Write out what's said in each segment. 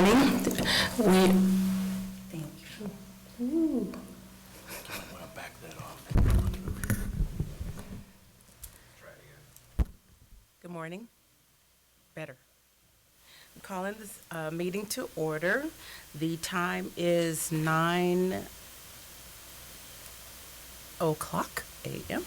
morning. Good morning. Better. I'm calling this meeting to order. The time is 9:00 a.m.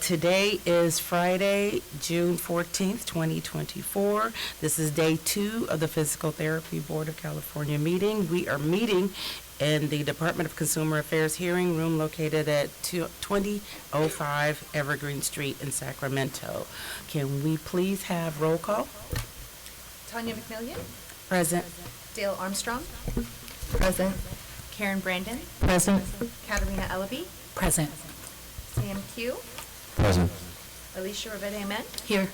Today is Friday, June 14th, 2024. This is day 2 of the Physical Therapy Board of California meeting. We are meeting in the Department of Consumer Affairs hearing room located at 2005 Evergreen Street in Sacramento. Can we please have roll call? Tanya McMillian. Present. Dale Armstrong. Present. Karen Brandon. Present. Katerina Ellaby. Present. Sam Q. Present. Alicia Rivera Amen. Here.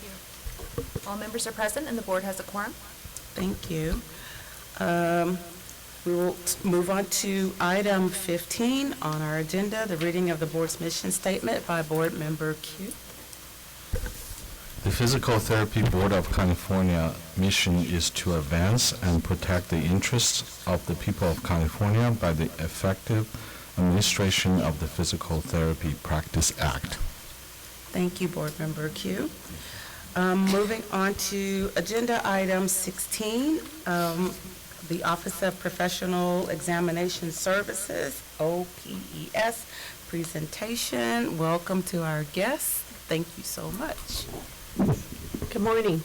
All members are present and the board has a quorum. Thank you. We will move on to item 15 on our agenda, the reading of the board's mission statement by Board Member Q. The Physical Therapy Board of California mission is to advance and protect the interests of the people of California by the effective administration of the Physical Therapy Practice Act. Thank you, Board Member Q. Moving on to agenda item 16, the Office of Professional Examination Services, OPES, presentation. Welcome to our guests. Thank you so much. Good morning.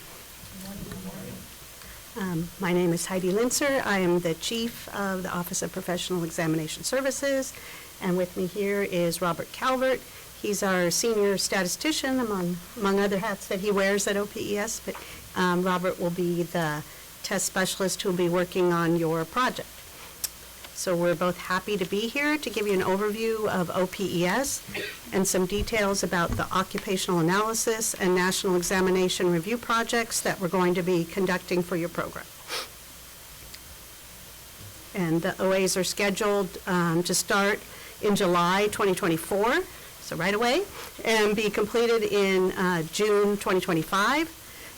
My name is Heidi Linzer. I am the Chief of the Office of Professional Examination Services, and with me here is Robert Calvert. He's our senior statistician, among other hats that he wears at OPES, but Robert will be the test specialist who will be working on your project. So we're both happy to be here to give you an overview of OPES and some details about the occupational analysis and national examination review projects that we're going to be conducting for your program. And the OAs are scheduled to start in July 2024, so right away, and be completed in June 2025.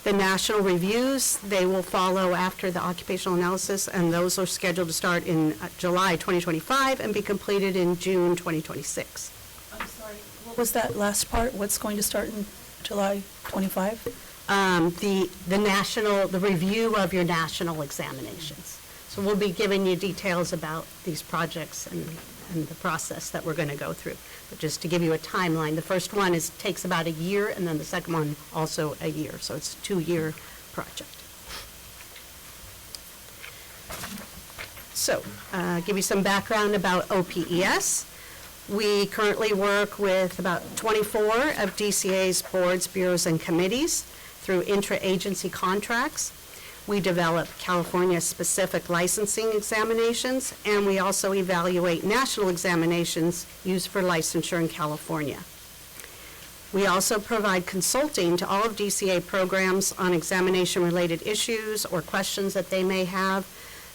The national reviews, they will follow after the occupational analysis, and those are scheduled to start in July 2025 and be completed in June 2026. I'm sorry, what was that last part? What's going to start in July 25? The review of your national examinations. So we'll be giving you details about these projects and the process that we're going to go through. But just to give you a timeline, the first one takes about a year, and then the second one also a year. So it's a 2-year project. So give you some background about OPES. We currently work with about 24 of DCA's boards, bureaus, and committees through intra-agency contracts. We develop California-specific licensing examinations, and we also evaluate national examinations used for licensure in California. We also provide consulting to all of DCA programs on examination-related issues or questions that they may have.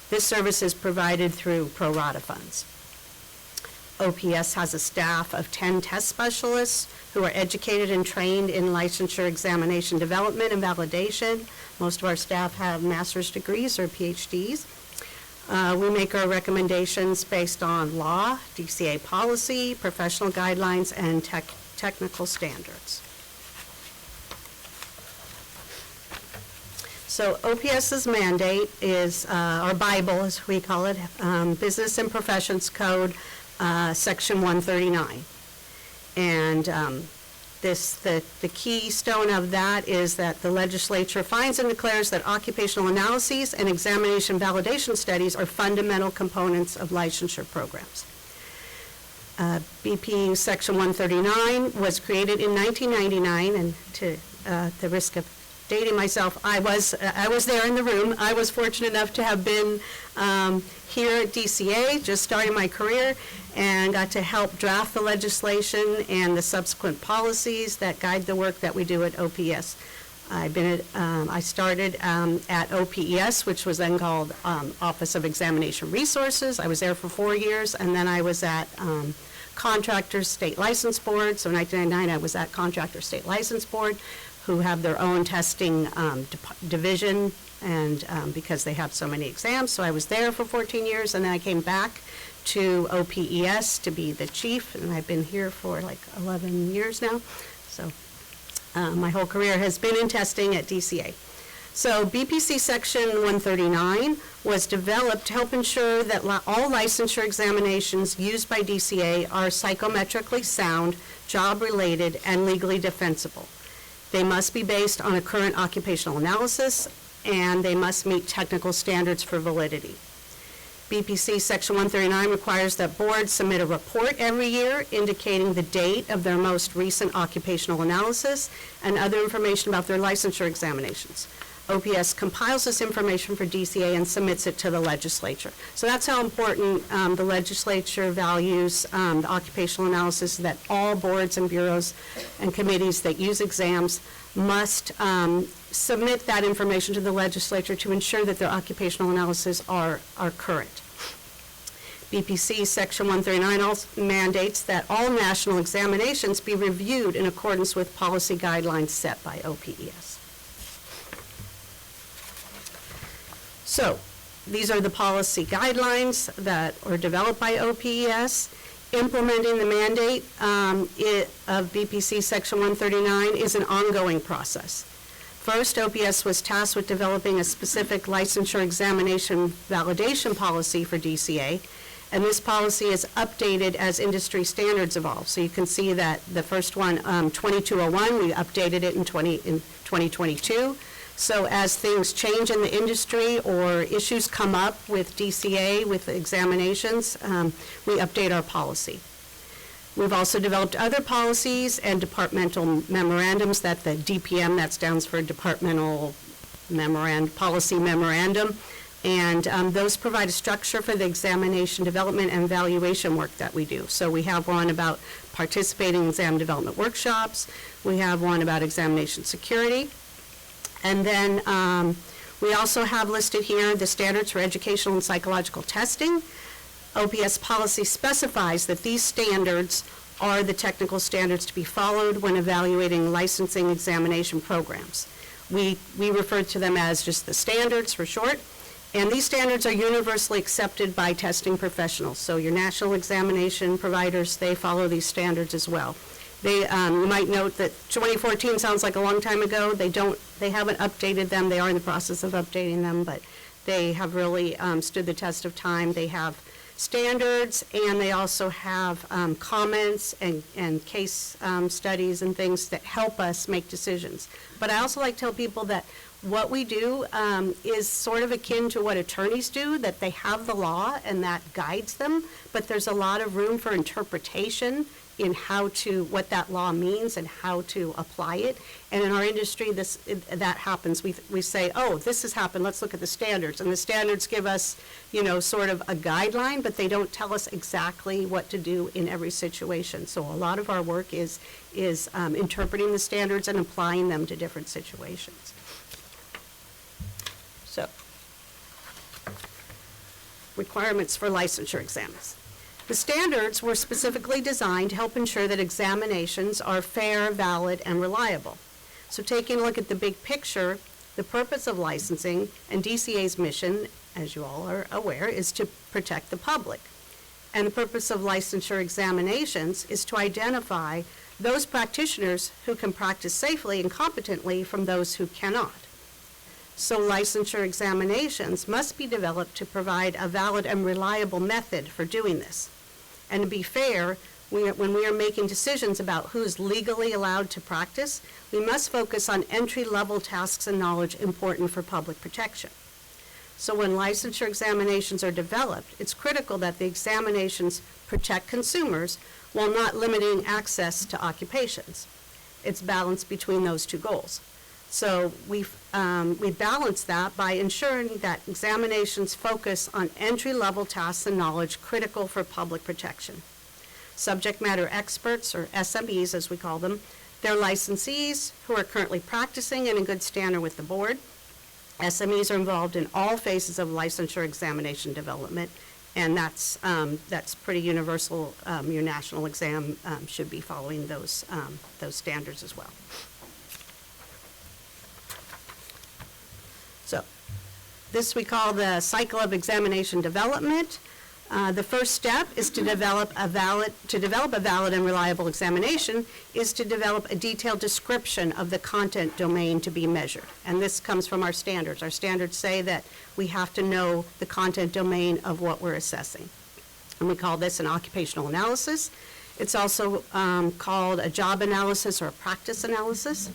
This service is provided through pro rata funds. OPS has a staff of 10 test specialists who are educated and trained in licensure examination development and validation. Most of our staff have master's degrees or PhDs. We make our recommendations based on law, DCA policy, professional guidelines, and technical standards. So OPS's mandate is, our Bible as we call it, Business and Professions Code, Section 139. And the keystone of that is that the legislature finds and declares that occupational analyses and examination validation studies are fundamental components of licensure programs. BP Section 139 was created in 1999, and to the risk of dating myself, I was there in the room. I was fortunate enough to have been here at DCA, just starting my career, and got to help draft the legislation and the subsequent policies that guide the work that we do at OPS. I started at OPES, which was then called Office of Examination Resources. I was there for 4 years, and then I was at Contractors State License Board. So in 1999, I was at Contractors State License Board, who have their own testing division and because they have so many exams. So I was there for 14 years, and then I came back to OPES to be the chief, and I've been here for like 11 years now. So my whole career has been in testing at DCA. So BPC Section 139 was developed to help ensure that all licensure examinations used by DCA are psychometrically sound, job-related, and legally defensible. They must be based on a current occupational analysis, and they must meet technical standards for validity. BPC Section 139 requires that boards submit a report every year indicating the date of their most recent occupational analysis and other information about their licensure examinations. OPS compiles this information for DCA and submits it to the legislature. So that's how important the legislature values the occupational analysis, that all boards and bureaus and committees that use exams must submit that information to the legislature to ensure that their occupational analyses are current. BPC Section 139 also mandates that all national examinations be reviewed in accordance with policy guidelines set by OPES. So, these are the policy guidelines that are developed by OPES. Implementing the mandate of BPC Section 139 is an ongoing process. First, OPS was tasked with developing a specific licensure examination validation policy for DCA, and this policy is updated as industry standards evolve. So you can see that the first one, 2201, we updated it in 2022. So as things change in the industry or issues come up with DCA, with examinations, we update our policy. We've also developed other policies and departmental memorandums that the DPM, that stands for Departmental Policy Memorandum, and those provide a structure for the examination development and evaluation work that we do. So we have one about participating in exam development workshops. We have one about examination security. And then we also have listed here the standards for educational and psychological testing. OPS policy specifies that these standards are the technical standards to be followed when evaluating licensing examination programs. We refer to them as just the standards for short, and these standards are universally accepted by testing professionals. So your national examination providers, they follow these standards as well. You might note that 2014 sounds like a long time ago. They haven't updated them. They are in the process of updating them, but they have really stood the test of time. They have standards, and they also have comments and case studies and things that help us make decisions. But I also like to tell people that what we do is sort of akin to what attorneys do, that they have the law and that guides them, but there's a lot of room for interpretation in what that law means and how to apply it. And in our industry, that happens. We say, oh, this has happened, let's look at the standards. And the standards give us, sort of a guideline, but they don't tell us exactly what to do in every situation. So a lot of our work is interpreting the standards and applying them to different situations. So, requirements for licensure exams. The standards were specifically designed to help ensure that examinations are fair, valid, and reliable. So taking a look at the big picture, the purpose of licensing and DCA's mission, as you all are aware, is to protect the public. And the purpose of licensure examinations is to identify those practitioners who can practice safely and competently from those who cannot. So licensure examinations must be developed to provide a valid and reliable method for doing this. And to be fair, when we are making decisions about who is legally allowed to practice, we must focus on entry-level tasks and knowledge important for public protection. So when licensure examinations are developed, it's critical that the examinations protect consumers while not limiting access to occupations. It's balanced between those two goals. So we balance that by ensuring that examinations focus on entry-level tasks and knowledge critical for public protection. Subject matter experts, or SMEs as we call them, they're licensees who are currently practicing and in good standard with the board. SMEs are involved in all phases of licensure examination development, and that's pretty universal. Your national exam should be following those standards as well. So, This we call the cycle of examination development. The first step is to develop a valid and reliable examination is to develop a detailed description of the content domain to be measured. And this comes from our standards. Our standards say that we have to know the content domain of what we're assessing. And we call this an occupational analysis. It's also called a job analysis or a practice analysis.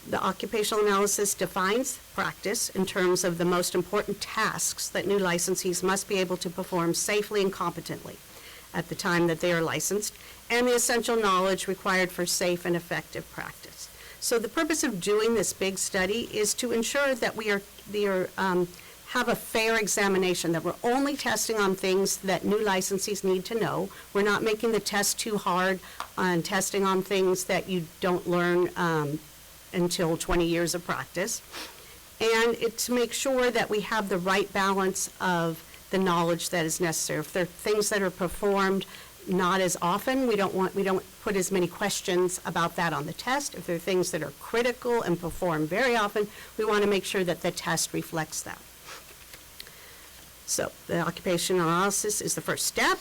The occupational analysis defines practice in terms of the most important tasks that new licensees must be able to perform safely and competently at the time that they are licensed, and the essential knowledge required for safe and effective practice. So the purpose of doing this big study is to ensure that we have a fair examination, that we're only testing on things that new licensees need to know. We're not making the test too hard on testing on things that you don't learn until 20 years of practice. And it's to make sure that we have the right balance of the knowledge that is necessary. If there are things that are performed not as often, we don't put as many questions about that on the test. If there are things that are critical and performed very often, we want to make sure that the test reflects that. So the occupational analysis is the first step.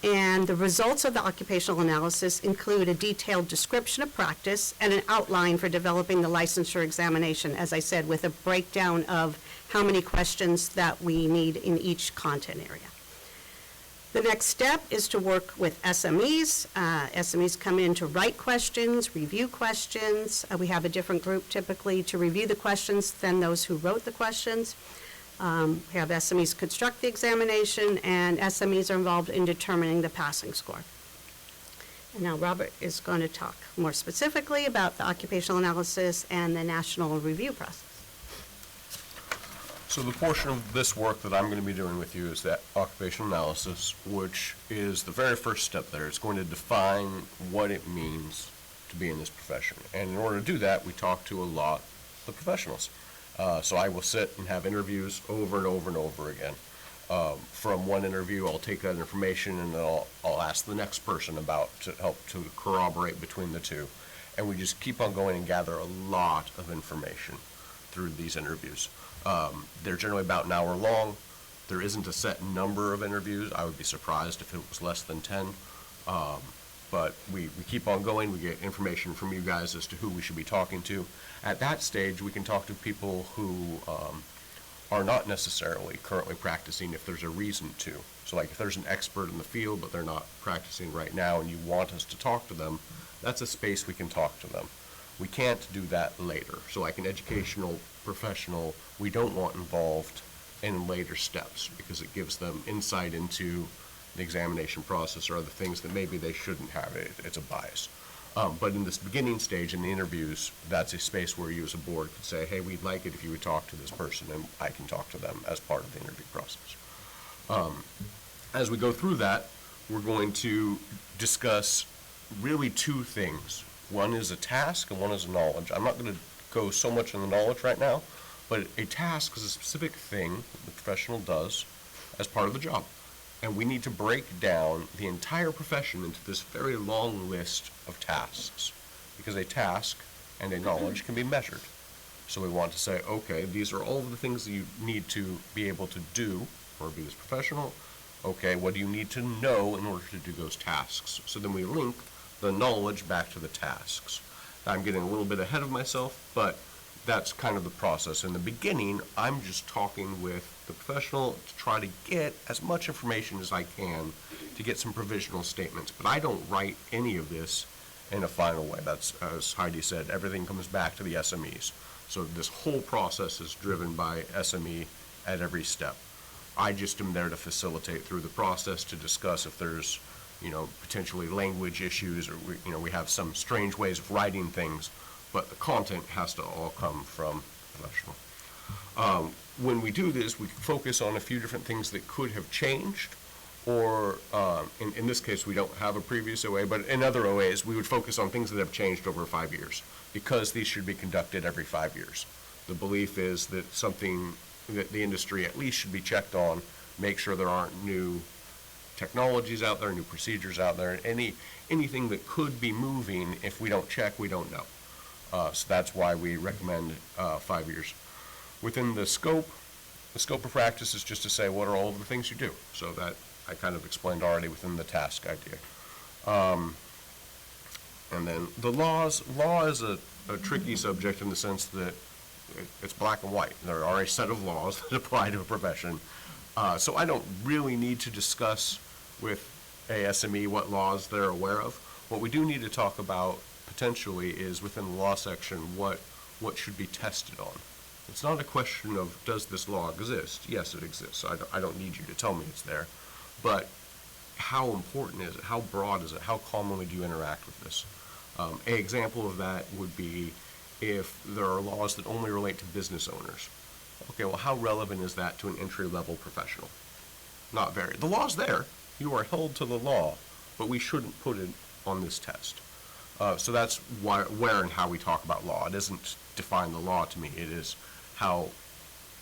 And the results of the occupational analysis include a detailed description of practice and an outline for developing the licensure examination, as I said, with a breakdown of how many questions that we need in each content area. The next step is to work with SMEs. SMEs come in to write questions, review questions. We have a different group typically to review the questions than those who wrote the questions. We have SMEs construct the examination, and SMEs are involved in determining the passing score. And now Robert is going to talk more specifically about the occupational analysis and the national review process. So the portion of this work that I'm going to be doing with you is that occupational analysis, which is the very first step there. It's going to define what it means to be in this profession. And in order to do that, we talk to a lot of the professionals. So I will sit and have interviews over and over and over again. From one interview, I'll take that information and then I'll ask the next person to help to corroborate between the two. And we just keep on going and gather a lot of information through these interviews. They're generally about an hour long. There isn't a set number of interviews. I would be surprised if it was less than 10. But we keep on going. We get information from you guys as to who we should be talking to. At that stage, we can talk to people who are not necessarily currently practicing if there's a reason to. So like if there's an expert in the field, but they're not practicing right now and you want us to talk to them, that's a space we can talk to them. We can't do that later. So like an educational professional, we don't want involved in later steps because it gives them insight into the examination process or other things that maybe they shouldn't have. It's a bias. But in this beginning stage, in the interviews, that's a space where you as a board could say, hey, we'd like it if you would talk to this person, and I can talk to them as part of the interview process. As we go through that, we're going to discuss really two things. One is a task and one is a knowledge. I'm not going to go so much on the knowledge right now, but a task is a specific thing the professional does as part of the job. And we need to break down the entire profession into this very long list of tasks, because a task and a knowledge can be measured. So we want to say, okay, these are all of the things that you need to be able to do or be this professional. Okay, what do you need to know in order to do those tasks? So then we link the knowledge back to the tasks. Now, I'm getting a little bit ahead of myself, but that's kind of the process. In the beginning, I'm just talking with the professional to try to get as much information as I can to get some provisional statements. But I don't write any of this in a final way. That's, as Heidi said, everything comes back to the SMEs. So this whole process is driven by SME at every step. I just am there to facilitate through the process to discuss if there's, potentially language issues or, we have some strange ways of writing things, but the content has to all come from professional. When we do this, we focus on a few different things that could have changed, or in this case, we don't have a previous OA, but in other OAs, we would focus on things that have changed over 5 years, because these should be conducted every 5 years. The belief is that something that the industry at least should be checked on, make sure there aren't new technologies out there, new procedures out there, anything that could be moving. If we don't check, we don't know. So that's why we recommend 5 years. Within the scope, The scope of practice is just to say, what are all of the things you do? So that I kind of explained already within the task idea. And then the law is a tricky subject in the sense that it's black and white. There are a set of laws that apply to a profession. So I don't really need to discuss with a SME what laws they're aware of. What we do need to talk about potentially is within the law section what should be tested on. It's not a question of does this law exist? Yes, it exists. I don't need you to tell me it's there. But how important is it? How broad is it? How commonly do you interact with this? An example of that would be if there are laws that only relate to business owners. Okay, well, how relevant is that to an entry-level professional? Not very. The law's there. You are held to the law, but we shouldn't put it on this test. So that's where and how we talk about law. It isn't define the law to me. It is how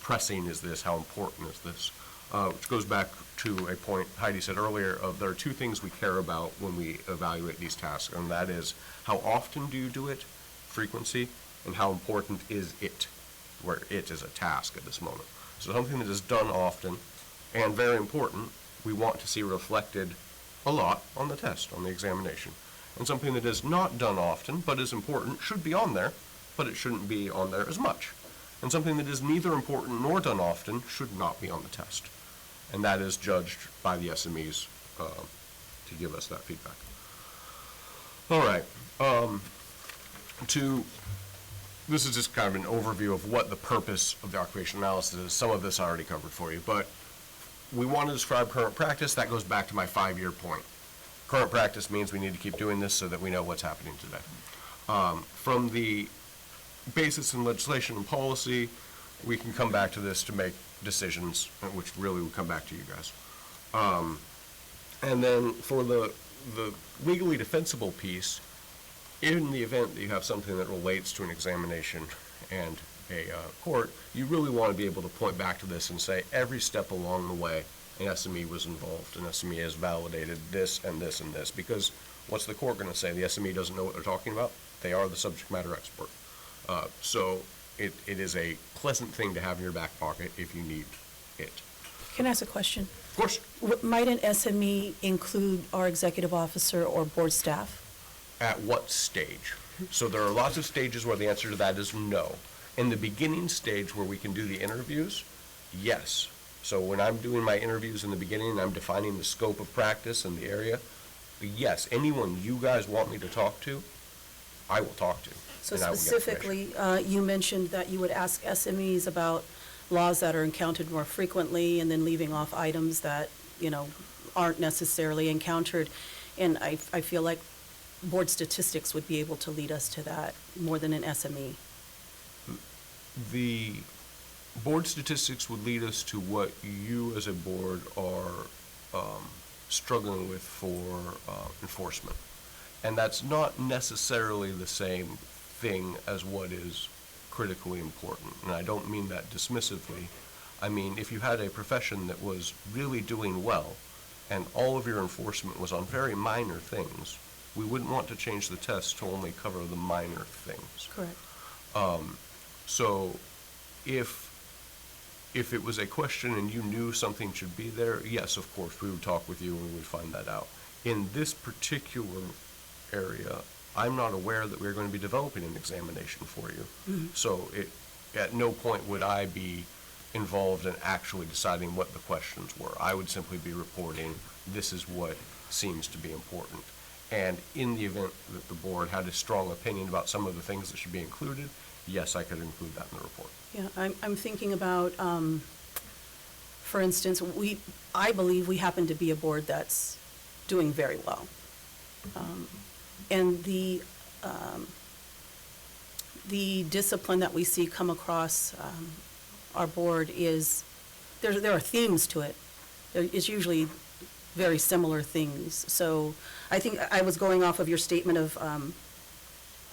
pressing is this, how important is this, which goes back to a point Heidi said earlier of there are two things we care about when we evaluate these tasks, and that is how often do you do it, frequency, and how important is it, where it is a task at this moment. So something that is done often and very important, we want to see reflected a lot on the test, on the examination. And something that is not done often but is important should be on there, but it shouldn't be on there as much. And something that is neither important nor done often should not be on the test. And that is judged by the SMEs to give us that feedback. All right. This is just kind of an overview of what the purpose of the occupational analysis is. Some of this I already covered for you, but we want to describe current practice. That goes back to my 5-year point. Current practice means we need to keep doing this so that we know what's happening today. From the basis in legislation and policy, we can come back to this to make decisions, which really will come back to you guys. And then for the legally defensible piece, in the event that you have something that relates to an examination and a court, you really want to be able to point back to this and say every step along the way an SME was involved, an SME has validated this and this and this, because what's the court going to say? The SME doesn't know what they're talking about? They are the subject matter expert. So it is a pleasant thing to have in your back pocket if you need it. Can I ask a question? Of course. Might an SME include our executive officer or board staff? At what stage? So there are lots of stages where the answer to that is no. In the beginning stage where we can do the interviews, yes. So when I'm doing my interviews in the beginning and I'm defining the scope of practice and the area, yes, anyone you guys want me to talk to, I will talk to. So and I will get information. specifically, you mentioned that you would ask SMEs about laws that are encountered more frequently and then leaving off items that, aren't necessarily encountered. And I feel like board statistics would be able to lead us to that more than an SME. The board statistics would lead us to what you as a board are struggling with for enforcement. And that's not necessarily the same thing as what is critically important. And I don't mean that dismissively. I mean, if you had a profession that was really doing well and all of your enforcement was on very minor things, we wouldn't want to change the test to only cover the minor things. Correct. So if it was a question and you knew something should be there, yes, of course, we would talk with you and we would find that out. In this particular area, I'm not aware that we're going to be developing an examination for you. Mm-hmm. So at no point would I be involved in actually deciding what the questions were. I would simply be reporting, this is what seems to be important. And in the event that the board had a strong opinion about some of the things that should be included, yes, I could include that in the report. Yeah, I'm thinking about, for instance, I believe we happen to be a board that's doing very well. And the discipline that we see come across our board is, there are themes to it. It's usually very similar things. So I think I was going off of your statement of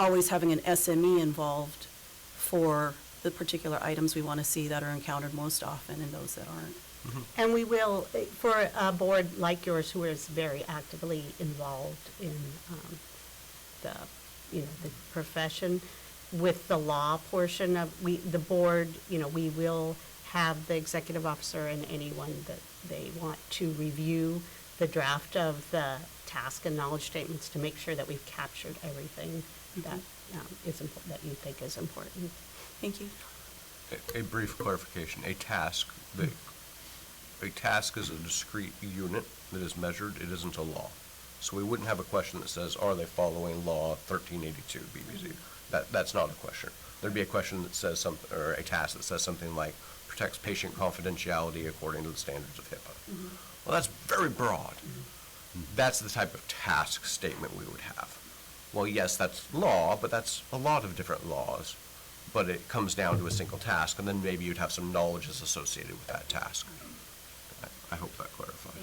always having an SME involved for the particular items we want to see that are encountered most often and those that aren't. And we will, for a board like yours who is very actively involved in the profession, with the law portion of the board, we will have the executive officer and anyone that they want to review the draft of the task and knowledge statements to make sure that we've captured everything that that you think is important. Thank you. A brief clarification, a task is a discrete unit that is measured, it isn't a law. So we wouldn't have a question that says, are they following law 1382 BBZ? That's not a question. There'd be a question that says something, or a task that says something like, protects patient confidentiality according to the standards of HIPAA. Well, that's very broad. That's the type of task statement we would have. Well, yes, that's law, but that's a lot of different laws. But it comes down to a single task, and then maybe you'd have some knowledges associated with that task. I hope that clarified.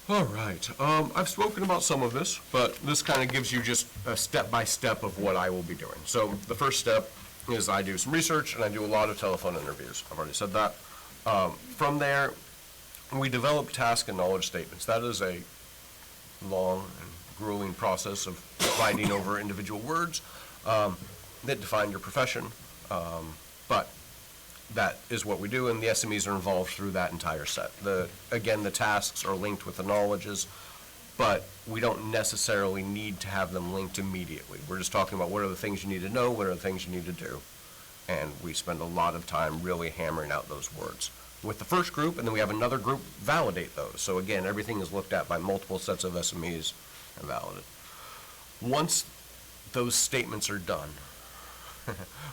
All right, I've spoken about some of this, but this kind of gives you just a step-by-step of what I will be doing. So the first step is I do some research, and I do a lot of telephone interviews. I've already said that. From there, we develop task and knowledge statements. That is a long and grueling process of fighting over individual words that define your profession, but that is what we do, and the SMEs are involved through that entire set. Again, the tasks are linked with the knowledges, but we don't necessarily need to have them linked immediately. We're just talking about what are the things you need to know, what are the things you need to do, and we spend a lot of time really hammering out those words. With the first group, and then we have another group validate those. So again, everything is looked at by multiple sets of SMEs and validated. Once those statements are done,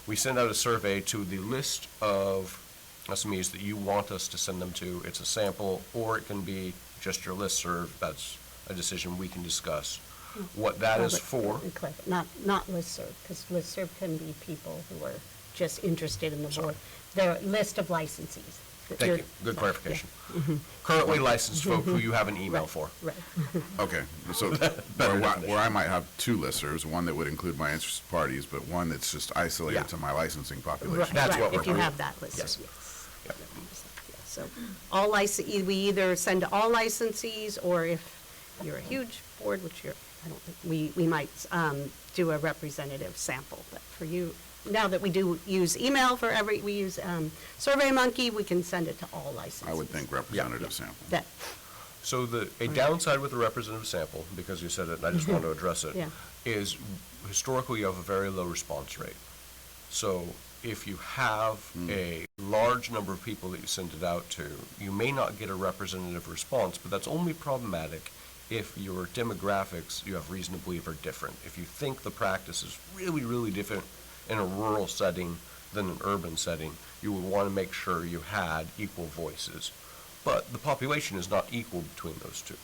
we send out a survey to the list of SMEs that you want us to send them to. It's a sample, or it can be just your listserv. That's a decision we can discuss. What that is for. Not listserv, because listserv can be people who are just interested in the board. Their list of licensees. Thank you. Good clarification. Currently licensed folk who you have an email for. Right. Okay, so where I might have two listservs, one that would include my interested parties, but one that's just Yeah. isolated to my licensing population. Right, That's right, what we're if you doing. have that list, Yes. yes. Yep. Yeah, so all we either send to all licensees, or if you're a huge board, which you're, I don't think, we might do a representative sample. But for you, now that we do use email we use SurveyMonkey, we can send it to all licensees. I would think representative sample. That, So a downside with the representative sample, because you said it and I just want to address it, Yeah. is historically you have a very low response rate. So if you have a large number of people that you send it out to, you may not get a representative response, but that's only problematic if your demographics you have reason to believe are different. If you think the practice is really, really different in a rural setting than an urban setting, you would want to make sure you had equal voices. But the population is not equal between those two.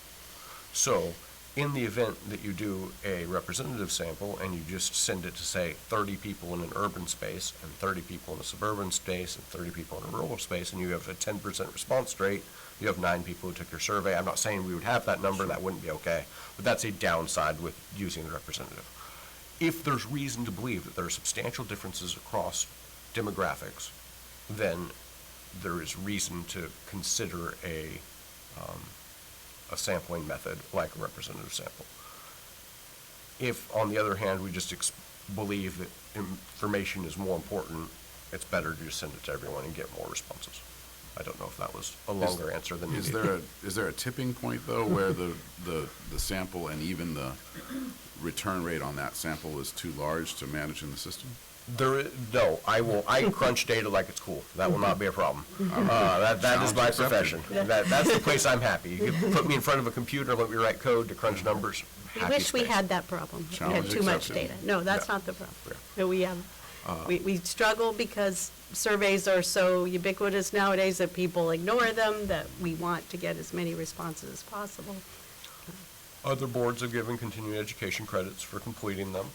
So in the event that you do a representative sample and you just send it to, say, 30 people in an urban space and 30 people in a suburban space and 30 people in a rural space, and you have a 10% response rate, you have 9 people who took your survey. I'm not saying we would have that number, that wouldn't be okay, but that's a downside with using the representative. If there's reason to believe that there are substantial differences across demographics, then there is reason to consider a sampling method like a representative sample. If, on the other hand, we just believe that information is more important, it's better to just send it to everyone and get more responses. I don't know if that was a longer answer than you Is needed. there a tipping point, though, where the sample and even the return rate on that sample is too large to manage in the system? No, I crunch data like it's cool. That will not be a problem. That is my Challenge accepted. profession. That's the place I'm happy. You can put me in front of a computer, let me write code to crunch numbers. we Happy wish we space. had that problem. We Challenge had too much accepted. data. No, that's Yeah. not the problem. Yeah. No, we have, we struggle because surveys are so ubiquitous nowadays that people ignore them, that we want to get as many responses as possible. Other boards have given continuing education credits for completing them.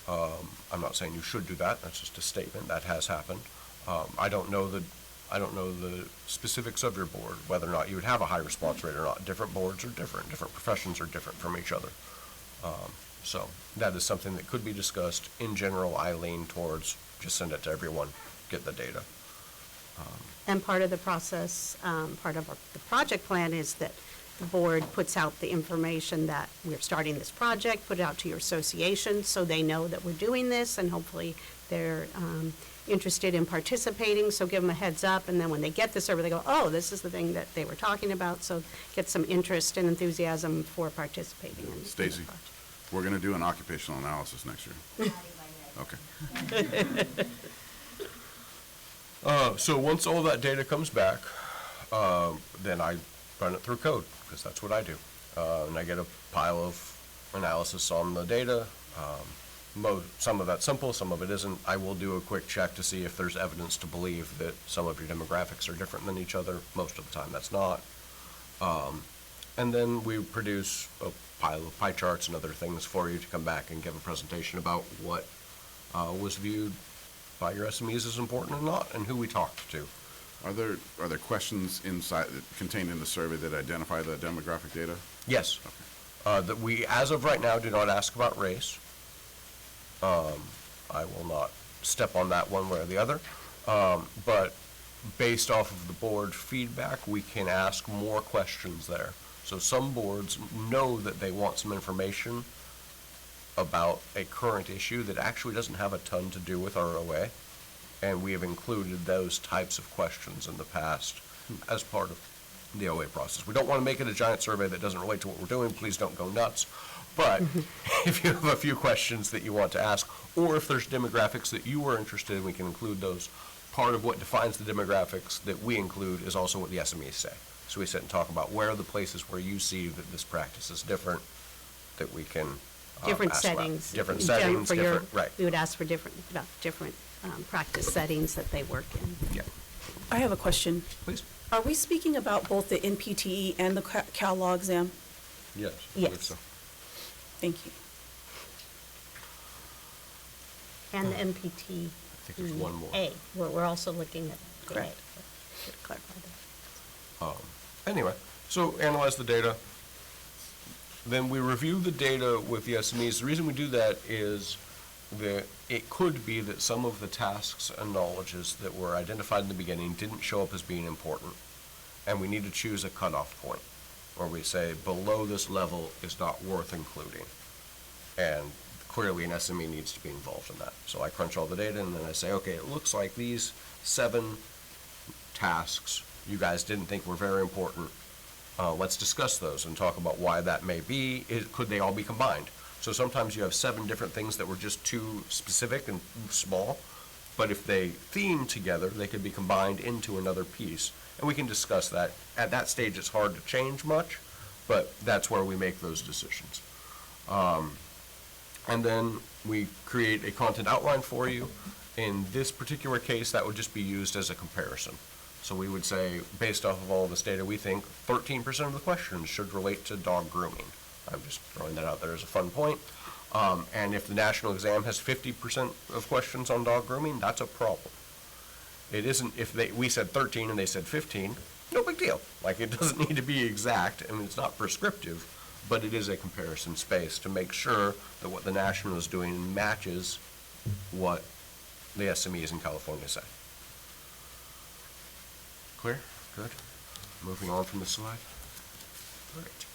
I'm not saying you should do that, that's just a statement, that has happened. I don't know the specifics of your board, whether or not you would have a high response rate or not. Different boards are different professions are different from each other. So that is something that could be discussed. In general, I lean towards just send it to everyone, get the data. And part of the process, part of the project plan is that the board puts out the information that we're starting this project, put it out to your association so they know that we're doing this, and hopefully they're interested in participating, so give them a heads up, and then when they get the survey, they go, oh, this is the thing that they were talking about, so get some interest and enthusiasm for participating in the Stacy, project. we're going to do an occupational analysis next year. Okay. So once all that data comes back, then I run it through code, because that's what I do. And I get a pile of analysis on the data. Some of that's simple, some of it isn't. I will do a quick check to see if there's evidence to believe that some of your demographics are different than each other. Most of the time, that's not. And then we produce a pile of pie charts and other things for you to come back and give a presentation about what was viewed by your SMEs as important or not, and who we talked to. Are there questions contained in the survey that identify the demographic data? Yes. That we, as of right now, do not ask about race. I will not step on that one way or the other. But based off of the board feedback, we can ask more questions there. So some boards know that they want some information about a current issue that actually doesn't have a ton to do with our OA. And we have included those types of questions in the past as part of the OA process. We don't want to make it a giant survey that doesn't relate to what we're doing. Please don't go nuts. But if you have a few questions that you want to ask, or if there's demographics that you are interested in, we can include those. Part of what defines the demographics that we include is also what the SMEs say. So we sit and talk about where are the places where you see that this practice is different, that we can Different ask about. settings. Different settings, For your- different, right. We would ask for different practice settings that they work in. Yeah, I have a question. please. Are we speaking about both the NPTE and the Cal Law exam? Yes. I Yes. believe so. Thank you. And the MPT. I think there's one more. A, we're also looking at A. Correct. Should clarify that. Anyway, so analyze the data. Then we review the data with the SMEs. The reason we do that is that it could be that some of the tasks and knowledges that were identified in the beginning didn't show up as being important. And we need to choose a cutoff point where we say below this level is not worth including. And clearly an SME needs to be involved in that. So I crunch all the data and then I say, okay, it looks like these 7 tasks you guys didn't think were very important. Let's discuss those and talk about why that may be. Could they all be combined? So sometimes you have 7 different things that were just too specific and small, but if they theme together, they could be combined into another piece. And we can discuss that. At that stage, it's hard to change much, but that's where we make those decisions. And then we create a content outline for you. In this particular case, that would just be used as a comparison. So we would say, based off of all this data, we think 13% of the questions should relate to dog grooming. I'm just throwing that out there as a fun point. And if the national exam has 50% of questions on dog grooming, that's a problem. It isn't, if we said 13 and they said 15, no big deal. Like, it doesn't need to be exact, and it's not prescriptive, but it is a comparison space to make sure that what the national is doing matches what the SMEs in California say. Clear? Good. Moving on from this slide. All right.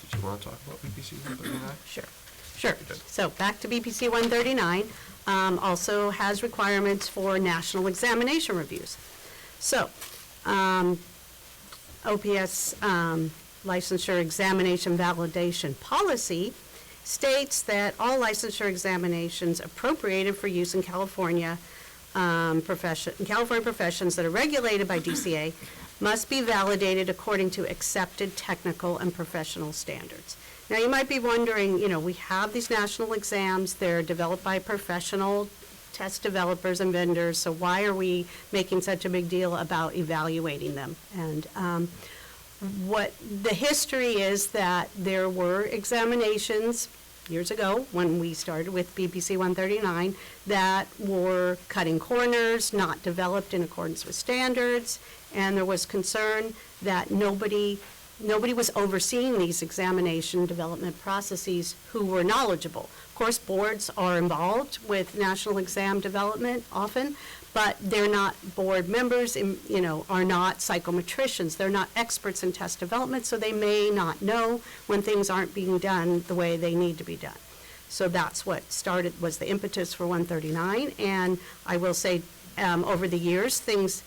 Did you want to talk about BPC 139? Sure. So back to BPC 139, also has requirements for national examination reviews. So, OPS licensure examination validation policy states that all licensure examinations appropriated for use in California professions that are regulated by DCA must be validated according to accepted technical and professional standards. Now, you might be wondering, we have these national exams, they're developed by professional test developers and vendors, so why are we making such a big deal about evaluating them? And what the history is that there were examinations years ago, when we started with BPC 139, that were cutting corners, not developed in accordance with standards, and there was concern that nobody was overseeing these examination development processes who were knowledgeable. Of course, boards are involved with national exam development often, but they're not board members, are not psychometricians. They're not experts in test development, so they may not know when things aren't being done the way they need to be done. So that's what was the impetus for 139. And I will say, over the years,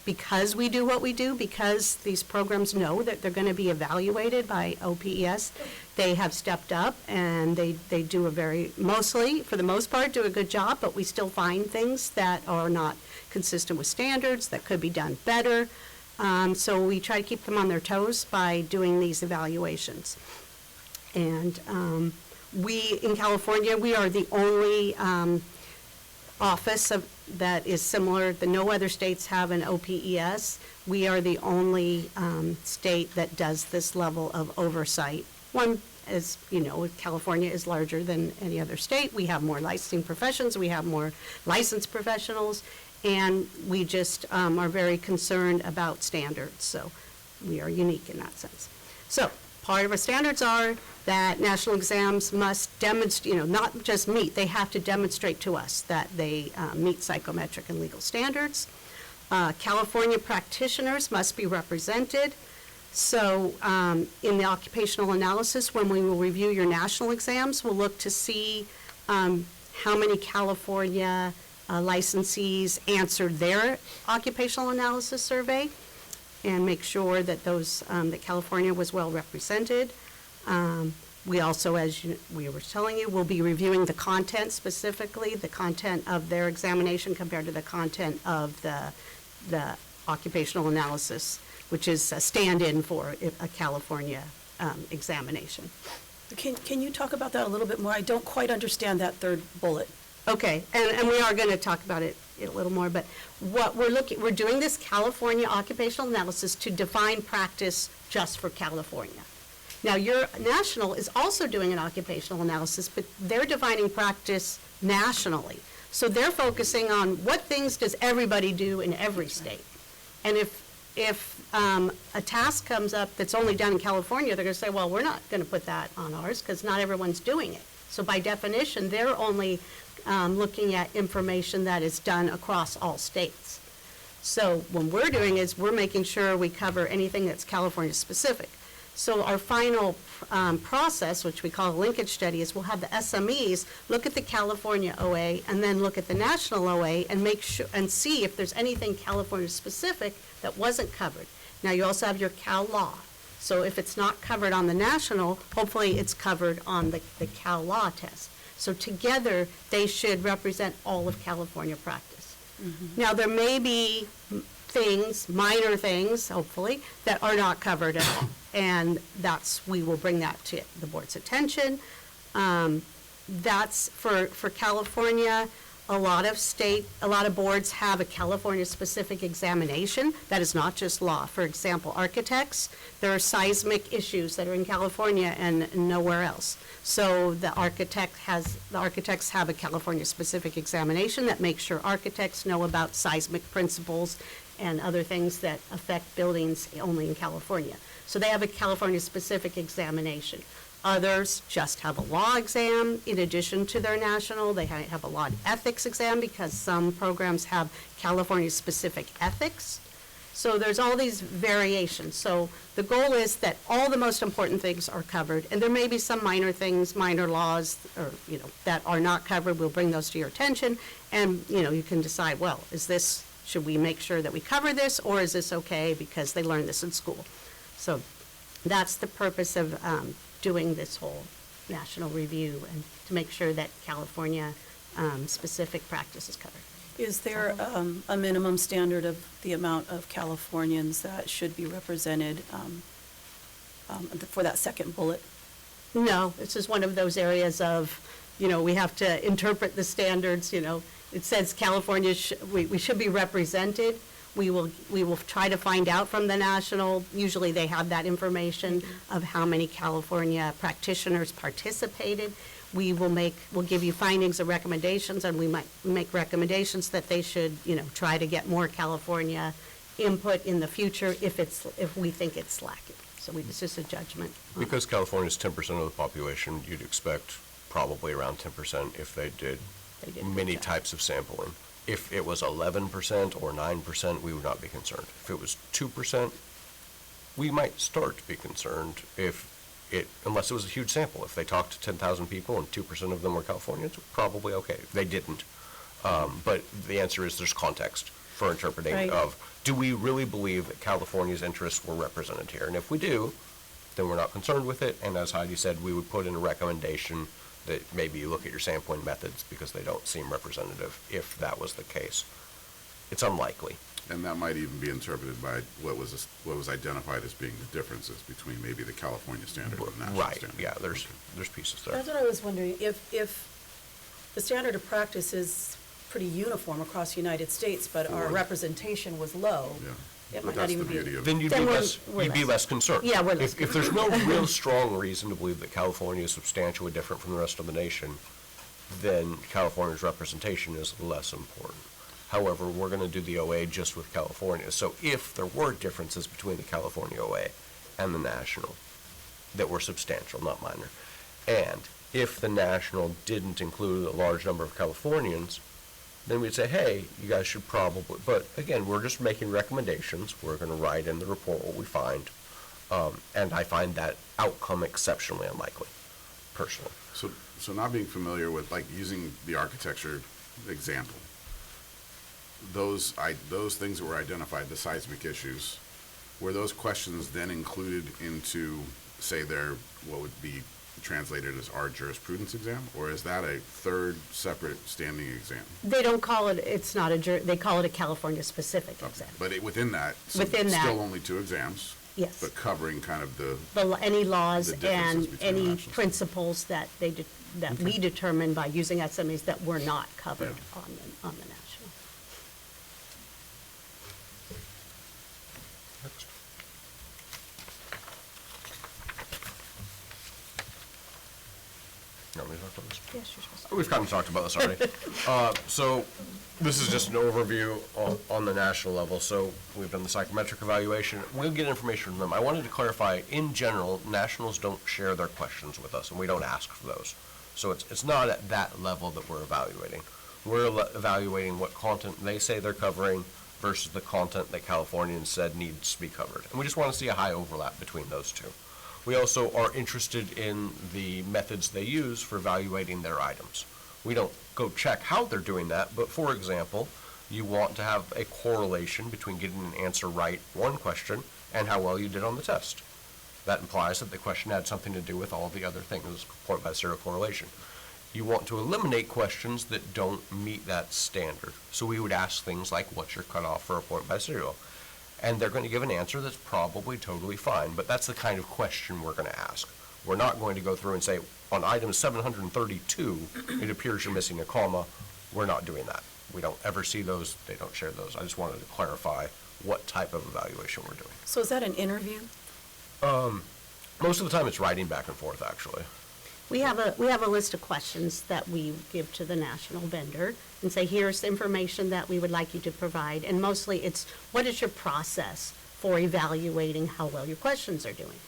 because we do what we do, because these programs know that they're going to be evaluated by OPES, they have stepped up, and they do for the most part, do a good job, but we still find things that are not consistent with standards, that could be done better. So we try to keep them on their toes by doing these evaluations. And in California, we are the only office that is similar. No other states have an OPES. We are the only state that does this level of oversight. One, as you know, California is larger than any other state. We have more licensing professions. We have more licensed professionals. And we just are very concerned about standards. So we are unique in that sense. So part of our standards are that national exams must demonstrate, not just meet, they have to demonstrate to us that they meet psychometric and legal standards. California practitioners must be represented. So in the occupational analysis, when we will review your national exams, we'll look to see how many California licensees answered their occupational analysis survey, and make sure that that California was well represented. We also, we were telling you, will be reviewing the content specifically, the content of their examination compared to the content of the occupational analysis, which is a stand-in for a California examination. Can you talk about that a little bit more? I don't quite understand that third bullet. Okay, and we are going to talk about it a little more, but what we're doing this California occupational analysis to define practice just for California. Now, your national is also doing an occupational analysis, but they're defining practice nationally. So they're focusing on what things does everybody do in every state. And if a task comes up that's only done in California, they're going to say, well, we're not going to put that on ours because not everyone's doing it. So by definition, they're only looking at information that is done across all states. So what we're doing is we're making sure we cover anything that's California specific. So our final process, which we call a linkage study, is we'll have the SMEs look at the California OA and then look at the national OA and make sure and see if there's anything California specific that wasn't covered. Now you also have your Cal Law. So if it's not covered on the national, hopefully it's covered on the Cal Law test. So together, they should represent all of California practice. Mm-hmm. Now, there may be minor things, hopefully, that are not covered at all. And we will bring that to the board's attention. That's for California. A lot of boards have a California-specific examination. That is not just law. For example, architects, there are seismic issues that are in California and nowhere else. So the architects have a California-specific examination that makes sure architects know about seismic principles and other things that affect buildings only in California. So they have a California-specific examination. Others just have a law exam in addition to their national. They have a law and ethics exam because some programs have California-specific ethics. So there's all these variations. So the goal is that all the most important things are covered, and there may be some minor things, minor laws, or that are not covered. We'll bring those to your attention, and you can decide, well, should we make sure that we cover this, or is this okay because they learned this in school? So that's the purpose of doing this whole national review, and to make sure that California specific practice is covered. Is there a minimum standard of the amount of Californians that should be represented for that second bullet? No, this is one of those areas of, we have to interpret the standards, It says California, we should be represented. We will try to find out from the national, usually they have that information of how many California practitioners participated. We'll give you findings and recommendations, and we might make recommendations that they should, try to get more California input in the future if we think it's lacking. So it's just a judgment. Because California is 10% of the population, you'd expect probably around 10% if they did many types of sampling. If it was 11% or 9%, we would not be concerned. If it was 2%, we might start to be concerned if unless it was a huge sample. If they talked to 10,000 people and 2% of them were Californians, probably okay. They didn't. But the answer is there's context for interpreting Right. of, do we really believe that California's interests were represented here? And if we do, then we're not concerned with it. And as Heidi said, we would put in a recommendation that maybe you look at your sampling methods because they don't seem representative if that was the case. It's unlikely. And that might even be interpreted by what was identified as being the differences between maybe the California standard and the national Right, standard. yeah, Okay. there's pieces there. That's what I was wondering, if the standard of practice is pretty uniform across the United States, but our For- representation was low, Yeah. it But might not that's even the be. beauty of. Then Then we're you'd be less- less concerned. Yeah, we're less If there's no real strong reason to believe that California is substantially different from the rest of the nation, then California's representation is less important. However, we're going to do the OA just with California. So if there were differences between the California OA and the national that were substantial, not minor, and if the national didn't include a large number of Californians, then we'd say, hey, you guys should probably, but again, we're just making recommendations. We're going to write in the report what we find. And I find that outcome exceptionally unlikely, personally. So not being familiar with, like, using the architecture example, those things that were identified, the seismic issues, were those questions then included into, say, what would be translated as our jurisprudence exam? Or is that a third separate standing exam? They don't call it, it's not they call it a California-specific exam. But within that, Within that. still only 2 exams? Yes. But covering kind of the, Any laws The differences and between the any national principles that we determine by using SMEs that were not covered Yeah. on the national. You want me to talk about this? Yes, you're supposed to. We've kind of talked about this already. So this is just an overview on the national level. So we've done the psychometric evaluation. We'll get information from them. I wanted to clarify, in general, nationals don't share their questions with us, and we don't ask for those. So it's not at that level that we're evaluating. We're evaluating what content they say they're covering versus the content that Californians said needs to be covered. And we just want to see a high overlap between those two. We also are interested in the methods they use for evaluating their items. We don't go check how they're doing that, but for example, you want to have a correlation between getting an answer right one question and how well you did on the test. That implies that the question had something to do with all the other things, point by serial correlation. You want to eliminate questions that don't meet that standard. So we would ask things like, what's your cutoff for a point by serial? And they're going to give an answer that's probably totally fine, but that's the kind of question we're going to ask. We're not going to go through and say, on item 732, it appears you're missing a comma. We're not doing that. We don't ever see those. They don't share those. I just wanted to clarify what type of evaluation we're doing. So is that an interview? Most of the time, it's writing back and forth, actually. We have a list of questions that we give to the national vendor and say, here's the information that we would like you to provide. And mostly it's, what is your process for evaluating how well your questions are doing?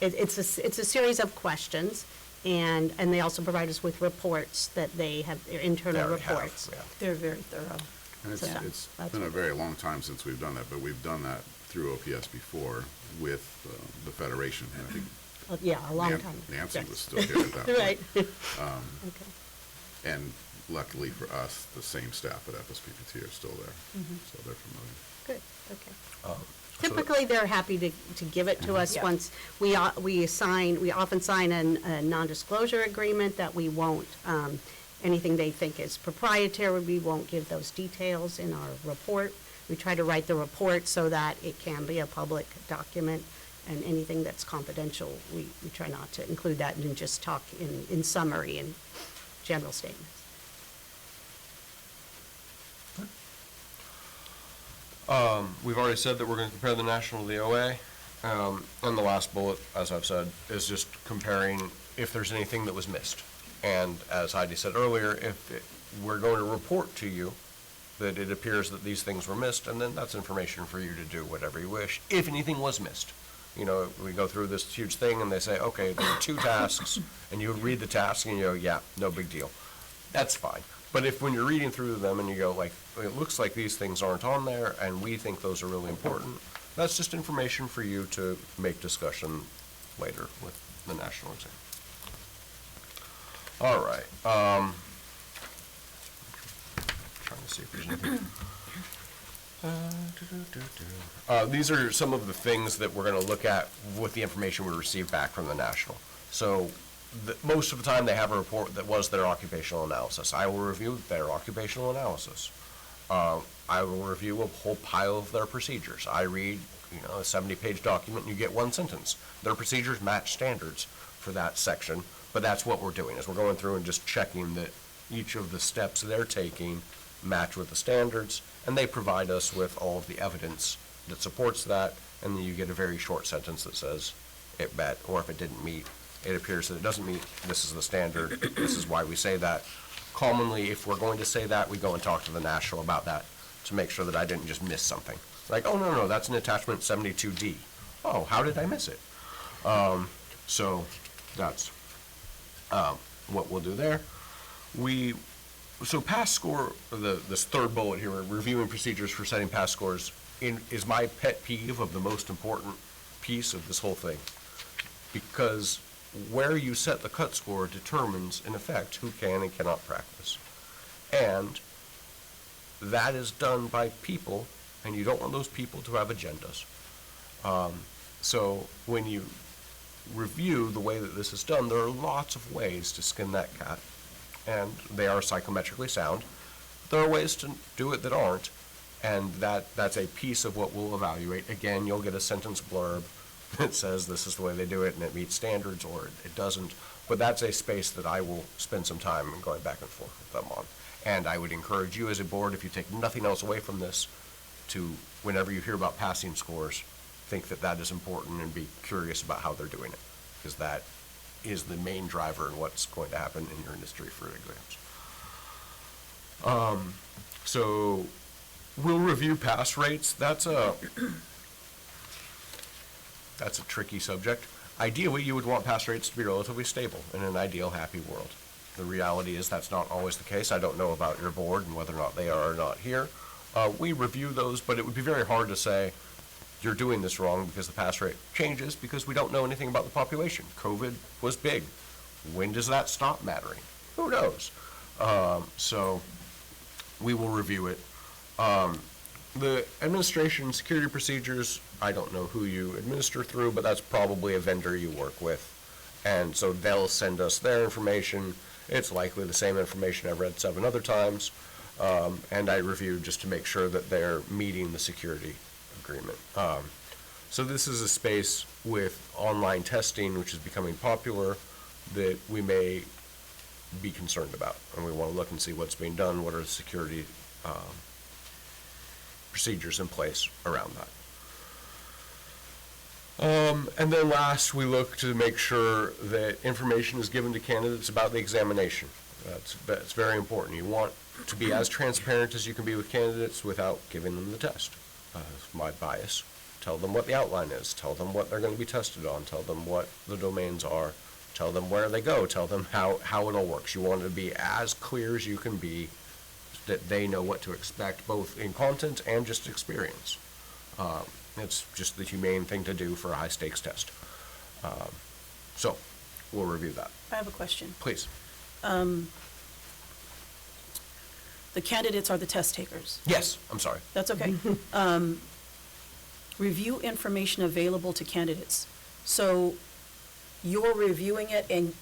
It's a series of questions, and they also provide us with reports that they have, their They internal already have, reports. yeah. They're very thorough. and it's Yeah. That's been a what- very long time since we've done that, but we've done that through OPS before with the Federation. And I think Yeah, a long time. Nancy Yes. was still here at that point. Right. Okay. And luckily for us, the same staff at FSPPT are still there, so they're familiar. Good, okay. So- Typically, they're happy to give it to us Yeah. once we often sign a non-disclosure agreement that we won't, anything they think is proprietary, we won't give those details in our report. We try to write the report so that it can be a public document, and anything that's confidential, we try not to include that and just talk in summary and general statements. We've already said that we're going to compare the national to the OA. And the last bullet, as I've said, is just comparing if there's anything that was missed. And as Heidi said earlier, we're going to report to you that it appears that these things were missed, and then that's information for you to do whatever you wish, if anything was missed. You know, we go through this huge thing and they say, okay, there are 2 tasks, and you read the task and you go, yeah, no big deal. That's fine. But if when you're reading through them and you go like, it looks like these things aren't on there and we think those are really important, that's just information for you to make discussion later with the national exam. All right, trying to see if there's anything. These are some of the things that we're gonna look at with the information we received back from the national. So, most of the time, they have a report that was their occupational analysis. I will review their occupational analysis. I will review a whole pile of their procedures. I read, a 70-page document, and you get one sentence. Their procedures match standards for that section, but that's what we're doing, is we're going through and just checking that each of the steps they're taking match with the standards, and they provide us with all of the evidence that supports that, and then you get a very short sentence that says it met, or if it didn't meet, it appears that it doesn't meet, this is the standard, this is why we say that. Commonly, if we're going to say that, we go and talk to the national about that to make sure that I didn't just miss something. Like, oh, no, that's an attachment 72D. Oh, how did I miss it? So that's what we'll do there. So pass score, this third bullet here, reviewing procedures for setting pass scores, is my pet peeve of the most important piece of this whole thing. Because where you set the cut score determines, in effect, who can and cannot practice. And that is done by people, and you don't want those people to have agendas. So when you review the way that this is done, there are lots of ways to skin that cat, and they are psychometrically sound. There are ways to do it that aren't, and that's a piece of what we'll evaluate. Again, you'll get a sentence blurb that says this is the way they do it, and it meets standards, or it doesn't. But that's a space that I will spend some time going back and forth with them on. And I would encourage you as a board, if you take nothing else away from this, to, whenever you hear about passing scores, think that that is important and be curious about how they're doing it, because that is the main driver in what's going to happen in your industry for exams. So we'll review pass rates. That's a tricky subject. Ideally, you would want pass rates to be relatively stable in an ideal, happy world. The reality is that's not always the case. I don't know about your board and whether or not they are or not here. We review those, but it would be very hard to say you're doing this wrong because the pass rate changes because we don't know anything about the population. COVID was big. When does that stop mattering? Who knows? So we will review it. The administration security procedures, I don't know who you administer through, but that's probably a vendor you work with. And so they'll send us their information. It's likely the same information I've read 7 other times. And I review just to make sure that they're meeting the security agreement. So this is a space with online testing, which is becoming popular, that we may be concerned about. And we want to look and see what's being done, what are the security procedures in place around that. And then last, we look to make sure that information is given to candidates about the examination. That's very important. You want to be as transparent as you can be with candidates without giving them the test. My bias. Tell them what the outline is. Tell them what they're going to be tested on. Tell them what the domains are. Tell them where they go. Tell them how it all works. You want to be as clear as you can be, that they know what to expect, both in content and just experience. It's just the humane thing to do for a high-stakes test. So, we'll review that. I have a question. Please. The candidates are the test takers. Yes, I'm sorry. That's okay. Review information available to candidates. So you're reviewing it, and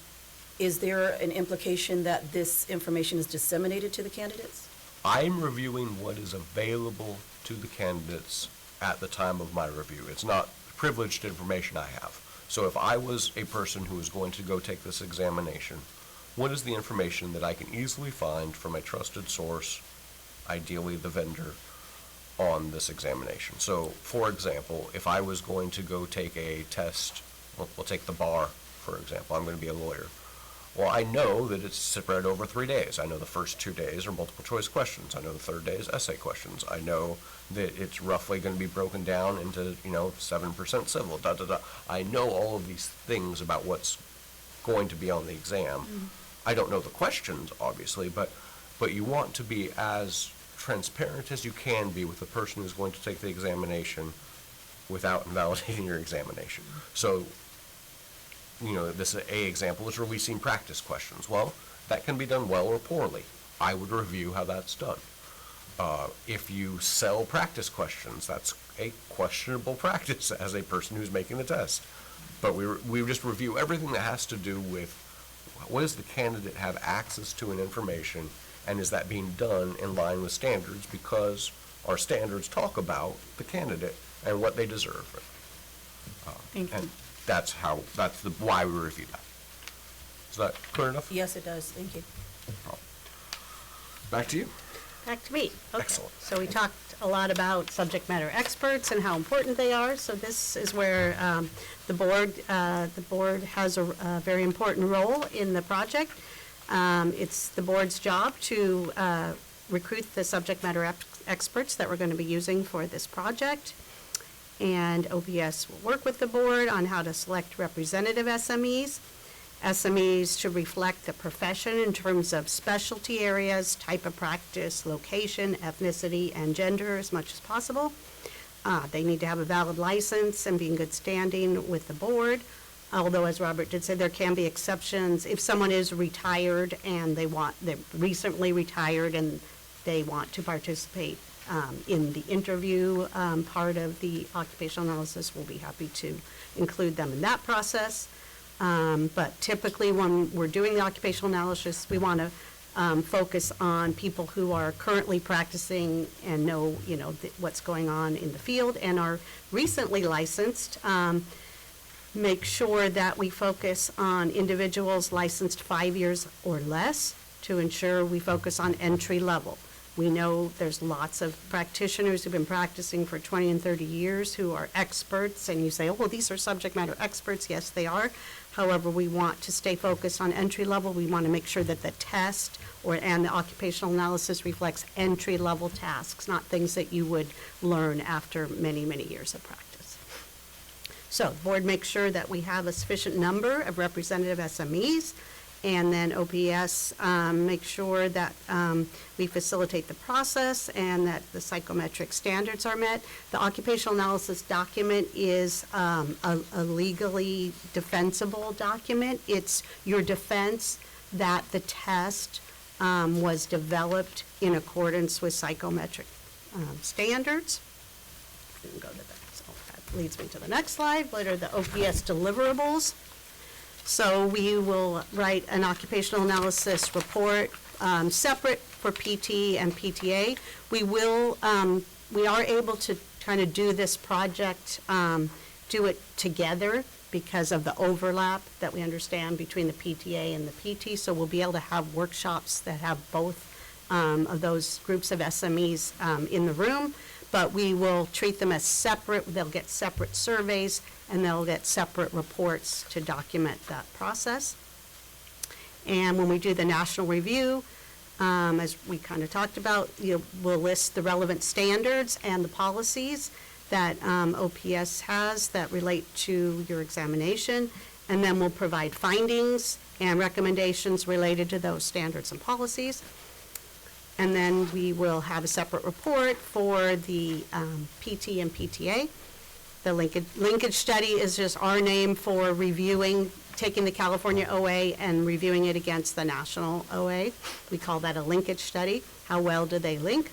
is there an implication that this information is disseminated to the candidates? I'm reviewing what is available to the candidates at the time of my review. It's not privileged information I have. So if I was a person who was going to go take this examination, what is the information that I can easily find from a trusted source, ideally the vendor, on this examination? So, for example, if I was going to go take a test, we'll take the bar, for example. I'm going to be a lawyer. Well, I know that it's spread over 3 days. I know the first 2 days are multiple choice questions. I know the third day is essay questions. I know that it's roughly going to be broken down into, 7% civil, I know all of these things about what's going to be on the exam. Mm-hmm. I don't know the questions, obviously, but you want to be as transparent as you can be with the person who's going to take the examination without invalidating your examination. So this example is releasing practice questions. Well, that can be done well or poorly. I would review how that's done. If you sell practice questions, that's a questionable practice as a person who's making the test. But we just review everything that has to do with what does the candidate have access to in information, and is that being done in line with standards, because our standards talk about the candidate and what they deserve. Thank you. And that's why we review that. Is that clear enough? Yes, it does. Thank you. Back to you. Back to me. Okay. Excellent. So we talked a lot about subject matter experts and how important they are. So this is where the board has a very important role in the project. It's the board's job to recruit the subject matter experts that we're going to be using for this project. And OPS will work with the board on how to select representative SMEs. SMEs should reflect the profession in terms of specialty areas, type of practice, location, ethnicity, and gender as much as possible. They need to have a valid license and be in good standing with the board. Although, as Robert did say, there can be exceptions. If someone is retired and they're recently retired and they want to participate in the interview part of the occupational analysis, we'll be happy to include them in that process. But typically, when we're doing the occupational analysis, we want to focus on people who are currently practicing and know, what's going on in the field and are recently licensed. Make sure that we focus on individuals licensed 5 years or less to ensure we focus on entry level. We know there's lots of practitioners who've been practicing for 20 and 30 years who are experts, and you say, oh, well, these are subject matter experts. Yes, they are. However, we want to stay focused on entry level. We want to make sure that the test and the occupational analysis reflects entry level tasks, not things that you would learn after many, many years of practice. So the board makes sure that we have a sufficient number of representative SMEs, and then OPS makes sure that we facilitate the process and that the psychometric standards are met. The occupational analysis document is a legally defensible document. It's your defense that the test was developed in accordance with psychometric standards. Didn't go to that, so that leads me to the next slide. What are the OPS deliverables? So we will write an occupational analysis report separate for PT and PTA. We are able to kind of do this project, do it together because of the overlap that we understand between the PTA and the PT. So we'll be able to have workshops that have both of those groups of SMEs in the room, but we will treat them as separate. They'll get separate surveys and they'll get separate reports to document that process. And when we do the national review, as we kind of talked about, we'll list the relevant standards and the policies that OPS has that relate to your examination, and then we'll provide findings and recommendations related to those standards and policies. And then we will have a separate report for the PT and PTA. The linkage study is just our name for reviewing, taking the California OA and reviewing it against the national OA. We call that a linkage study. How well do they link?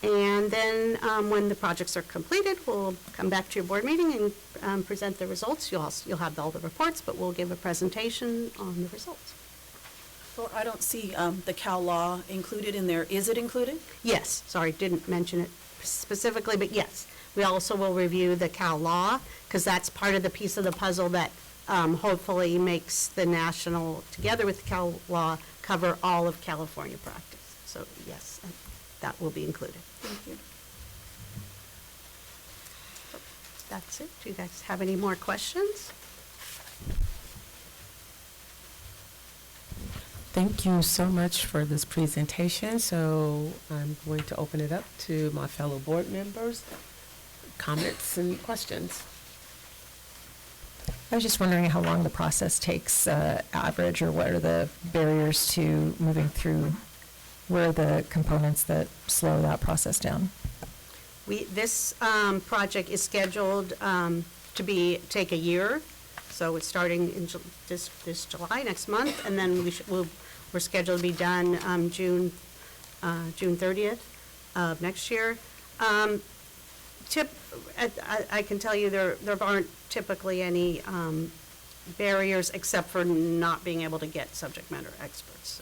And then when the projects are completed, we'll come back to your board meeting and present the results. You'll have all the reports, but we'll give a presentation on the results. Well, I don't see the Cal Law included in there. Is it included? Yes, sorry, didn't mention it specifically, but yes. We also will review the Cal Law, because that's part of the piece of the puzzle that hopefully makes the national, together with the Cal Law, cover all of California practice. So yes, that will be included. Thank you. That's it. Do you guys have any more questions? Thank you so much for this presentation. So I'm going to open it up to my fellow board members. Comments and questions? I was just wondering how long the process takes, average, or what are the barriers to moving through? What are the components that slow that process down? This project is scheduled to take a year. So it's starting in this July, next month, and then we're scheduled to be done June 30th of next year. I can tell you there aren't typically any barriers except for not being able to get subject matter experts.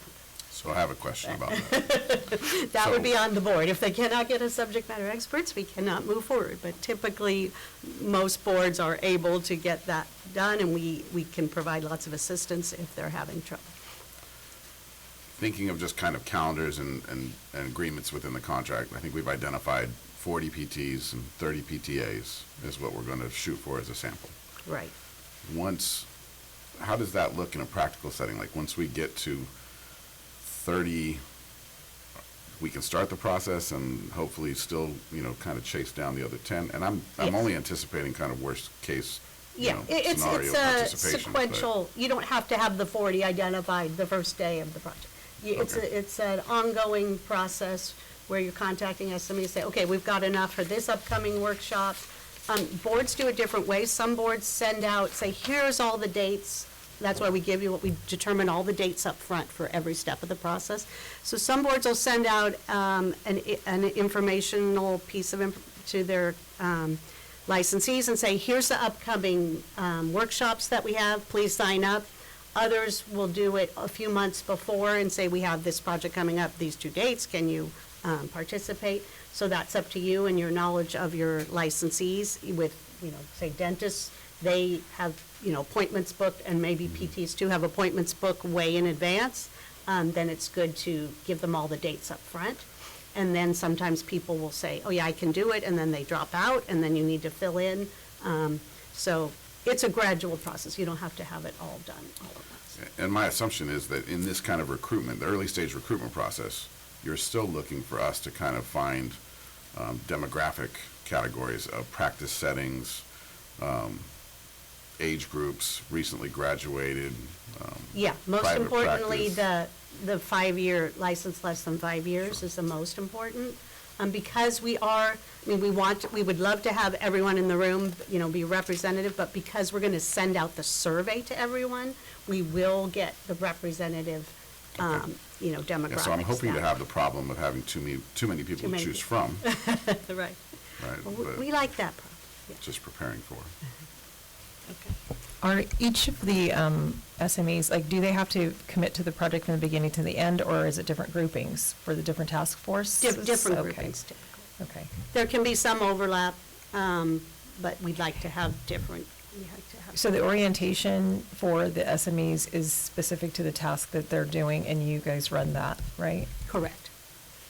So I have a question about that. That would So- be on the board. If they cannot get us subject matter experts, we cannot move forward. But typically, most boards are able to get that done, and we can provide lots of assistance if they're having trouble. Thinking of just kind of calendars and agreements within the contract, I think we've identified 40 PTs and 30 PTAs is what we're going to shoot for as a sample. Right. How does that look in a practical setting? Like, once we get to 30, we can start the process and hopefully still, kind of chase down the other 10. And I'm Yes. only anticipating kind of worst case, Yeah, it's scenario a participation. but- sequential, you don't have to have the 40 identified the first day of the project. Okay. It's an ongoing process where you're contacting SME, say, okay, we've got enough for this upcoming workshop. Boards do it different ways. Some boards send out, say, here's all the dates. That's why we determine all the dates up front for every step of the process. So some boards will send out an informational piece to their licensees and say, here's the upcoming workshops that we have, please sign up. Others will do it a few months before and say, we have this project coming up, these 2 dates, can you participate? So that's up to you and your knowledge of your licensees. With, say dentists, they have, appointments booked, and maybe PTs too have appointments booked way in advance. Then it's good to give them all the dates up front. And then sometimes people will say, oh yeah, I can do it, and then they drop out, and then you need to fill in. So it's a gradual process. You don't have to have it all done all at once. And my assumption is that in this kind of recruitment, the early stage recruitment process, you're still looking for us to kind of find demographic categories of practice settings, age groups, recently graduated. Yeah, most private importantly, practice. the 5-year license, less than 5 years is the most important. Because we would love to have everyone in the room, be representative, but because we're going to send out the survey to everyone, we will get the representative, demographics. Yeah, so I'm hoping to down. have the problem of having too many people Too to many choose people. from, Right. right? Well, But we like that problem. Yeah. just preparing for. Okay. Are each of the SMEs, do they have to commit to the project from the beginning to the end, or is it different groupings for the different task forces? Different Okay. groupings typically. Okay. There can be some overlap, but we'd like to have different, So the orientation for the SMEs is specific to the task that they're doing, and you guys run that, right? Correct.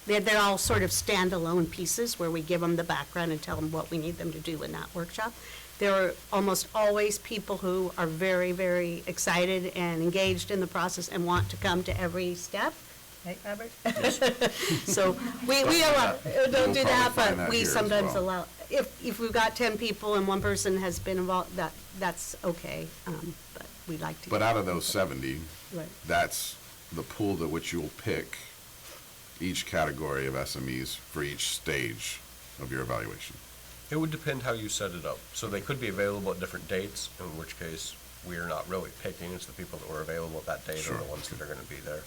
They're all sort of standalone pieces where we give them the background and tell them what we need them to do in that workshop. There are almost always people who are very, very excited and engaged in the process and want to come to every step. Right, Robert? So we allow, don't do You'll that, probably find but that we here as sometimes well. allow, if we've got 10 people and one person has been involved, that's okay, but we like to. But out of those 70, Right. that's the pool to which you'll pick each category of SMEs for each stage of your evaluation. It would depend how you set it up. So they could be available at different dates, in which case we are not really picking. It's the people that were available at that date Sure. are the ones that are going to be there.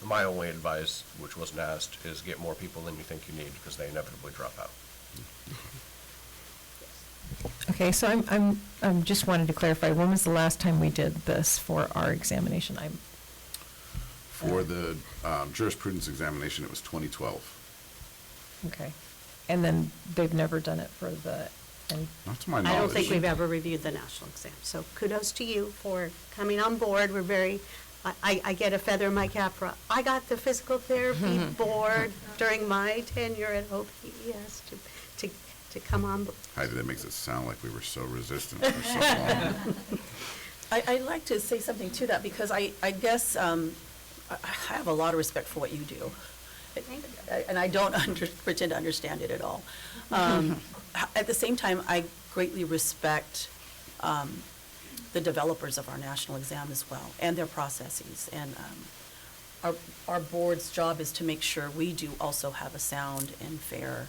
My only advice, which wasn't asked, is get more people than you think you need, because they inevitably drop out. Okay, so I'm just wanted to clarify, when was the last time we did this for our examination? For the jurisprudence examination, it was 2012. Okay. And then they've never done it for the, Not to my I knowledge. don't think we've ever reviewed the national exam, so kudos to you for coming on board. We're very, I get a feather in my cap for, I got the physical therapy board during my tenure at OPES to come on. Heidi, that makes it sound like we were so resistant for so long. I'd like to say something to that, because I guess I have a lot of respect for what you do. And I don't pretend to understand it at all. At the same time, I greatly respect the developers of our national exam as well, and their processes. And our board's job is to make sure we do also have a sound and fair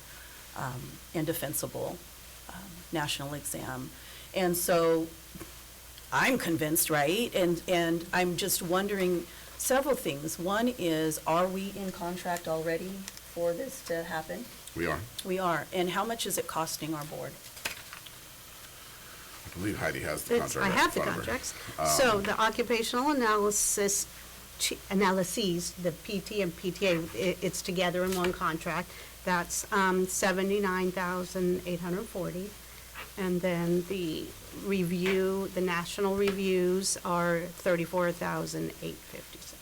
and defensible national exam. And so I'm convinced, right? And I'm just wondering several things. One is, are we in contract already for this to happen? We are. We are. And how much is it costing our board? I believe Heidi has the It's- contract. I have the in front of her. contracts. So the occupational analyses, the PT and PTA, it's together in one contract. That's 79,840. And then the review, the national reviews are 34,856.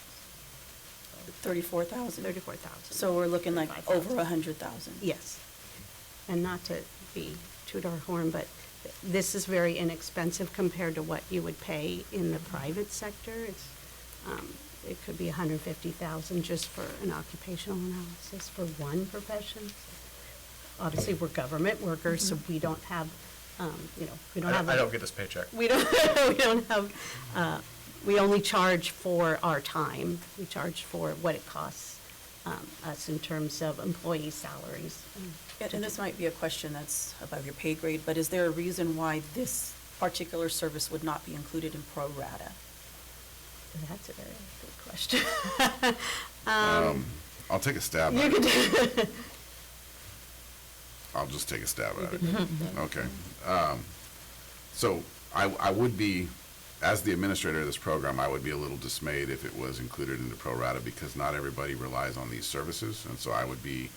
34,000? 34,000. So we're looking like 35,000. over 100,000. Yes. And not to be toot our horn, but this is very inexpensive compared to what you would pay in the private sector. It could be 150,000 just for an occupational analysis for one profession. Obviously, we're government workers, so we don't have, we don't have. I don't get this paycheck. We don't, we don't have, we only charge for our time. We charge for what it costs us in terms of employee salaries. And this might be a question that's above your pay grade, but is there a reason why this particular service would not be included in pro rata? That's a very good question. I'll take a stab You at could it. I'll just take a stab at it. Okay. So I would be, as the administrator of this program, I would be a little dismayed if it was included in the pro rata because not everybody relies on these services. And so I would be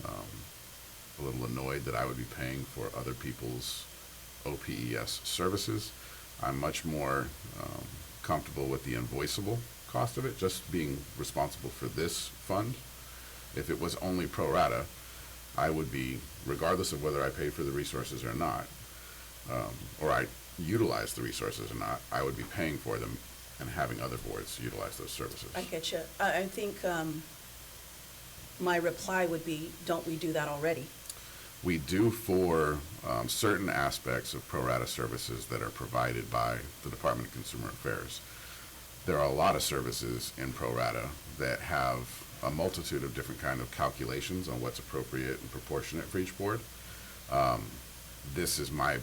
a little annoyed that I would be paying for other people's OPES services. I'm much more comfortable with the invoiceable cost of it, just being responsible for this fund. If it was only pro rata, I would be, regardless of whether I pay for the resources or not, or I utilize the resources or not, I would be paying for them and having other boards utilize those services. I get you. I think my reply would be, don't we do that already? We do for certain aspects of pro rata services that are provided by the Department of Consumer Affairs. There are a lot of services in pro rata that have a multitude of different kind of calculations on what's appropriate and proportionate for each board. This is my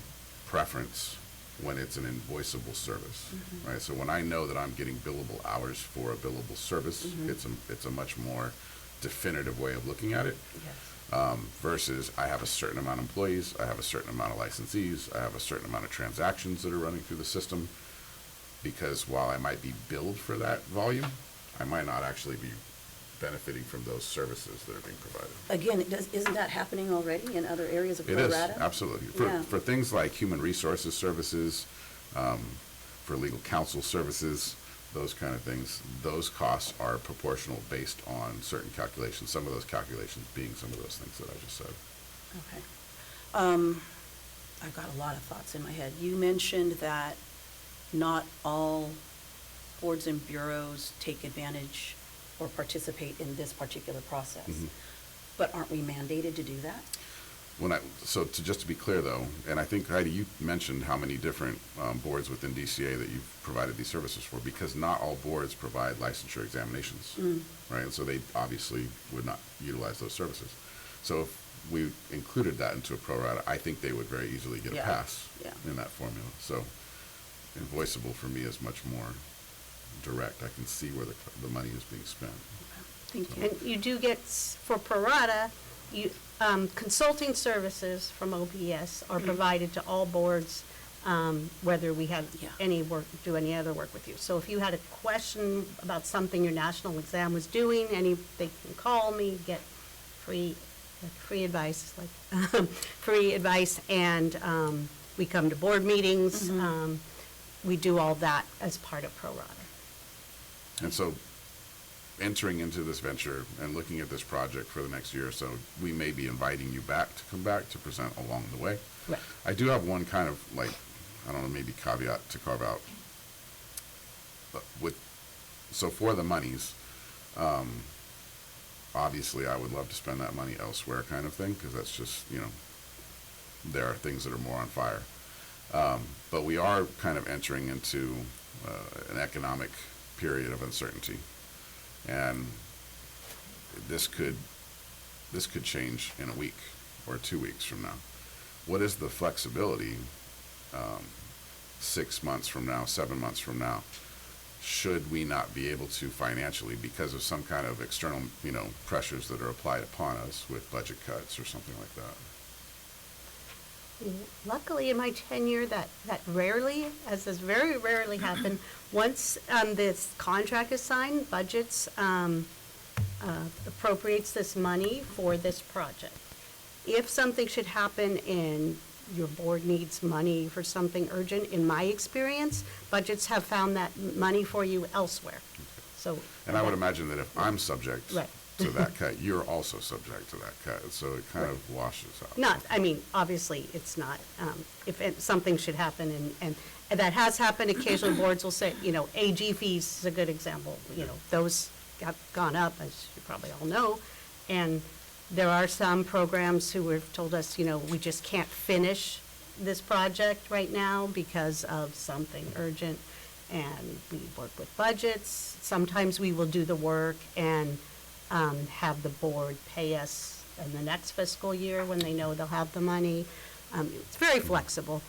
preference when it's an invoiceable service, right? So when I know that I'm getting billable hours for a billable service, it's a much more definitive way of looking at it. Yes. Versus I have a certain amount of employees, I have a certain amount of licensees, I have a certain amount of transactions that are running through the system. Because while I might be billed for that volume, I might not actually be benefiting from those services that are being provided. Again, isn't that happening already in other areas of It pro is, rata? absolutely. Yeah. For things like human resources services, for legal counsel services, those kind of things, those costs are proportional based on certain calculations, some of those calculations being some of those things that I just said. Okay. I've got a lot of thoughts in my head. You mentioned that not all boards and bureaus take advantage or participate in this particular process. But aren't we mandated to do that? Just to be clear though, and I think Heidi, you mentioned how many different boards within DCA that you've provided these services for, because not all boards provide licensure examinations, right? And so they obviously would not utilize those services. So if we included that into a pro rata, I think they would very easily get a Yeah. pass Yeah. in that formula. So invoiceable for me is much more direct. I can see where the money is being spent. Thank you. And you do get, for pro rata, consulting services from OPS are provided to all boards, whether we have Yeah. any work, do any other work with you. So if you had a question about something your national exam was doing, they can call me, get free advice, free advice, and we come to board meetings. We do all that as part of pro rata. And so entering into this venture and looking at this project for the next year or so, we may be inviting you back to come back to present along the way. Right. I do have one kind of I don't know, maybe caveat to carve out. But for the monies, obviously I would love to spend that money elsewhere kind of thing, because that's just, there are things that are more on fire. But we are kind of entering into an economic period of uncertainty. And this could change in a week or 2 weeks from now. What is the flexibility 6 months from now, 7 months from now, should we not be able to financially, because of some kind of external, pressures that are applied upon us with budget cuts or something like that? Luckily, in my tenure, that rarely, as has very rarely happened, once this contract is signed, budgets appropriates this money for this project. If something should happen and your board needs money for something urgent, in my experience, budgets have found that money for you elsewhere, so. And I would imagine that if I'm subject Right. to that cut, you're also subject to that cut, so it kind of washes out. Obviously, it's not, something should happen, and that has happened, occasionally boards will say, AG fees is a good example, those have gone up, as you probably all know, and there are some programs who have told us, we just can't finish this project right now because of something urgent, and we work with budgets. Sometimes we will do the work and have the board pay us in the next fiscal year when they know they'll have the money. It's very flexible.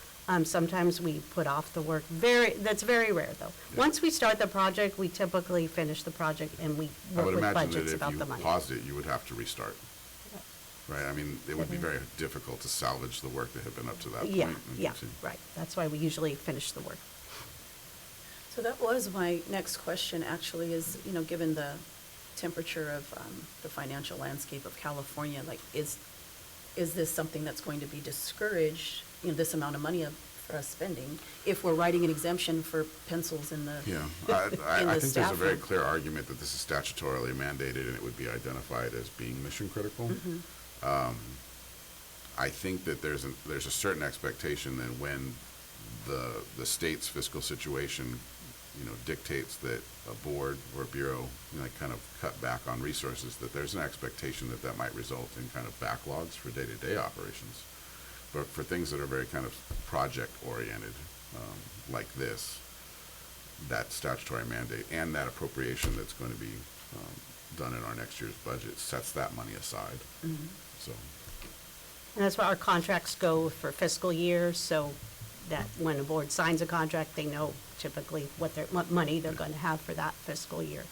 Sometimes we put off the work. That's very rare, though. Once we start the project, we typically finish the project and we I work would with imagine budgets that about if the you money. paused it, you would have to restart, right? I mean, it would be very difficult to salvage the work that had been up to that point. Yeah, and yeah, continue. right. That's why we usually finish the work. So that was my next question, actually, is, given the temperature of the financial landscape of California, like, is this something that's going to be discouraged, this amount of money for us spending, if we're writing an exemption for pencils in the, Yeah, in I the think there's a staff very room? clear argument that this is statutorily mandated and it would be identified as being mission critical. I think that there's a certain expectation that when the state's fiscal situation, dictates that a board or a bureau, kind of cut back on resources, that there's an expectation that that might result in kind of backlogs for day-to-day operations. But for things that are very kind of project-oriented, like this, that statutory mandate and that appropriation that's going to be done in our next year's budget sets that money aside. So, And that's why our contracts go for fiscal years, so that when a board signs a contract, they know typically what money they're going to have for that fiscal year.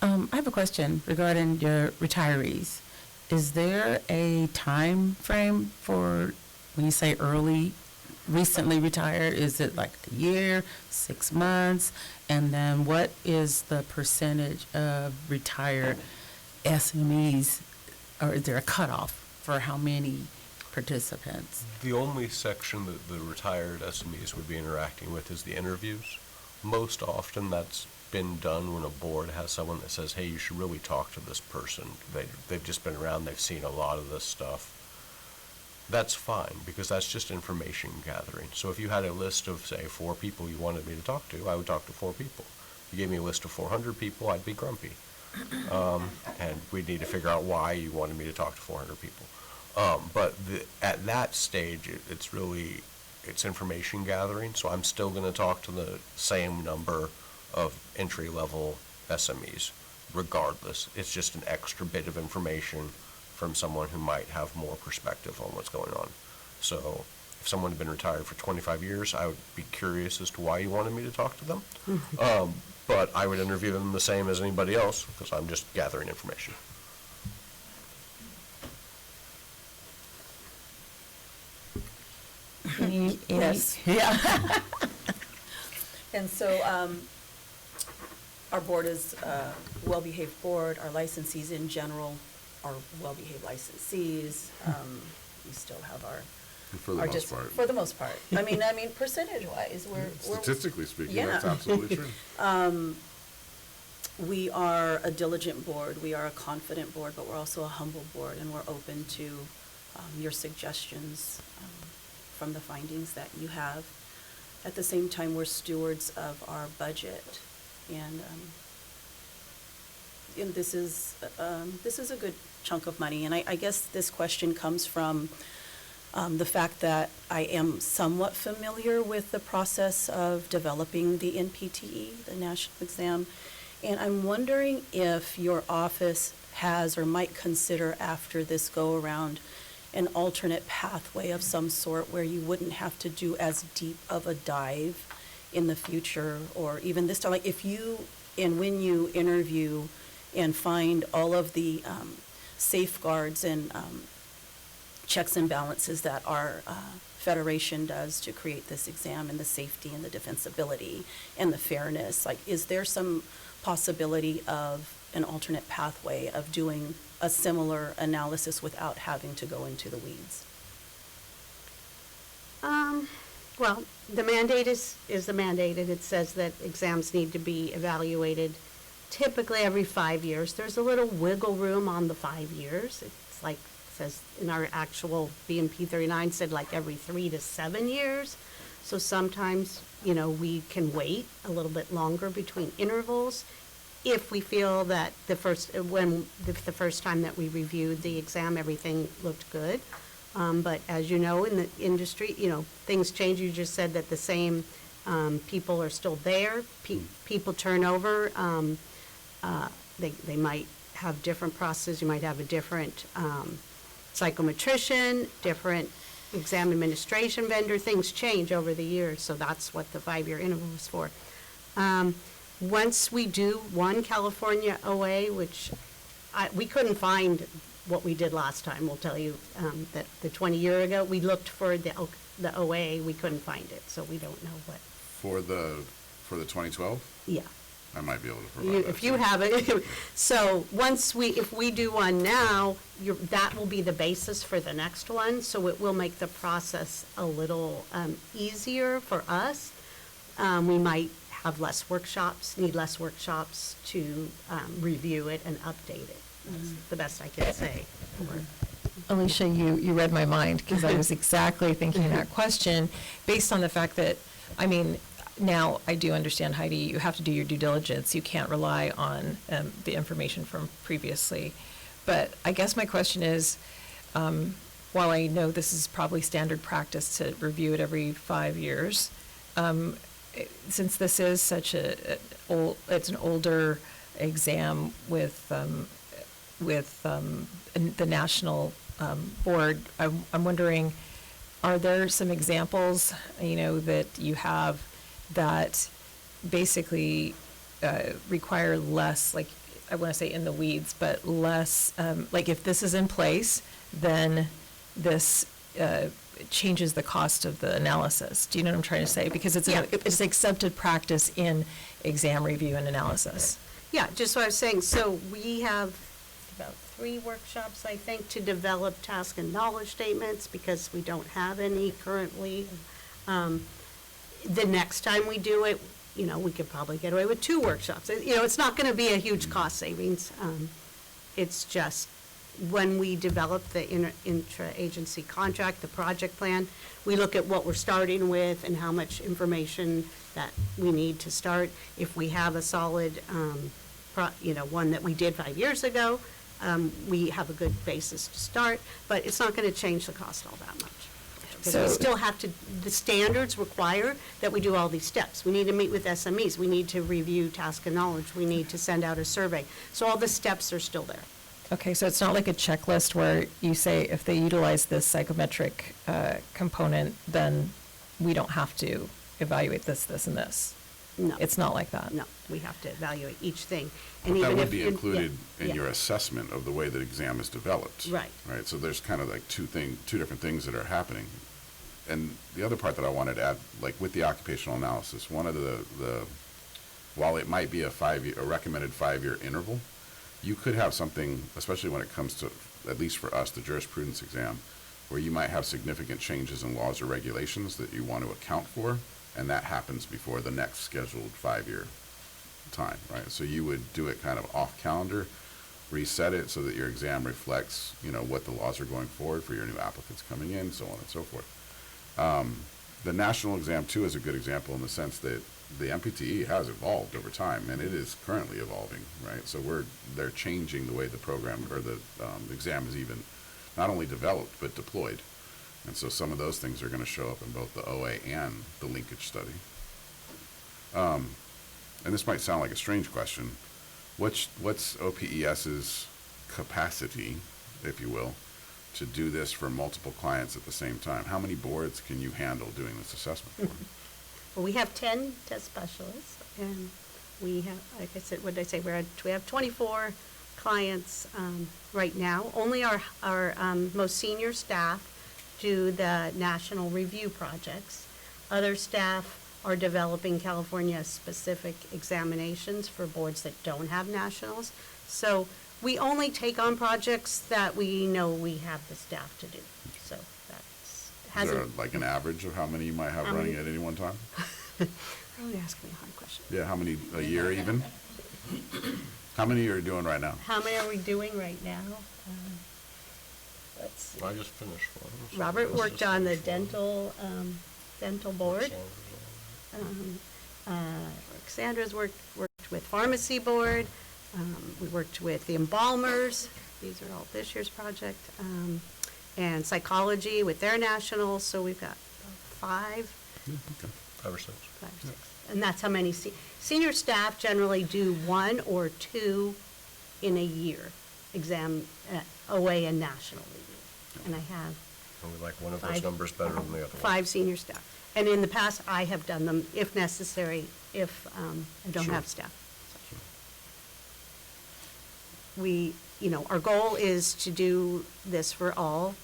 I have a question regarding your retirees. Is there a time frame for when you say recently retired? Is it like a year, 6 months? And then what is the percentage of retired SMEs, or is there a cutoff for how many participants? The only section that the retired SMEs would be interacting with is the interviews. Most often that's been done when a board has someone that says, hey, you should really talk to this person. They've just been around, they've seen a lot of this stuff. That's fine, because that's just information gathering. So if you had a list of, say, 4 people you wanted me to talk to, I would talk to 4 people. If you gave me a list of 400 people, I'd be grumpy. And we'd need to figure out why you wanted me to talk to 400 people. But at that stage, it's information gathering, so I'm still going to talk to the same number of entry-level SMEs, regardless. It's just an extra bit of information from someone who might have more perspective on what's going on. So if someone had been retired for 25 years, I would be curious as to why you wanted me to talk to them. But I would interview them the same as anybody else, because I'm just gathering information. Yes. Yeah. And so, our board is a well-behaved board, our licensees in general are well-behaved licensees. We still have for the our most just, part, for the most part. I mean, percentage-wise, we're. statistically speaking, Yeah. that's absolutely true. We are a diligent board, we are a confident board, but we're also a humble board, and we're open to your suggestions from the findings that you have. At the same time, we're stewards of our budget, and this is a good chunk of money. And I guess this question comes from the fact that I am somewhat familiar with the process of developing the NPTE, the national exam, and I'm wondering if your office has or might consider after this go-around an alternate pathway of some sort where you wouldn't have to do as deep of a dive in the future, or even this time, like if you, and when you interview and find all of the safeguards and checks and balances that our federation does to create this exam, and the safety and the defensibility and the fairness, like, is there some possibility of an alternate pathway of doing a similar analysis without having to go into the weeds? Well, the mandate is the mandate, and it says that exams need to be evaluated typically every 5 years. There's a little wiggle room on the 5 years. It's like, says in our actual BMP 39 said like every 3 to 7 years. So sometimes, we can wait a little bit longer between intervals if we feel that the first time that we reviewed the exam, everything looked good. But as you know, in the industry, things change. You just said that the same people are still there. People turn over. They might have different processes. You might have a different psychometrician, different exam administration vendor. Things change over the years, so that's what the 5-year interval is for. Once we do one California OA, which we couldn't find what we did last time, we'll tell you, that the 20 year ago, we looked for the OA, we couldn't find it, so we don't know what. For the 2012, Yeah. I might be able to provide that. If you have it, so if we do one now, that will be the basis for the next one, so it will make the process a little easier for us. We might have need less workshops to review it and update it. That's the best I can say. Alicia, you read my mind, because I was exactly thinking that question, based on the fact that, now I do understand, Heidi, you have to do your due diligence. You can't rely on the information from previously. But I guess my question is, while I know this is probably standard practice to review it every 5 years, since this is such it's an older exam with the national board, I'm wondering, are there some examples, that you have that basically require less, like, I want to say in the weeds, but less, like if this is in place, then this changes the cost of the analysis. Do you know what I'm trying to say? Because it's accepted practice in exam review and analysis. Yeah, just what I was saying. So we have about 3 workshops, I think, to develop task and knowledge statements, because we don't have any currently. The next time we do it, we could probably get away with 2 workshops. It's not going to be a huge cost savings. It's just when we develop the intra-agency contract, the project plan, we look at what we're starting with and how much information that we need to start. If we have a solid, one that we did 5 years ago, we have a good basis to start, but it's not going to change the cost all that much. Because we still have to, the standards require that we do all these steps. We need to meet with SMEs, we need to review task and knowledge, we need to send out a survey. So all the steps are still there. Okay, so it's not like a checklist where you say if they utilize this psychometric component, then we don't have to evaluate this, and this. No. It's not like that. No, we have to evaluate each thing. But And that even would if be you- included yeah, in yeah. your assessment of the way that exam is developed. Right. Right, so there's kind of like two different things that are happening. And the other part that I wanted to add, like with the occupational analysis, one of the while it might be a recommended 5-year interval, you could have something, especially when it comes to, at least for us, the jurisprudence exam, where you might have significant changes in laws or regulations that you want to account for, and that happens before the next scheduled 5-year time, right? So you would do it kind of off calendar, reset it so that your exam reflects, what the laws are going forward for your new applicants coming in, so on and so forth. The national exam, too, is a good example in the sense that the MPTE has evolved over time, and it is currently evolving, right? So they're changing the way the program or the exam is even not only developed but deployed. And so some of those things are going to show up in both the OA and the linkage study. And this might sound like a strange question. What's OPES's capacity, if you will, to do this for multiple clients at the same time? How many boards can you handle doing this assessment for? Well, we have 10 test specialists, and we have, like I said, what did I say? We have 24 clients right now. Only our most senior staff do the national review projects. Other staff are developing California-specific examinations for boards that don't have nationals. So we only take on projects that we know we have the staff to do. So that's, Is there hasn't, like an average of how many you might have How running many? at any one time? don't ask me a hard question. Yeah, how many a year even? How many are you doing right now? How many are we doing right now? Let's see. I just finished one. so Robert this worked is on the finished one. dental board. Alexandra's worked with pharmacy board. We worked with the embalmers. These are all this year's project. And psychology with their nationals. So we've got five, Okay. 5 or 6. 5, 6. And that's how many senior staff generally do 1 or 2 in a year, exam, OA and national review. And I have And we like one of those 5 numbers better than the other one. 5 senior staff. And in the past, I have done them if necessary, if I don't Sure. have staff. We, our goal is to do this for all,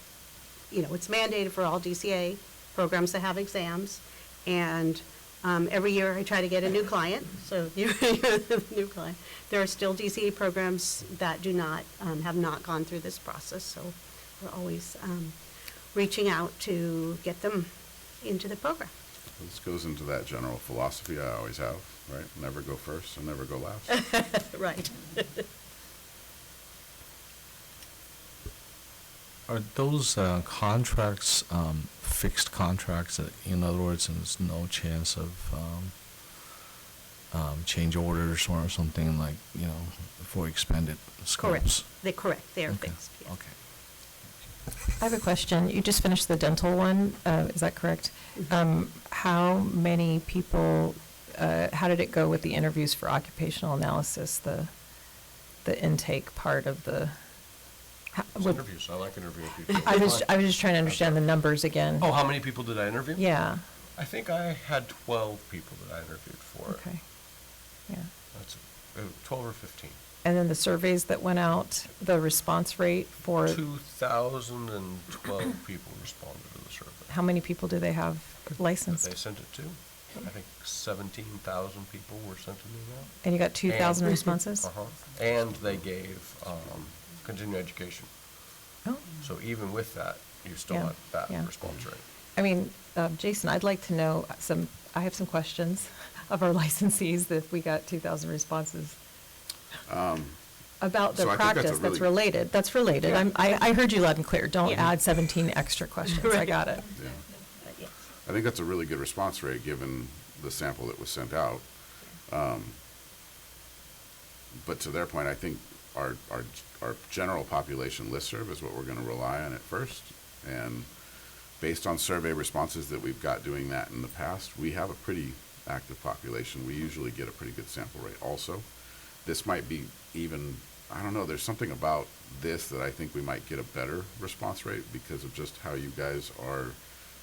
it's mandated for all DCA programs that have exams. And every year I try to get a new client, so you're the new client. There are still DCA programs that do not, have not gone through this process, so we're always reaching out to get them into the program. This goes into that general philosophy I always have, right? Never go first and never go last. Right. Are those contracts fixed contracts? In other words, there's no chance of change orders or something like, for expanded scopes? Correct. Correct. They are Okay, fixed, yes. Okay. I have a question. You just finished the dental one, is that correct? How many people, how did it go with the interviews for occupational analysis, the intake part of the? It's interviews. I like interviewing people. I was just trying to understand the numbers again. Oh, how many people did I interview? Yeah, I think I had 12 people that I interviewed for it. okay, yeah. That's 12 or 15. And then the surveys that went out, the response rate for, 2,012 people responded to the survey. how many people do they have That they licensed? sent it to. I think 17,000 people were sent an email. And you got 2,000 And- responses? Uh-huh. And they gave continuing education. Oh. So even with that, you still Yeah, had that yeah. response rate. I mean, Jason, I'd like to know I have some questions of our licensees that if we got 2,000 responses about so the I think that's a practice that's really- related. That's related. Yeah. I heard you loud and clear. Don't Yeah. add 17 extra questions. I Right. got it. Yeah. But yes. I think that's a really good response rate, given the sample that was sent out. But to their point, I think our general population listserv is what we're gonna rely on at first. And based on survey responses that we've got doing that in the past, we have a pretty active population. We usually get a pretty good sample rate also. This might be even, I don't know, there's something about this that I think we might get a better response rate because of just how you guys are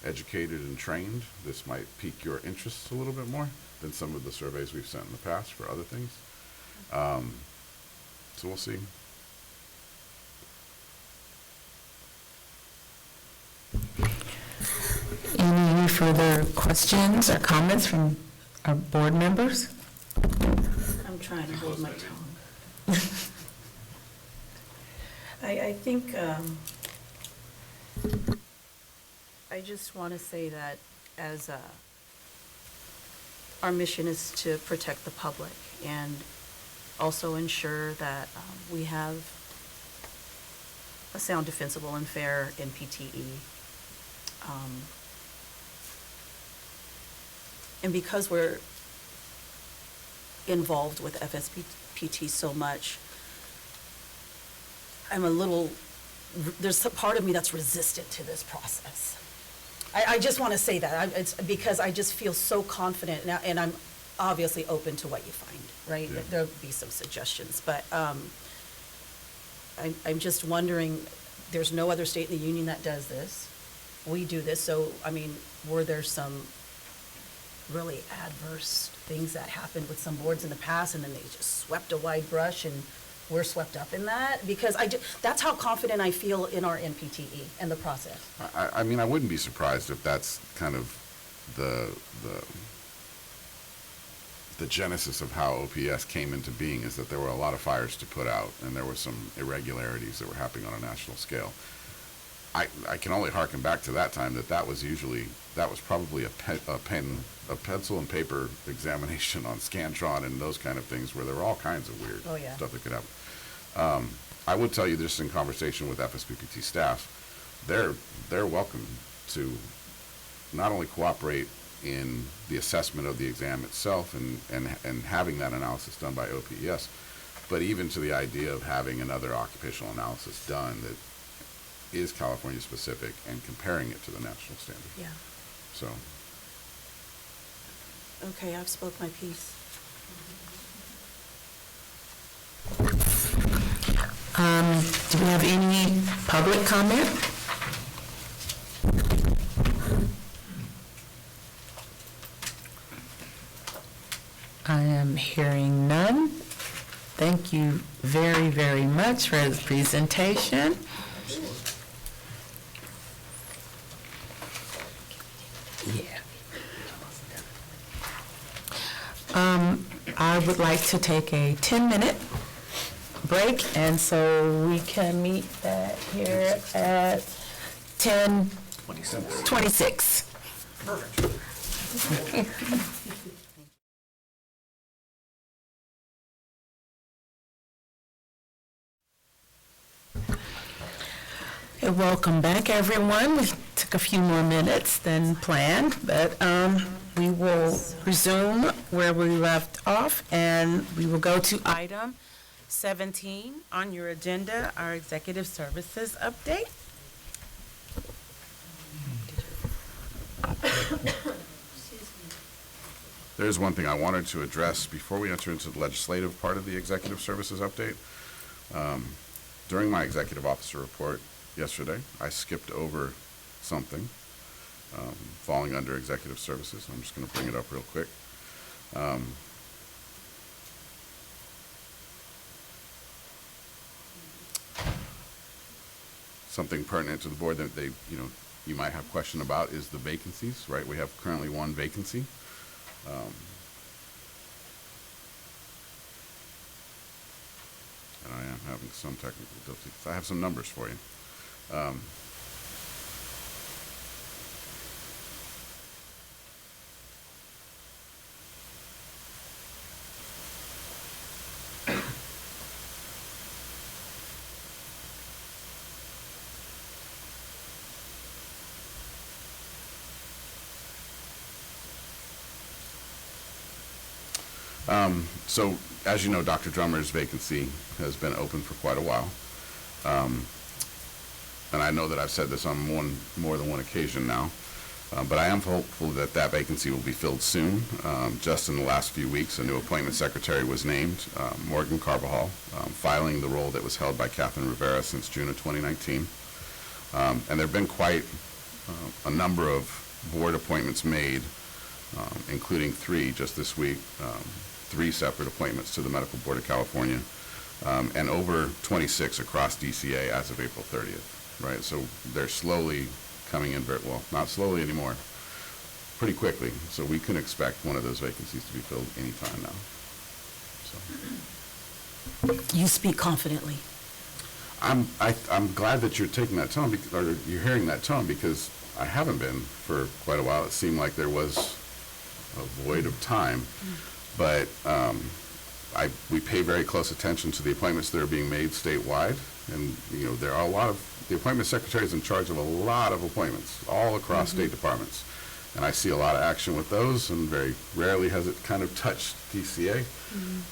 educated and trained. This might pique your interest a little bit more than some of the surveys we've sent in the past for other things. So we'll see. Any further questions or comments from our board members? I'm trying to hold my tongue. I think, I just want to say that as our mission is to protect the public and also ensure that we have a sound, defensible, and fair NPTE. And because we're involved with FSPT so much, I'm a little, there's a part of me that's resistant to this process. I just want to say that, it's because I just feel so confident, and I'm obviously open to what you find, right? Yeah. There'll be some suggestions, but I'm just wondering, there's no other state in the union that does this. We do this, so, I mean, were there some really adverse things that happened with some boards in the past, and then they just swept a wide brush, and we're swept up in that? Because that's how confident I feel in our NPTE and the process. I mean, I wouldn't be surprised if that's kind of the genesis of how OPS came into being, is that there were a lot of fires to put out, and there were some irregularities that were happening on a national scale. I can only harken back to that time, that was probably a pencil and paper examination on Scantron and those kind of things, where there were all kinds of weird Oh, yeah. stuff that could happen. I would tell you, just in conversation with FSBPT staff, they're welcome to not only cooperate in the assessment of the exam itself and having that analysis done by OPES, but even to the idea of having another occupational analysis done that is California specific and comparing it to the national standard. Yeah. So, Okay, I've spoke my piece. Do we have any public comment? I am hearing none. Thank you very, very much for the presentation. Yeah. I would like to take a 10-minute break, and so we can meet back here at 10:26. Okay, welcome back, everyone. We took a few more minutes than planned, but we will resume where we left off, and we will go to item 17 on your agenda, our executive services update. there's one thing I wanted to address before we enter into the legislative part of the executive services update. During my executive officer report yesterday, I skipped over something falling under executive services. I'm just going to bring it up real quick. Something pertinent to the board that you might have question about is the vacancies, right? We have currently one vacancy. And I am having some technical difficulties. I have some numbers for you. So, as you know, Dr. Drummer's vacancy has been open for quite a while. And I know that I've said this on more than one occasion now, but I am hopeful that that vacancy will be filled soon. Just in the last few weeks, a new appointment secretary was named, Morgan Carvajal, filing the role that was held by Catherine Rivera since June of 2019. And there have been quite a number of board appointments made, including 3 just this week. 3 separate appointments to the Medical Board of California, and over 26 across DCA as of April 30th, right? So they're slowly coming in, well, not slowly anymore, pretty quickly. So we can expect one of those vacancies to be filled anytime now. So. You speak confidently. I'm glad that you're taking that tone, or you're hearing that tone, because I haven't been for quite a while. It seemed like there was a void of time. But we pay very close attention to the appointments that are being made statewide, and there are the appointment secretary is in charge of a lot of appointments all across state departments, and I see a lot of action with those, and very rarely has it kind of touched DCA,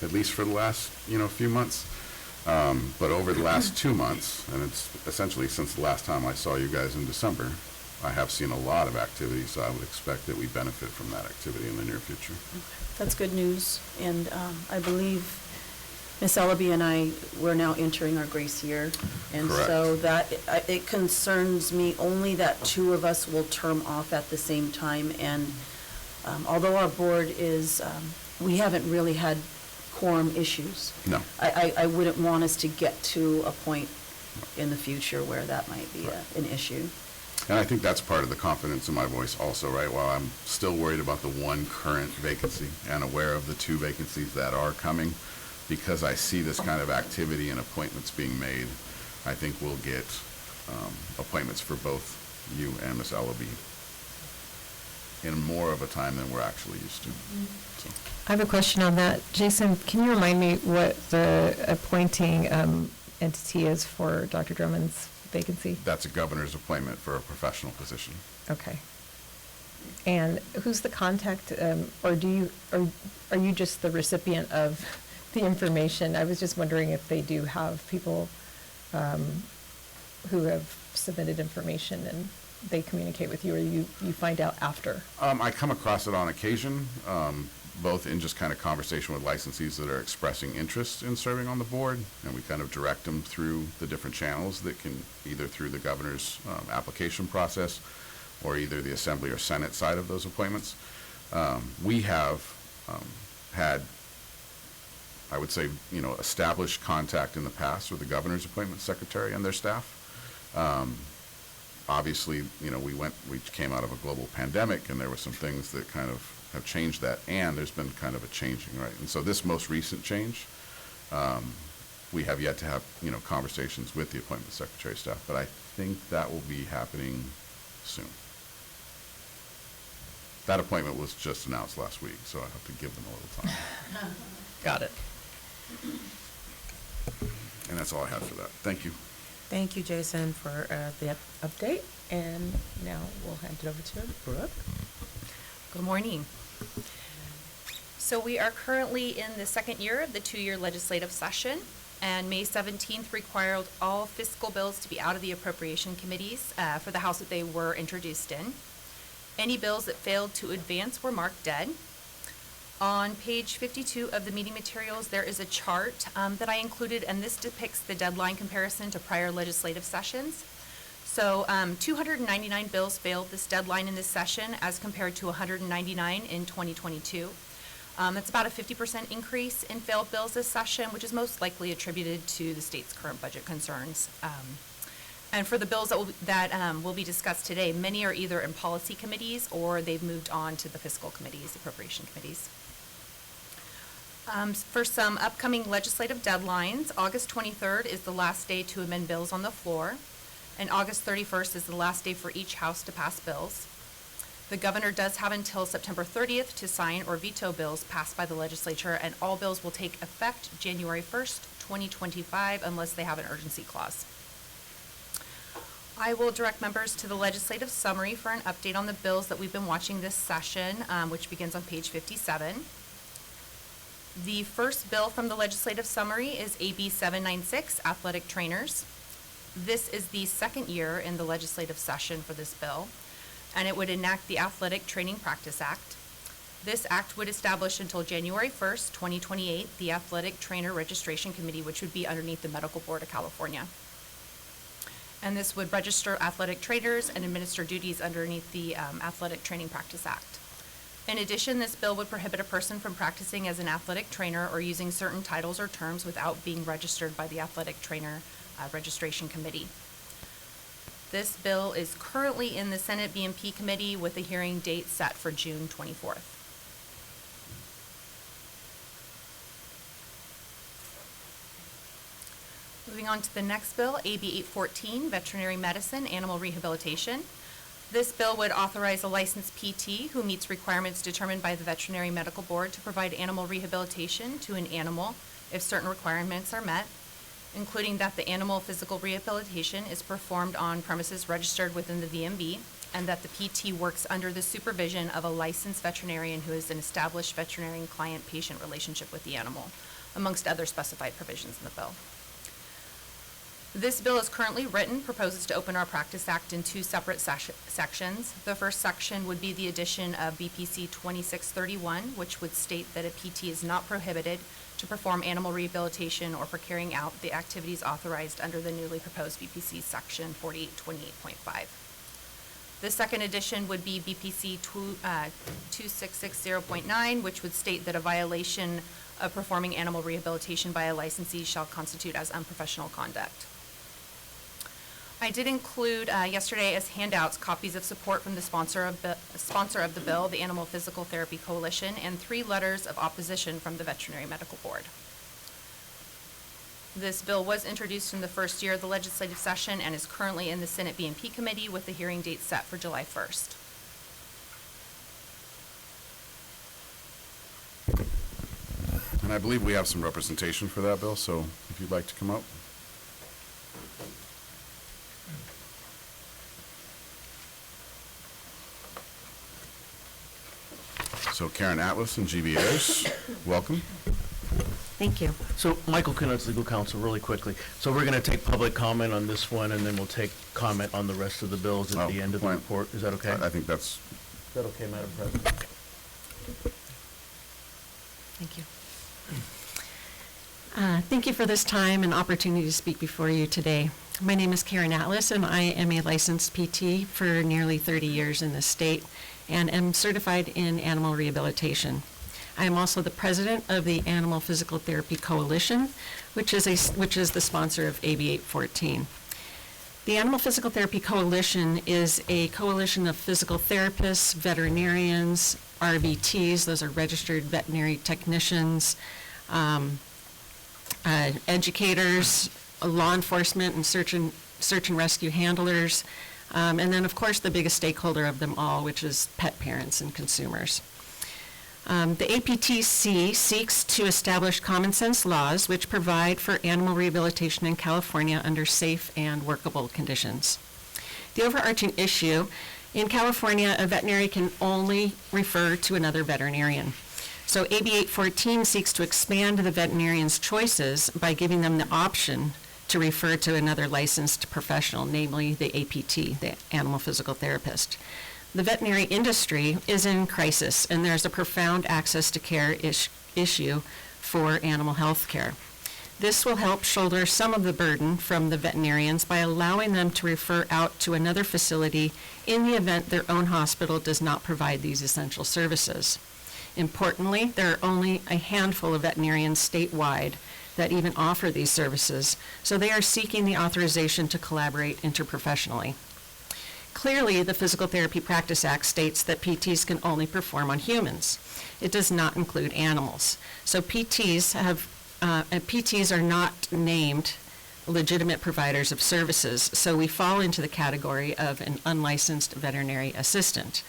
at least for the last few months. But over the last 2 months, and it's essentially since the last time I saw you guys in December, I have seen a lot of activity, so I would expect that we benefit from that activity in the near future. That's good news, and I believe Miss Ellaby and I, we're now entering our grace year. And so that, it concerns me only that two of us will term off at the same time. And although our board is, we haven't really had quorum issues. No. I wouldn't want us to get to a point in the future where that might be an issue. And I think that's part of the confidence in my voice also, right? While I'm still worried about the one current vacancy and aware of the two vacancies that are coming, because I see this kind of activity and appointments being made, I think we'll get appointments for both you and Ms. Ellaby in more of a time than we're actually used to. So, I have a question on that. Jason, can you remind me what the appointing entity is for Dr. Drummond's vacancy? that's a governor's appointment for a professional position. Okay. And who's the contact, or are you just the recipient of the information? I was just wondering if they do have people who have submitted information and they communicate with you, or you find out after? I come across it on occasion, both in just kind of conversation with licensees that are expressing interest in serving on the board, and we kind of direct them through the different channels that can, either through the governor's application process, or either the Assembly or Senate side of those appointments. We have had, I would say, established contact in the past with the governor's appointment secretary and their staff. Obviously, we came out of a global pandemic, and there were some things that kind of have changed that, and there's been kind of a changing, right? And so this most recent change, we have yet to have, conversations with the appointment secretary staff, but I think that will be happening soon. That appointment was just announced last week, so I have to give them a little time. Got it. And that's all I have for that. Thank you. Thank you, Jason, for the update. And now we'll hand it over to Brooke. Good morning. So we are currently in the second year of the two-year legislative session, and May 17th required all fiscal bills to be out of the appropriation committees for the House that they were introduced in. Any bills that failed to advance were marked dead. On page 52 of the meeting materials, there is a chart that I included, and this depicts the deadline comparison to prior legislative sessions. So 299 bills failed this deadline in this session as compared to 199 in 2022. That's about a 50% increase in failed bills this session, which is most likely attributed to the state's current budget concerns. And for the bills that will be discussed today, many are either in policy committees or they've moved on to the fiscal committees, appropriation committees. For some upcoming legislative deadlines, August 23rd is the last day to amend bills on the floor, and August 31st is the last day for each house to pass bills. The governor does have until September 30th to sign or veto bills passed by the legislature, and all bills will take effect January 1st, 2025, unless they have an urgency clause. I will direct members to the legislative summary for an update on the bills that we've been watching this session, which begins on page 57. The first bill from the legislative summary is AB 796, Athletic Trainers. This is the second year in the legislative session for this bill, and it would enact the Athletic Training Practice Act. This act would establish until January 1st, 2028, the Athletic Trainer Registration Committee, which would be underneath the Medical Board of California. And this would register athletic trainers and administer duties underneath the Athletic Training Practice Act. In addition, this bill would prohibit a person from practicing as an athletic trainer or using certain titles or terms without being registered by the Athletic Trainer Registration Committee. This bill is currently in the Senate BMP Committee with a hearing date set for June 24th. Moving on to the next bill, AB 814, Veterinary Medicine, Animal Rehabilitation. This bill would authorize a licensed PT who meets requirements determined by the Veterinary Medical Board to provide animal rehabilitation to an animal if certain requirements are met, including that the animal physical rehabilitation is performed on premises registered within the VMB, and that the PT works under the supervision of a licensed veterinarian who has an established veterinarian client-patient relationship with the animal, amongst other specified provisions in the bill. This bill is currently written, proposes to open our Practice Act in two separate sections. The first section would be the addition of BPC 2631, which would state that a PT is not prohibited to perform animal rehabilitation or for carrying out the activities authorized under the newly proposed BPC Section 4828.5. The second addition would be BPC 2660.9, which would state that a violation of performing animal rehabilitation by a licensee shall constitute as unprofessional conduct. I did include yesterday as handouts copies of support from the sponsor of the bill, the Animal Physical Therapy Coalition, and 3 letters of opposition from the Veterinary Medical Board. This bill was introduced in the first year of the legislative session and is currently in the Senate B&P Committee with the hearing date set for July 1st. And I believe we have some representation for that bill, so if you'd like to come up. So Karen Atlas and GBOs, welcome. Thank you. So Michael Knudsen, legal counsel, really quickly. So we're going to take public comment on this one, and then we'll take comment on the rest of the bills at the end of the Fine. report. Is that okay? I think that's, Is that okay, Madam President? Thank you. Thank you for this time and opportunity to speak before you today. My name is Karen Atlas, and I am a licensed PT for nearly 30 years in this state and am certified in animal rehabilitation. I am also the president of the Animal Physical Therapy Coalition, which is the sponsor of AB 814. The Animal Physical Therapy Coalition is a coalition of physical therapists, veterinarians, RVTs, those are registered veterinary technicians, educators, law enforcement, and search and rescue handlers, and then, of course, the biggest stakeholder of them all, which is pet parents and consumers. The APTC seeks to establish common sense laws which provide for animal rehabilitation in California under safe and workable conditions. The overarching issue, in California, a veterinary can only refer to another veterinarian. So AB 814 seeks to expand the veterinarian's choices by giving them the option to refer to another licensed professional, namely the APT, the animal physical therapist. The veterinary industry is in crisis, and there's a profound access to care issue for animal health care. This will help shoulder some of the burden from the veterinarians by allowing them to refer out to another facility in the event their own hospital does not provide these essential services. Importantly, there are only a handful of veterinarians statewide that even offer these services, so they are seeking the authorization to collaborate interprofessionally. Clearly, the Physical Therapy Practice Act states that PTs can only perform on humans. It does not include animals. So PTs are not named legitimate providers of services, so we fall into the category of an unlicensed veterinary assistant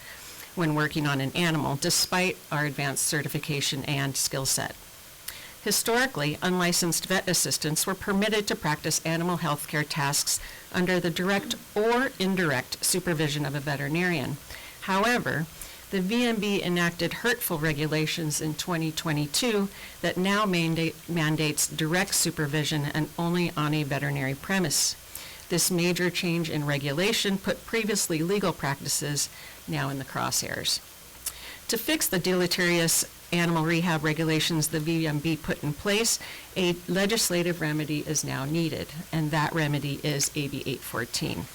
when working on an animal, despite our advanced certification and skill set. Historically, unlicensed vet assistants were permitted to practice animal health care tasks under the direct or indirect supervision of a veterinarian. However, the VMB enacted hurtful regulations in 2022 that now mandates direct supervision and only on a veterinary premise. This major change in regulation put previously legal practices now in the crosshairs. To fix the deleterious animal rehab regulations the VMB put in place, a legislative remedy is now needed, and that remedy is AB 814.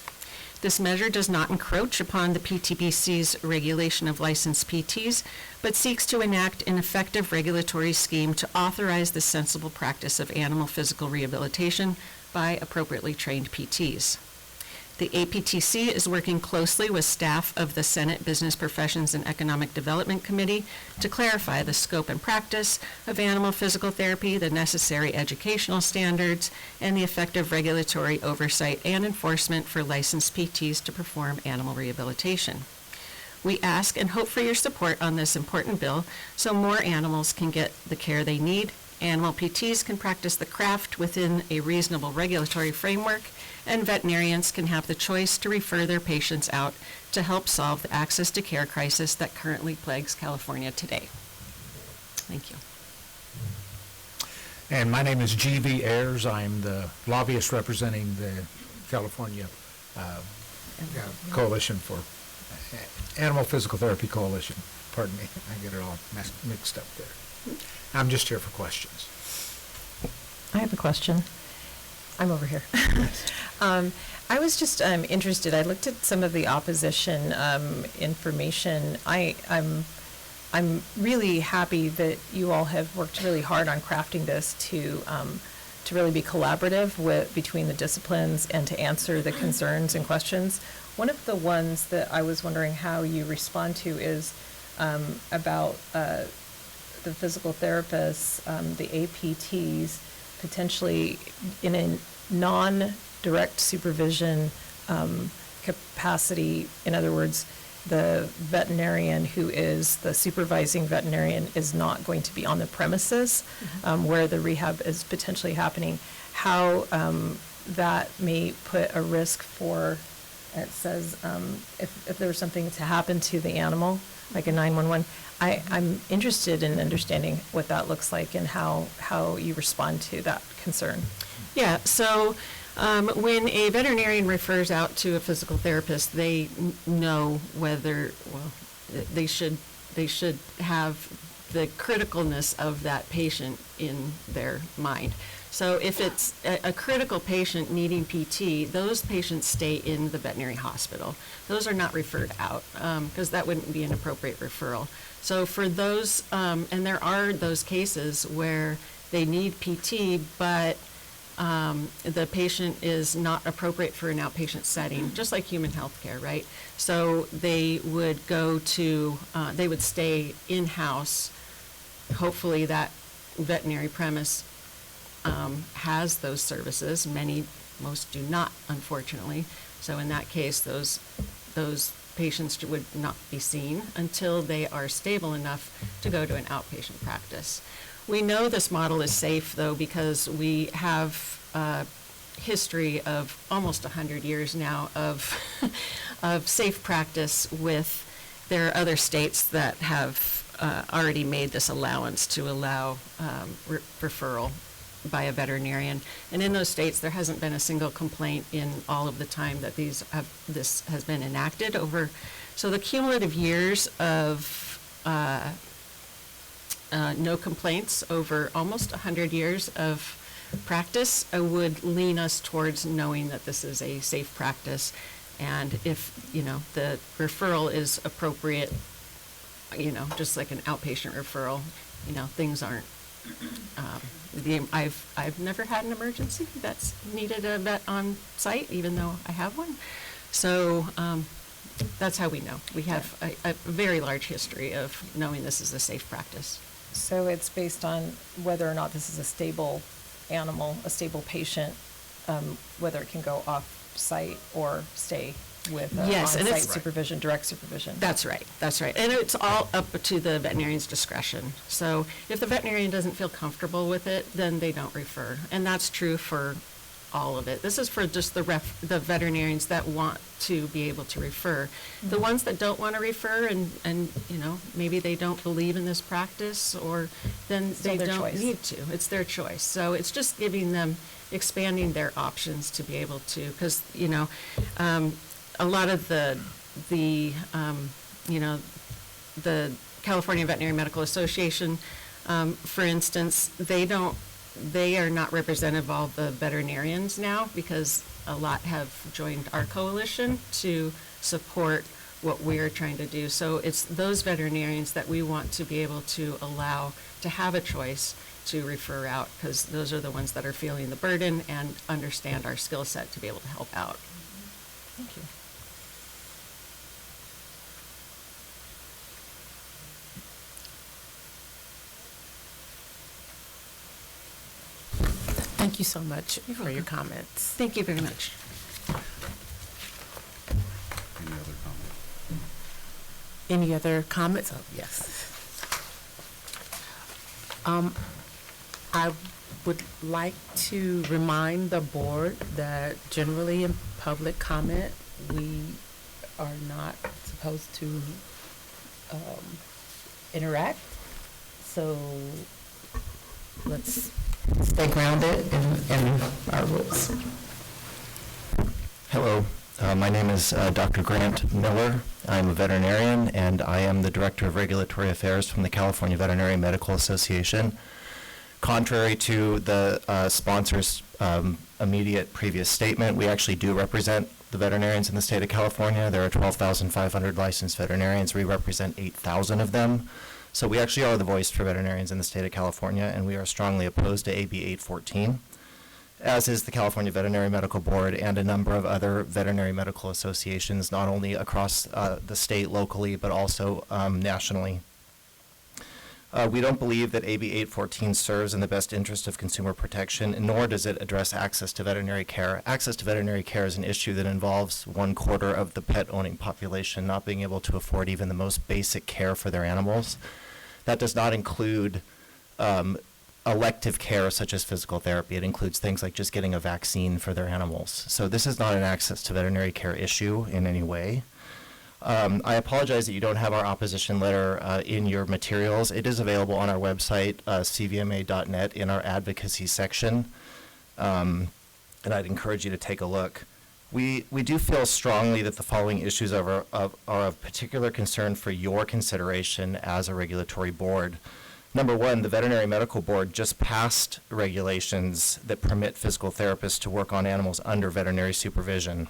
This measure does not encroach upon the PTBC's regulation of licensed PTs, but seeks to enact an effective regulatory scheme to authorize the sensible practice of animal physical rehabilitation by appropriately trained PTs. The APTC is working closely with staff of the Senate Business Professions and Economic Development Committee to clarify the scope and practice of animal physical therapy, the necessary educational standards, and the effective regulatory oversight and enforcement for licensed PTs to perform animal rehabilitation. We ask and hope for your support on this important bill so more animals can get the care they need, animal PTs can practice the craft within a reasonable regulatory framework, and veterinarians can have the choice to refer their patients out to help solve the access to care crisis that currently plagues California today. Thank you. And my name is G.V. Ayers. I'm the lobbyist representing the California Coalition for Animal Physical Therapy Coalition. Pardon me, I get it all mixed up there. I'm just here for questions. I have a question. I'm over here. I was just interested, I looked at some of the opposition information. I'm really happy that you all have worked really hard on crafting this to really be collaborative between the disciplines and to answer the concerns and questions. One of the ones that I was wondering how you respond to is about the physical therapists, the APTs, potentially in a non-direct supervision capacity. In other words, the veterinarian who is the supervising veterinarian is not going to be on the premises where the rehab is potentially happening. How that may put a risk for, it says, if there was something to happen to the animal, like a 911, I'm interested in understanding what that looks like and how you respond to that concern. Yeah, so when a veterinarian refers out to a physical therapist, they know whether, well, they should have the criticalness of that patient in their mind. So if it's a critical patient needing PT, those patients stay in the veterinary hospital. Those are not referred out because that wouldn't be an appropriate referral. So for those, and there are those cases where they need PT, but the patient is not appropriate for an outpatient setting, just like human health care, right? So they would go to, they would stay in-house. Hopefully that veterinary premise has those services. Most do not, unfortunately. So in that case, those patients would not be seen until they are stable enough to go to an outpatient practice. We know this model is safe, though, because we have a history of almost 100 years now of safe practice with, there are other states that have already made this allowance to allow referral by a veterinarian. And in those states, there hasn't been a single complaint in all of the time that this has been enacted over. So the cumulative years of no complaints over almost 100 years of practice would lean us towards knowing that this is a safe practice. And if, the referral is appropriate, just like an outpatient referral, things aren't, I've never had an emergency that's needed a vet on site, even though I have one. So that's how we know. We have a very large history of knowing this is a safe practice. So it's based on whether or not this is a stable animal, a stable patient, whether it can go off-site or stay with Yes, and on-site it's supervision, direct supervision. That's right. And it's all up to the veterinarian's discretion. So if the veterinarian doesn't feel comfortable with it, then they don't refer. And that's true for all of it. This is for just the veterinarians that want to be able to refer. Mm-hmm. The ones that don't want to refer and maybe they don't believe in this practice, or then they don't need to. It's their choice. So it's just giving them, expanding their options to be able to, because a lot of the California Veterinary Medical Association, for instance, they are not representative of all the veterinarians now, because a lot have joined our coalition to support what we're trying to do. So it's those veterinarians that we want to be able to allow to have a choice to refer out, because those are the ones that are feeling the burden and understand our skill set to be able to help out. Thank you. Thank you so much for your comments. Thank you very much. Any other comment? Any other comments? Oh, yes. I would like to remind the board that generally in public comment, we are not supposed to interact. So let's stay grounded in our rules. Hello, my name is Dr. Grant Miller. I'm a veterinarian, and I am the Director of Regulatory Affairs from the California Veterinary Medical Association. Contrary to the sponsor's immediate previous statement, we actually do represent the veterinarians in the state of California. There are 12,500 licensed veterinarians. We represent 8,000 of them. So we actually are the voice for veterinarians in the state of California, and we are strongly opposed to AB 814, as is the California Veterinary Medical Board and a number of other veterinary medical associations, not only across the state locally, but also nationally. We don't believe that AB 814 serves in the best interest of consumer protection, nor does it address access to veterinary care. Access to veterinary care is an issue that involves 1/4 of the pet-owning population not being able to afford even the most basic care for their animals. That does not include elective care such as physical therapy. It includes things like just getting a vaccine for their animals. So this is not an access to veterinary care issue in any way. I apologize that you don't have our opposition letter in your materials. It is available on our website, cvma.net, in our advocacy section, and I'd encourage you to take a look. We do feel strongly that the following issues are of particular concern for your consideration as a regulatory board. Number one, the Veterinary Medical Board just passed regulations that permit physical therapists to work on animals under veterinary supervision.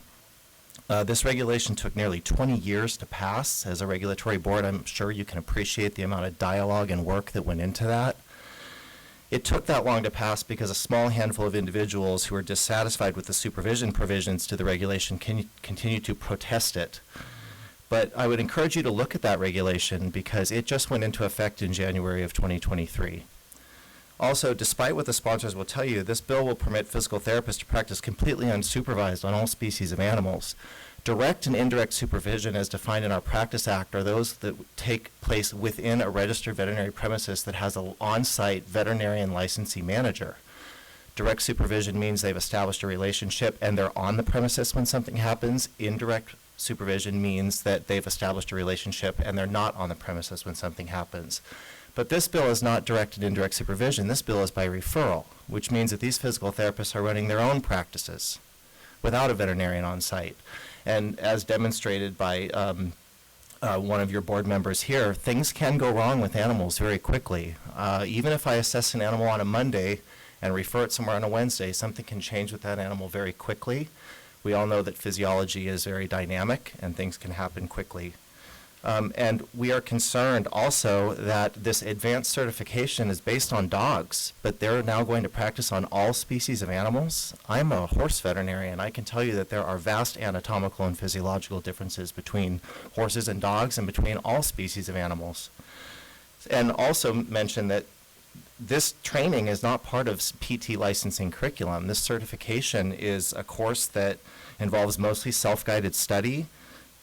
This regulation took nearly 20 years to pass. As a regulatory board, I'm sure you can appreciate the amount of dialogue and work that went into that. It took that long to pass because a small handful of individuals who are dissatisfied with the supervision provisions to the regulation continue to protest it. But I would encourage you to look at that regulation because it just went into effect in January of 2023. Also, despite what the sponsors will tell you, this bill will permit physical therapists to practice completely unsupervised on all species of animals. Direct and indirect supervision as defined in our Practice Act are those that take place within a registered veterinary premises that has an on-site veterinarian licensee manager. Direct supervision means they've established a relationship and they're on the premises when something happens. Indirect supervision means that they've established a relationship and they're not on the premises when something happens. But this bill is not direct and indirect supervision. This bill is by referral, which means that these physical therapists are running their own practices without a veterinarian on site. And as demonstrated by one of your board members here, things can go wrong with animals very quickly. Even if I assess an animal on a Monday and refer it somewhere on a Wednesday, something can change with that animal very quickly. We all know that physiology is very dynamic and things can happen quickly. And we are concerned also that this advanced certification is based on dogs, but they're now going to practice on all species of animals. I'm a horse veterinarian. I can tell you that there are vast anatomical and physiological differences between horses and dogs and between all species of animals. And also mention that this training is not part of PT licensing curriculum. This certification is a course that involves mostly self-guided study.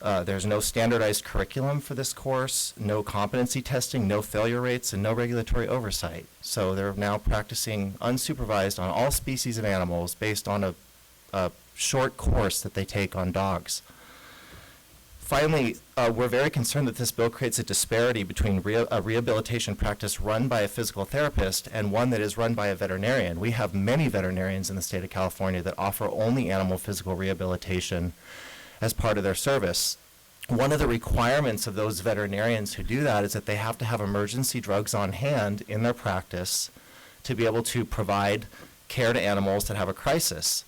There's no standardized curriculum for this course, no competency testing, no failure rates, and no regulatory oversight. So they're now practicing unsupervised on all species of animals based on a short course that they take on dogs. Finally, we're very concerned that this bill creates a disparity between a rehabilitation practice run by a physical therapist and one that is run by a veterinarian. We have many veterinarians in the state of California that offer only animal physical rehabilitation as part of their service. One of the requirements of those veterinarians who do that is that they have to have emergency drugs on hand in their practice to be able to provide care to animals that have a crisis.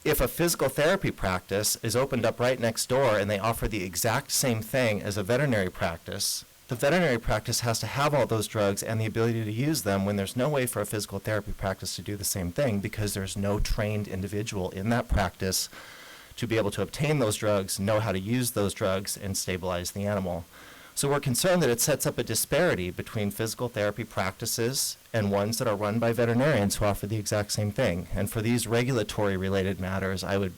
If a physical therapy practice is opened up right next door and they offer the exact same thing as a veterinary practice, the veterinary practice has to have all those drugs and the ability to use them when there's no way for a physical therapy practice to do the same thing because there's no trained individual in that practice to be able to obtain those drugs, know how to use those drugs, and stabilize the animal. So we're concerned that it sets up a disparity between physical therapy practices and ones that are run by veterinarians who offer the exact same thing. And for these regulatory related matters, I would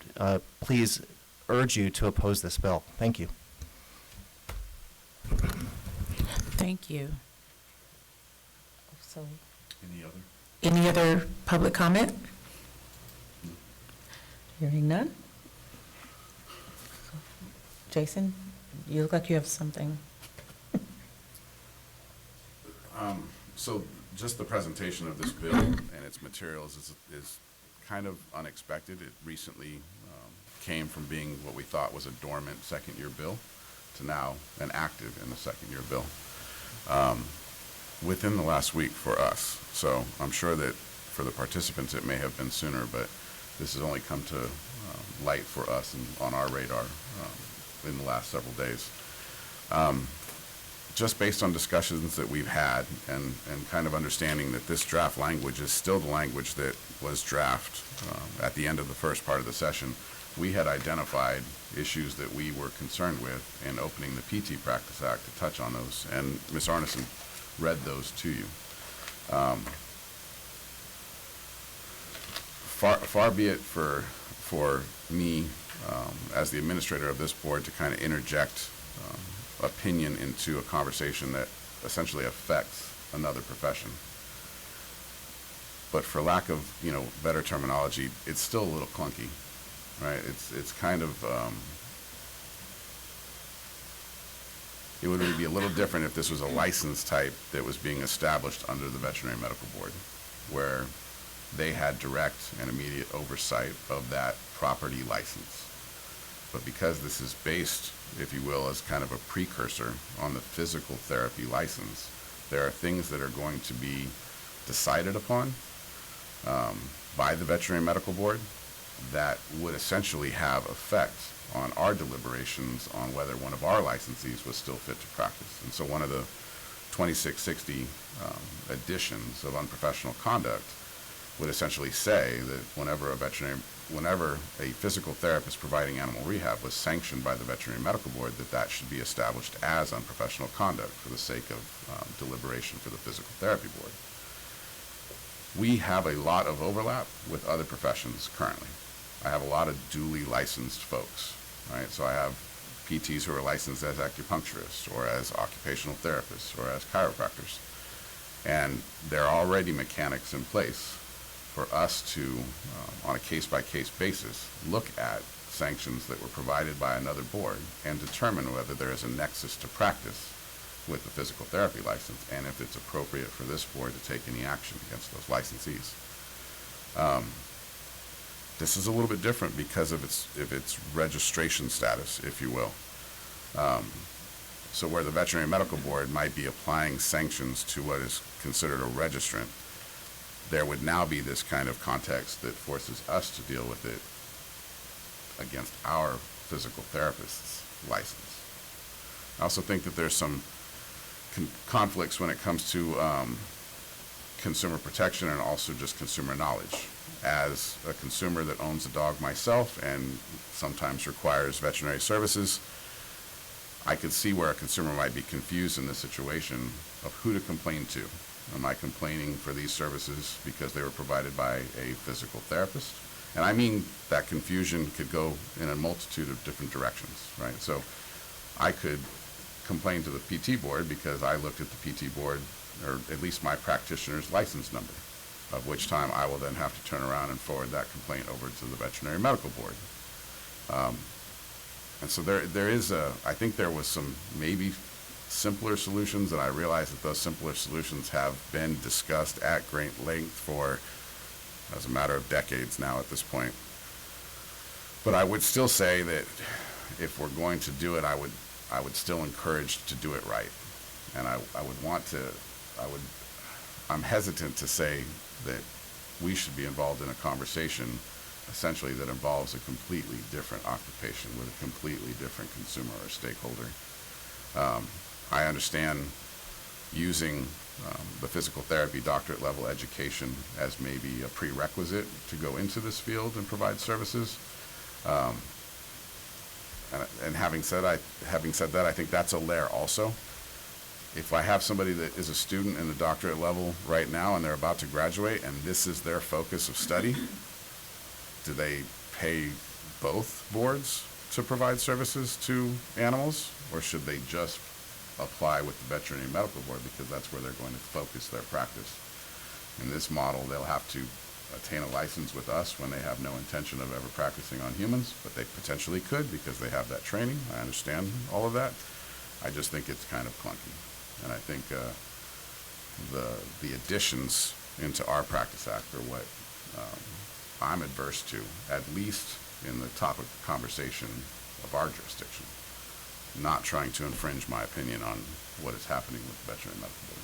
please urge you to oppose this bill. Thank you. Thank you. So, Any other? any other public comment? Hearing none? Jason, you look like you have something. So just the presentation of this bill and its materials is kind of unexpected. It recently came from being what we thought was a dormant second-year bill to now an active in the second-year bill within the last week for us. So I'm sure that for the participants it may have been sooner, but this has only come to light for us and on our radar in the last several days. Just based on discussions that we've had and kind of understanding that this draft language is still the language that was draft at the end of the first part of the session, we had identified issues that we were concerned with in opening the PT Practice Act to touch on those, and Ms. Arneson read those to you. Far be it for me as the administrator of this board to kind of interject opinion into a conversation that essentially affects another profession. But for lack of, better terminology, it's still a little clunky, right? It's kind of, it would be a little different if this was a license type that was being established under the Veterinary Medical Board, where they had direct and immediate oversight of that property license. But because this is based, if you will, as kind of a precursor on the physical therapy license, there are things that are going to be decided upon by the Veterinary Medical Board that would essentially have effect on our deliberations on whether one of our licensees was still fit to practice. And so one of the 2660 additions of unprofessional conduct would essentially say that whenever a physical therapist providing animal rehab was sanctioned by the Veterinary Medical Board, that should be established as unprofessional conduct for the sake of deliberation for the Physical Therapy Board. We have a lot of overlap with other professions currently. I have a lot of duly licensed folks, right? So I have PTs who are licensed as acupuncturists or as occupational therapists or as chiropractors. And there are already mechanics in place for us to, on a case-by-case basis, look at sanctions that were provided by another board and determine whether there is a nexus to practice with the physical therapy license and if it's appropriate for this board to take any action against those licensees. This is a little bit different because of its registration status, if you will. So where the Veterinary Medical Board might be applying sanctions to what is considered a registrant, there would now be this kind of context that forces us to deal with it against our physical therapist's license. I also think that there's some conflicts when it comes to consumer protection and also just consumer knowledge. As a consumer that owns a dog myself and sometimes requires veterinary services, I could see where a consumer might be confused in this situation of who to complain to. Am I complaining for these services because they were provided by a physical therapist? And I mean that confusion could go in a multitude of different directions, right? So I could complain to the PT board because I looked at the PT board, or at least my practitioner's license number, of which time I will then have to turn around and forward that complaint over to the Veterinary Medical Board. And so there is I think there was some maybe simpler solutions, and I realize that those simpler solutions have been discussed at great length for, as a matter of decades now at this point. But I would still say that if we're going to do it, I would still encourage to do it right. And I'm hesitant to say that we should be involved in a conversation essentially that involves a completely different occupation with a completely different consumer or stakeholder. I understand using the physical therapy doctorate level education as maybe a prerequisite to go into this field and provide services. And having said that, I think that's a layer also. If I have somebody that is a student in the doctorate level right now and they're about to graduate and this is their focus of study, do they pay both boards to provide services to animals, or should they just apply with the Veterinary Medical Board because that's where they're going to focus their practice? In this model, they'll have to attain a license with us when they have no intention of ever practicing on humans, but they potentially could because they have that training. I understand all of that. I just think it's kind of clunky. And I think the additions into our Practice Act are what I'm adverse to, at least in the topic of conversation of our jurisdiction, not trying to infringe my opinion on what is happening with the veterinary medical board.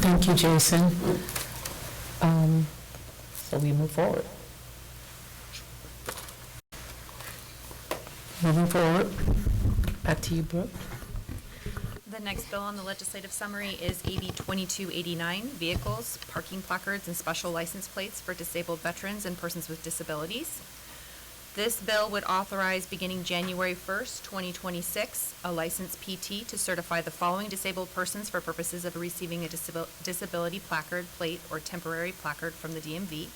Thank you, Jason. So we move forward. Moving forward. Back to you, Brooke. The next bill on the legislative summary is AB 2289, Vehicles, Parking Placards, and Special License Plates for Disabled Veterans and Persons with Disabilities. This bill would authorize, beginning January 1st, 2026, a licensed PT to certify the following disabled persons for purposes of receiving a disability placard, plate, or temporary placard from the DMV,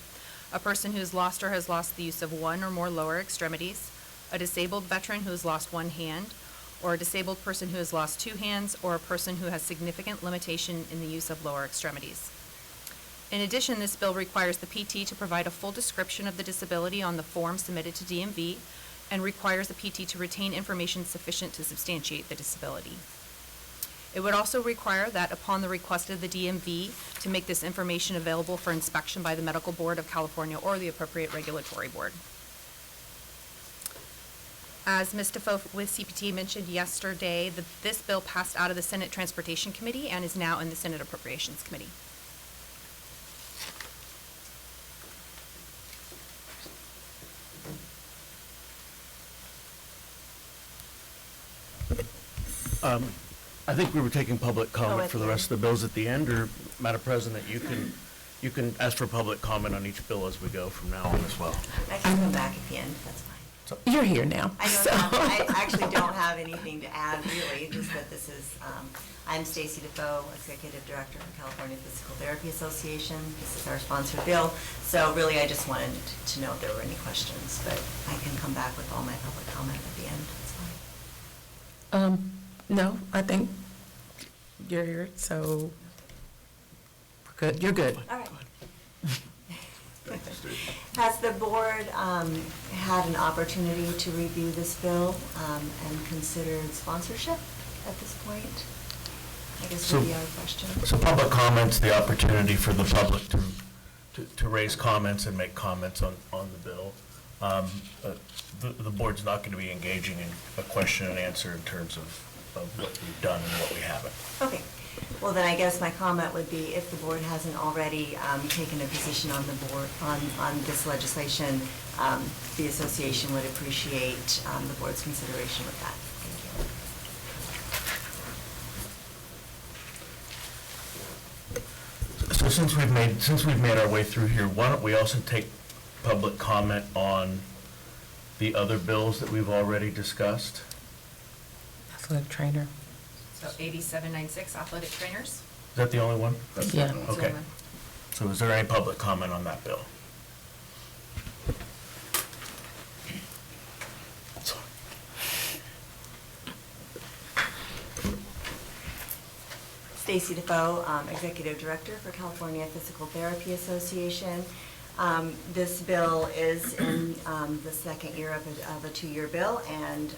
a person who has lost or has lost the use of one or more lower extremities, a disabled veteran who has lost one hand, or a disabled person who has lost two hands, or a person who has significant limitation in the use of lower extremities. In addition, this bill requires the PT to provide a full description of the disability on the form submitted to DMV and requires the PT to retain information sufficient to substantiate the disability. It would also require that upon the request of the DMV to make this information available for inspection by the Medical Board of California or the appropriate regulatory board. As Ms. Defoe with CPT mentioned yesterday, this bill passed out of the Senate Transportation Committee and is now in the Senate Appropriations Committee. I think we were taking public comment for the rest of the bills at the end, or Madam President, you can ask for public comment on each bill as we go from now on as well. I can come back at the end, that's fine. You're here now. I actually don't have anything to add, really, just that this is, I'm Stacy Defoe, Executive Director of the California Physical Therapy Association. This is our sponsored bill, so really I just wanted to know if there were any questions, but I can come back with all my public comment at the end, that's fine. No, I think you're here, so we're good. You're good. All right. Has the board had an opportunity to review this bill and considered sponsorship at this point? I guess would be our question. So public comments, the opportunity for the public to raise comments and make comments on the bill. The board's not going to be engaging in a question and answer in terms of what we've done and what we haven't. Okay. Well, then I guess my comment would be if the board hasn't already taken a position on the board, on this legislation, the association would appreciate the board's consideration with that. Thank you. So since we've made our way through here, why don't we also take public comment on the other bills that we've already discussed? Athletic trainer. So AB 796, athletic trainers. Is that the only one? Yeah. Okay. So is there any public comment on that bill? Stacy Defoe, Executive Director for California Physical Therapy Association. This bill is in the second year of a two-year bill, and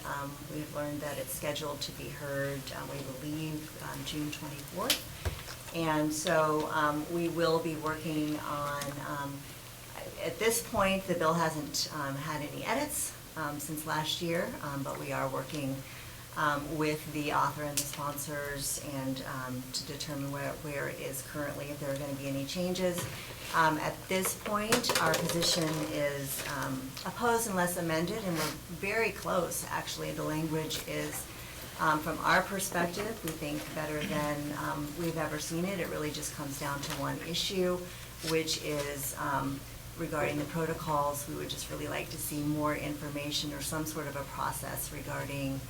we've learned that it's scheduled to be heard, we believe, June 24th. And so we will be working on, at this point, the bill hasn't had any edits since last year, but we are working with the author and the sponsors and to determine where it is currently, if there are going to be any changes. At this point, our position is opposed unless amended, and we're very close, actually. The language is, from our perspective, we think better than we've ever seen it. It really just comes down to one issue, which is regarding the protocols. We would just really like to see more information or some sort of a process regarding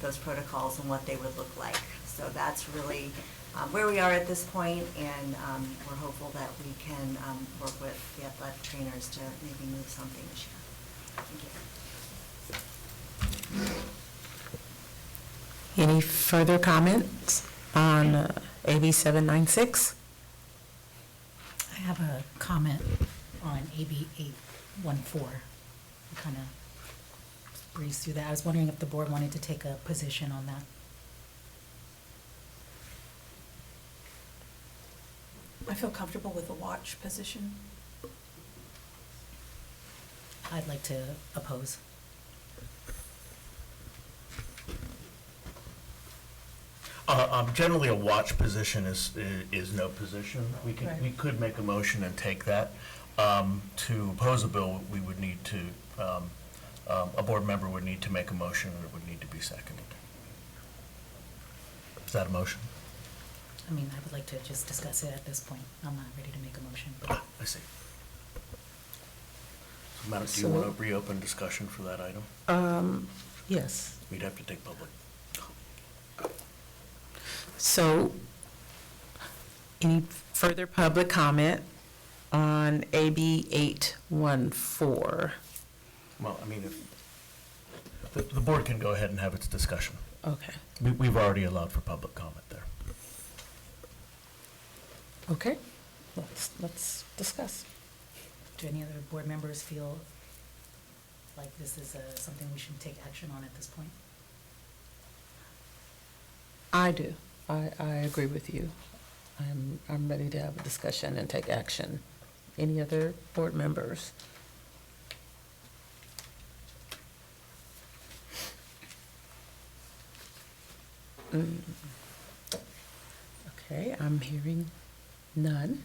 those protocols and what they would look like. So that's really where we are at this point, and we're hopeful that we can work with the athletic trainers to maybe move something this year. Thank you. Any further comments on AB 796? I have a comment on AB 814. Kind of breeze through that. I was wondering if the board wanted to take a position on that. I feel comfortable with the watch position. I'd like to oppose. Generally, a watch position is no position. We could make a motion and take that. To oppose a bill, we would need to, a board member would need to make a motion, and it would need to be seconded. Is that a motion? I mean, I would like to just discuss it at this point. I'm not ready to make a motion, but I see. So, Madam, do you want to reopen discussion for that item? Yes. We'd have to take public. So, any further public comment on AB 814? Well, I mean, if, the board can go ahead and have its discussion. Okay. We've already allowed for public comment there. Okay, let's discuss. do any other board members feel like this is something we should take action on at this point? I do. I agree with you. I'm ready to have a discussion and take action. Any other board members? Okay, I'm hearing none.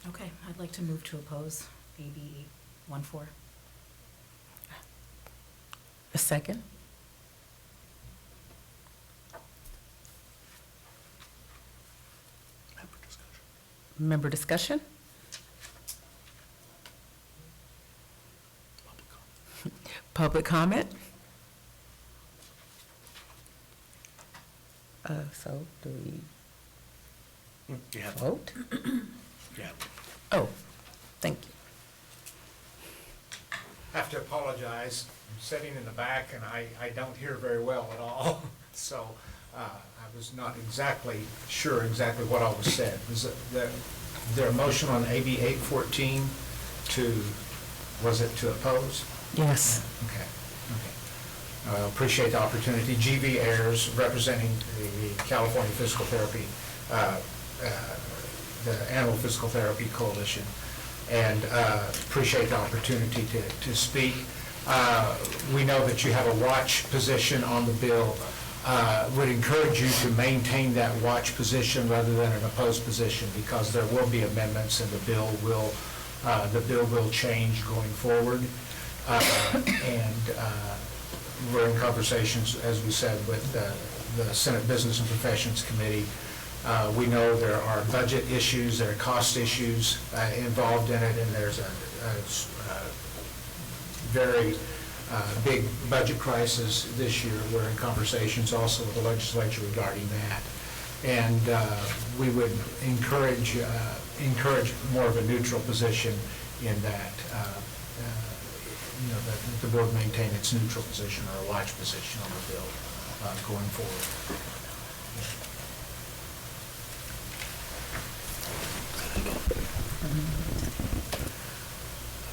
Okay, I'd like to move to oppose AB 814. A second? Member discussion? Public comment? So do we You have to. vote? Yeah. Oh, thank you. I have to apologize. I'm sitting in the back and I don't hear very well at all. So I was not exactly sure exactly what all was said. Was there a motion on AB 814 was it to oppose? Yes. Okay. Appreciate the opportunity. G.V. Ayers, representing the California Physical Therapy, the Animal Physical Therapy Coalition, and appreciate the opportunity to speak. We know that you have a watch position on the bill. Would encourage you to maintain that watch position rather than an opposed position, because there will be amendments and the bill will change going forward. We're in conversations, as we said, with the Senate Business and Professions Committee. We know there are budget issues, there are cost issues involved in it, and there's a very big budget crisis this year. We're in conversations also with the legislature regarding that. And we would encourage more of a neutral position in that, that the board maintain its neutral position or a watch position on the bill going forward.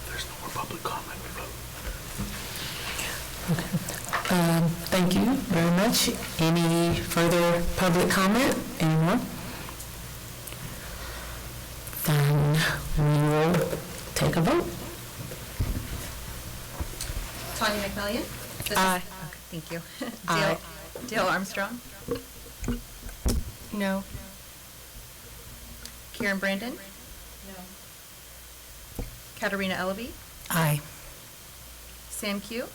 There's no more public comment, we vote. Thank you very much. Any further public comment? Anyone? Then we will take a vote. Tanya McMillian? Aye. Okay, thank you. Aye. Dale Armstrong? No. Karen Brandon? No. Katarina Ellaby? Aye. Sam Q?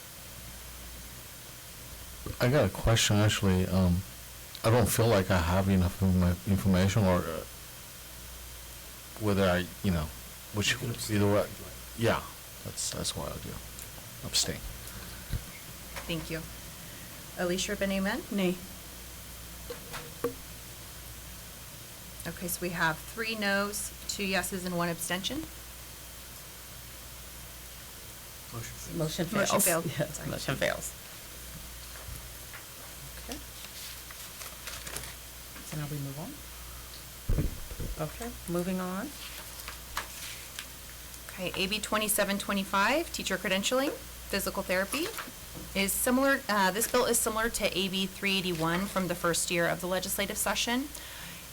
I got a question, actually. I don't feel like I have enough information, or whether I, which, either way, yeah, that's what I'll do. Abstain. Thank you. Alicia Benamen? Nay. Okay, so we have 3 noes, 2 yeses, and 1 abstention. Motion fails. Motion failed. Yes, Sorry. motion fails. Okay. So now we move on? Okay, moving on. Okay, AB 2725, teacher credentialing. physical therapy is similar, this bill is similar to AB 381 from the first year of the legislative session.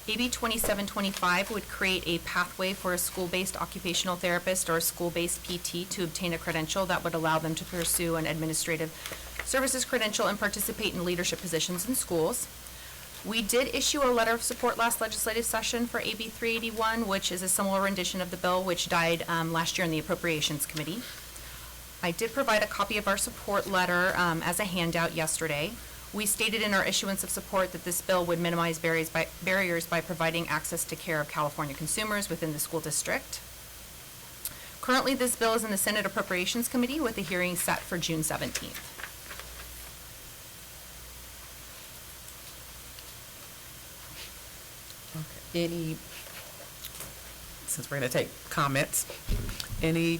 AB 2725 would create a pathway for a school-based occupational therapist or a school-based PT to obtain a credential that would allow them to pursue an administrative services credential and participate in leadership positions in schools. We did issue a letter of support last legislative session for AB 381, which is a similar rendition of the bill, which died last year in the Appropriations Committee. I did provide a copy of our support letter as a handout yesterday. We stated in our issuance of support that this bill would minimize barriers by providing access to care of California consumers within the school district. Currently, this bill is in the Senate Appropriations Committee with a hearing set for June 17th. Any, since we're going to take comments, any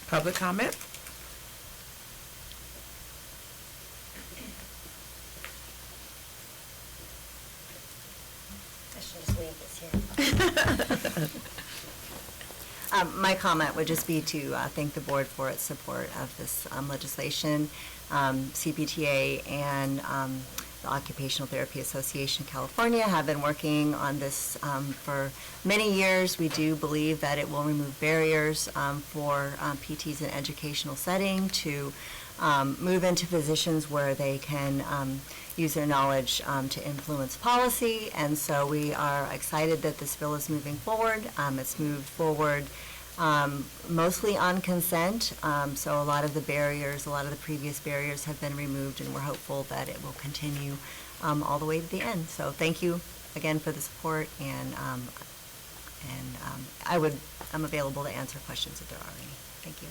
public comment? I should just leave this here. My comment would just be to thank the board for its support of this legislation. CPTA and the Occupational Therapy Association of California have been working on this for many years. We do believe that it will remove barriers for PTs in educational setting to move into positions where they can use their knowledge to influence policy. And so we are excited that this bill is moving forward. It's moved forward mostly on consent. So a lot of the barriers, a lot of the previous barriers have been removed, and we're hopeful that it will continue all the way to the end. So thank you again for the support, and I'm available to answer questions if there are any. Thank you.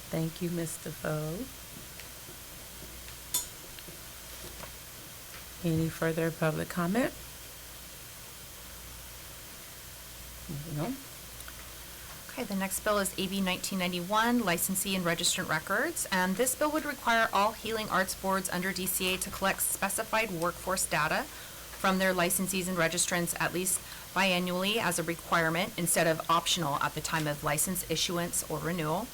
Thank you, Ms. Defoe. Any further public comment? No? Okay, the next bill is AB 1991, Licensee and Registrant Records, and this bill would require all healing arts boards under DCA to collect specified workforce data from their licensees and registrants at least biannually as a requirement instead of optional at the time of license issuance or renewal.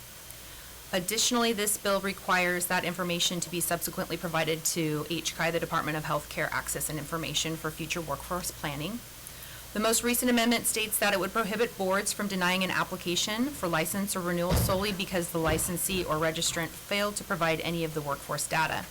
Additionally, this bill requires that information to be subsequently provided to HCI, the Department of Healthcare Access and Information, for future workforce planning. The most recent amendment states that it would prohibit boards from denying an application for license or renewal solely because the licensee or registrant failed to provide any of the workforce data.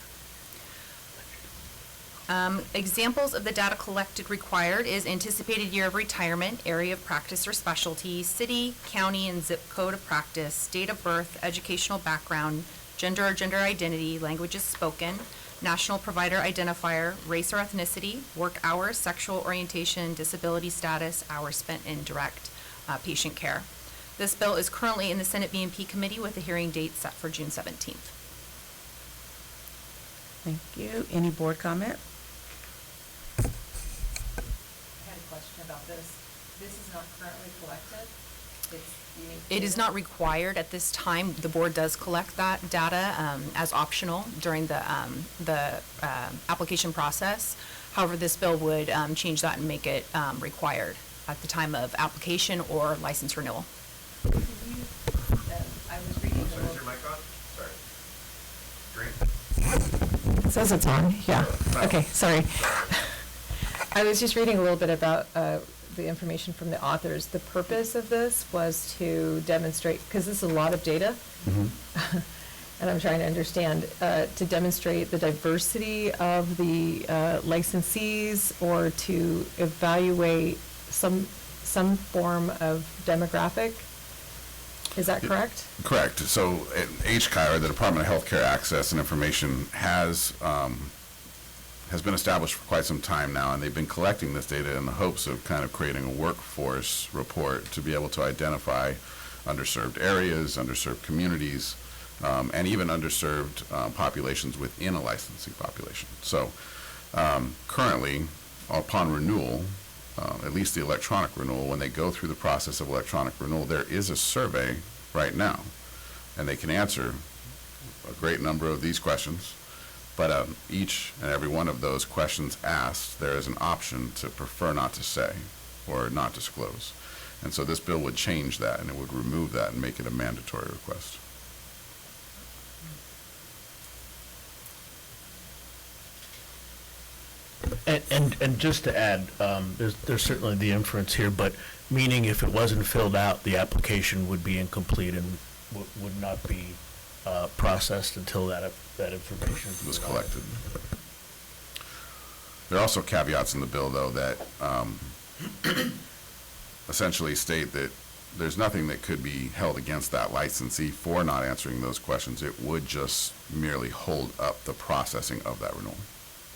Examples of the data collected required is anticipated year of retirement, area of practice or specialty, city, county, and zip code of practice, date of birth, educational background, gender or gender identity, languages spoken, national provider identifier, race or ethnicity, work hours, sexual orientation, disability status, hours spent in direct patient care. This bill is currently in the Senate B&P Committee with a hearing date set for June 17th. Thank you. Any board comment? I had a question about this. This is not currently collected? It is not required at this time. The board does collect that data as optional during the application process. However, this bill would change that and make it required at the time of application or license renewal. I was reading Sorry, is your mic on? Sorry. Green? It says it's on, yeah. Okay, sorry. I was just reading a little bit about the information from the authors. The purpose of this was to demonstrate, because this is a lot of data, and I'm trying to understand, to demonstrate the diversity of the licensees or to evaluate some form of demographic. Is that correct? Correct. So HCI, or the Department of Healthcare Access and Information, has been established for quite some time now, and they've been collecting this data in the hopes of kind of creating a workforce report to be able to identify underserved areas, underserved communities, and even underserved populations within a licensing population. So currently, upon renewal, at least the electronic renewal, when they go through the process of electronic renewal, there is a survey right now, and they can answer a great number of these questions. But each and every one of those questions asked, there is an option to prefer not to say or not disclose. And so this bill would change that, and it would remove that and make it a mandatory request. And just to add, there's certainly the inference here, but meaning if it wasn't filled out, the application would be incomplete and would not be processed until that information Was collected. There are also caveats in the bill, though, that essentially state that there's nothing that could be held against that licensee for not answering those questions. It would just merely hold up the processing of that renewal.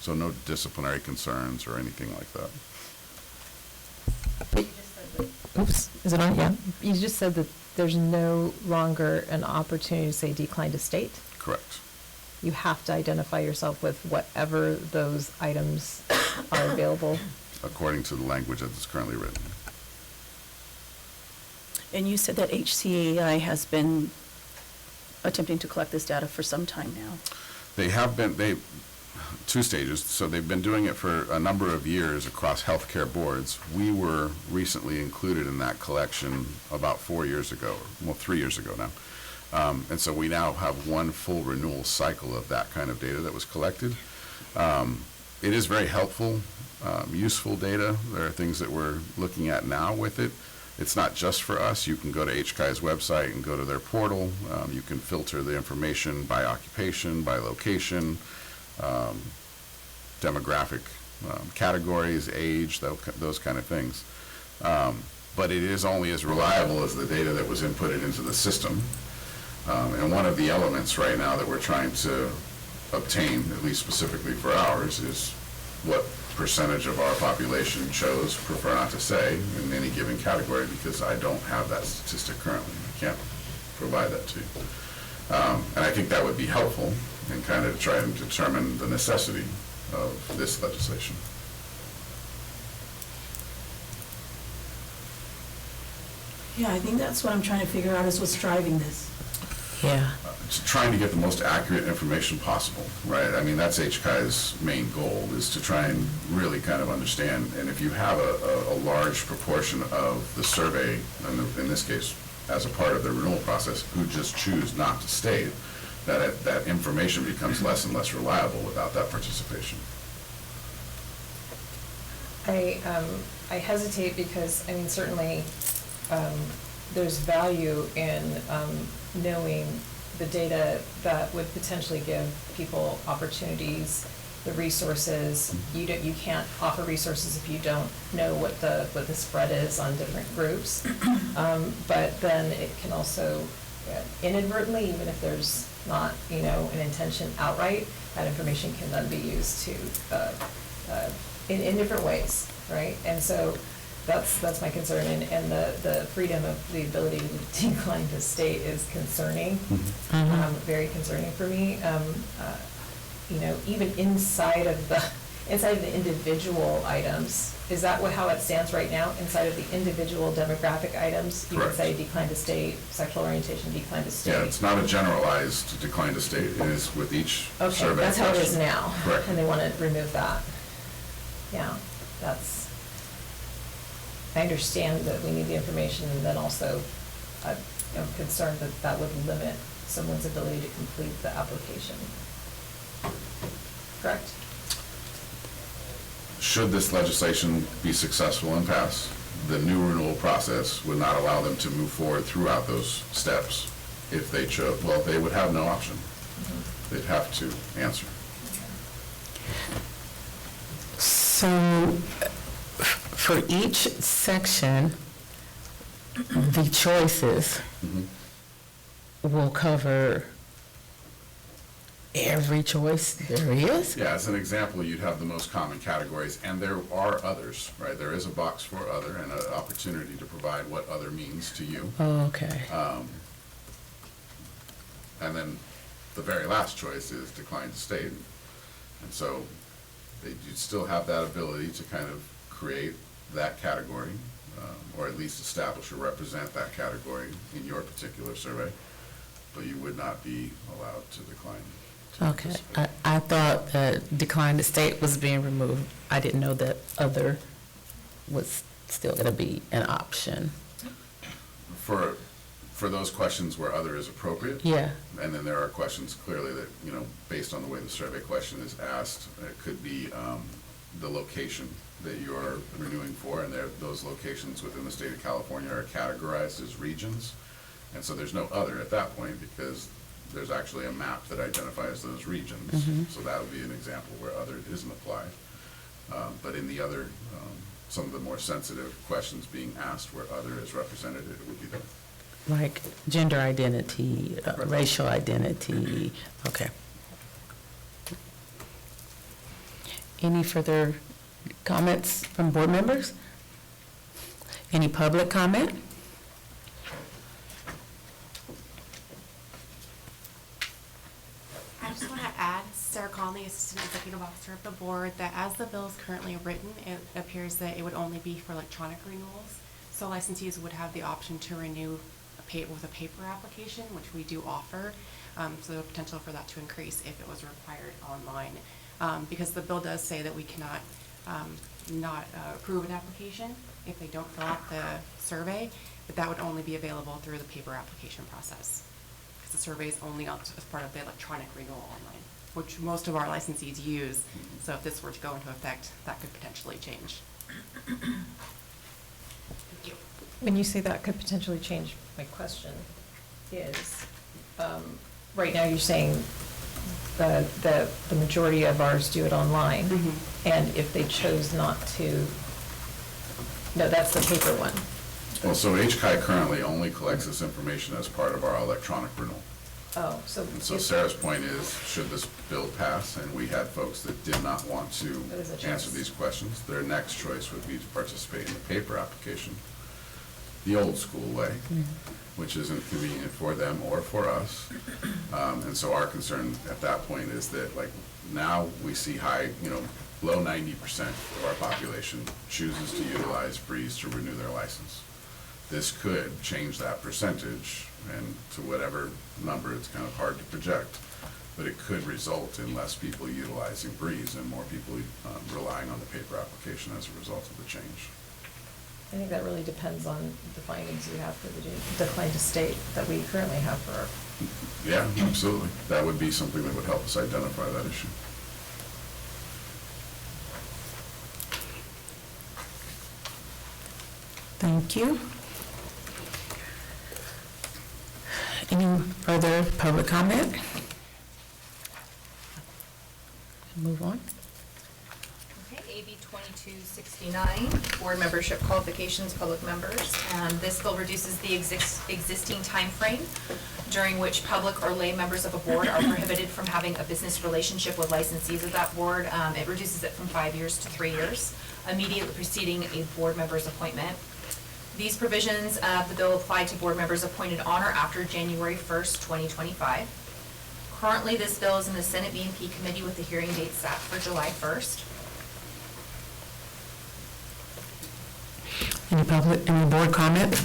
So no disciplinary concerns or anything like that. Oops, is it on? Yeah. You just said that there's no longer an opportunity to say decline to state. Correct. You have to identify yourself with whatever those items are available. According to the language that is currently written. And you said that HCAI has been attempting to collect this data for some time now. They have been, two stages, so they've been doing it for a number of years across healthcare boards. We were recently included in that collection about 4 years ago, well, 3 years ago now. And so we now have one full renewal cycle of that kind of data that was collected. It is very helpful, useful data. There are things that we're looking at now with it. It's not just for us. You can go to HCAI's website and go to their portal. You can filter the information by occupation, by location, demographic categories, age, those kind of things. But it is only as reliable as the data that was inputted into the system. And one of the elements right now that we're trying to obtain, at least specifically for ours, is what percentage of our population chose prefer not to say in any given category, because I don't have that statistic currently. I can't provide that to you. And I think that would be helpful in kind of trying to determine the necessity of this legislation. Yeah, I think that's what I'm trying to figure out is what's driving this. Yeah. Trying to get the most accurate information possible, right? I mean, that's HCAI's main goal, is to try and really kind of understand. And if you have a large proportion of the survey, in this case, as a part of the renewal process, who just choose not to state, that information becomes less and less reliable without that participation. I hesitate because, I mean, certainly, there's value in knowing the data that would potentially give people opportunities, the resources. You can't offer resources if you don't know what the spread is on different groups. But then it can also inadvertently, even if there's not, an intention outright, that information can then be used to in different ways, right? And so that's my concern, and the freedom of the ability to decline to state is concerning, very concerning for me. Even inside of the individual items, is that how it stands right now? Inside of the individual demographic items, you would Correct. say decline to state, sexual orientation, decline to state. Yeah, it's not a generalized decline to state. It is with each Okay, survey that's how it is question. now. Correct. And they want to remove that. Yeah, I understand that we need the information, and then also I'm concerned that that would limit someone's ability to complete the application. Correct? Should this legislation be successful and pass, the new renewal process would not allow them to move forward throughout those steps. If they chose, well, they would have no option. They'd have to answer. So for each section, the choices will cover every choice there is? Yeah, as an example, you'd have the most common categories, and there are others, right? There is a box for other and an opportunity to provide what other means to you. Okay. And then the very last choice is decline to state. And so you'd still have that ability to kind of create that category, or at least establish or represent that category in your particular survey, but you would not be allowed to decline. Okay. I thought that decline to state was being removed. I didn't know that other was still going to be an option. for those questions where other is appropriate. Yeah. And then there are questions clearly that, you know, based on the way the survey question is asked, it could be the location that you're renewing for, and those locations within the state of California are categorized as regions. And so there's no other at that point, because there's actually a map that identifies those regions. Mhm. So that would be an example where other isn't applied. But in the other, some of the more sensitive questions being asked where other is represented, it would be there. Like gender identity, racial identity, okay. Any further comments from board members? Any public comment? I just want to add, Sarah Conley, Assistant Executive Officer of the Board, that as the bill is currently written, it appears that it would only be for electronic renewals. So licensees would have the option to renew with a paper application, which we do offer. So the potential for that to increase if it was required online. Because the bill does say that we cannot not approve an application if they don't fill out the survey, but that would only be available through the paper application process. Because the survey is only as part of the electronic renewal online, which most of our licensees use. So if this were to go into effect, that could potentially change. When you say that could potentially change, my question is, right now you're saying the majority of ours do it online, and if they chose not to, no, that's the paper one. Well, so HCI currently only collects this information as part of our electronic renewal. Oh, so. And so Sarah's point is, should this bill pass, and we had folks that did not want to That is a choice. answer these questions, their next choice would be to participate in the paper application, the old school way, which isn't convenient for them or for us. And so our concern at that point is that, like, now we see high, low 90% of our population chooses to utilize Breeze to renew their license. This could change that percentage, and to whatever number, it's kind of hard to project, but it could result in less people utilizing Breeze and more people relying on the paper application as a result of the change. I think that really depends on the findings you have for the decline to state that we currently have for our. Yeah, absolutely. That would be something that would help us identify that issue. Thank you. Any further public comment? Move on. Okay, AB 2269, board membership qualifications, public members. This bill reduces the existing timeframe during which public or lay members of a board are prohibited from having a business relationship with licensees of that board. It reduces it from 5 years to 3 years, immediately preceding a board member's appointment. These provisions of the bill apply to board members appointed on or after January 1st, 2025. Currently, this bill is in the Senate B&P committee with the hearing date set for July 1st. Any board comment?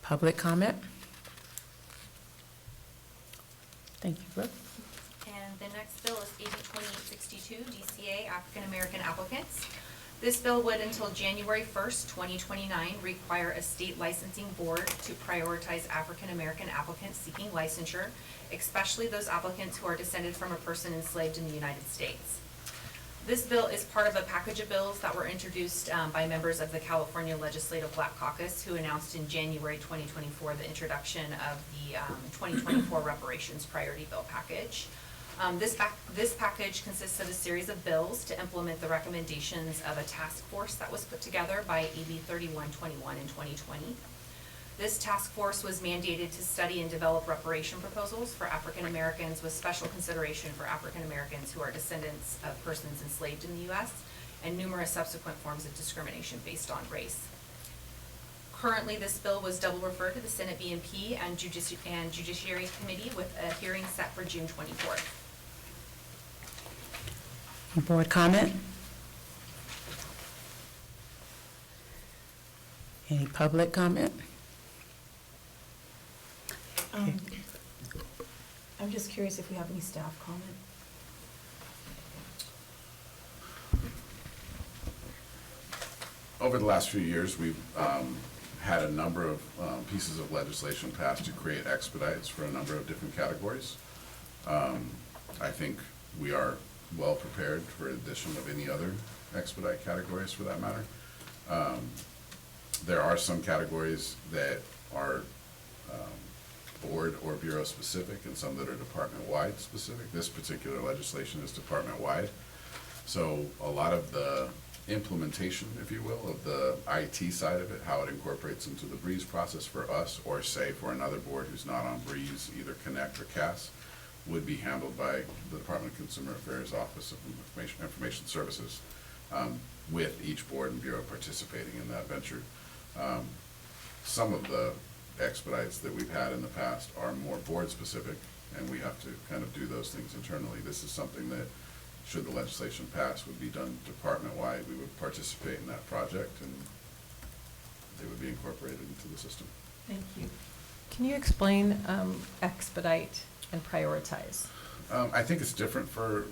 Public comment? Thank you, Brooke. And the next bill is AB 2862, DCA, African American applicants. This bill would, until January 1st, 2029, require a state licensing board to prioritize African American applicants seeking licensure, especially those applicants who are descended from a person enslaved in the United States. This bill is part of a package of bills that were introduced by members of the California Legislative Black Caucus, who announced in January 2024 the introduction of the 2024 Reparations Priority Bill package. This package consists of a series of bills to implement the recommendations of a task force that was put together by AB 3121 in 2020. This task force was mandated to study and develop reparation proposals for African Americans, with special consideration for African Americans who are descendants of persons enslaved in the U.S. and numerous subsequent forms of discrimination based on race. Currently, this bill was double referred to the Senate B&P and Judiciary Committee with a hearing set for June 24th. Board comment? Any public comment? I'm just curious if we have any staff comment. over the last few years, we've had a number of pieces of legislation passed to create expedites for a number of different categories. I think we are well prepared for addition of any other expedite categories for that matter. There are some categories that are board or bureau specific and some that are department-wide specific. This particular legislation is department-wide. So a lot of the implementation, if you will, of the IT side of it, how it incorporates into the Breeze process for us, or say for another board who's not on Breeze, either Connect or CAS, would be handled by the Department of Consumer Affairs Office of Information Services, with each board and bureau participating in that venture. Some of the expedites that we've had in the past are more board specific, and we have to kind of do those things internally. This is something that, should the legislation pass, would be done department-wide. We would participate in that project, and they would be incorporated into the system. Thank you. Can you explain expedite and prioritize? I think it's different for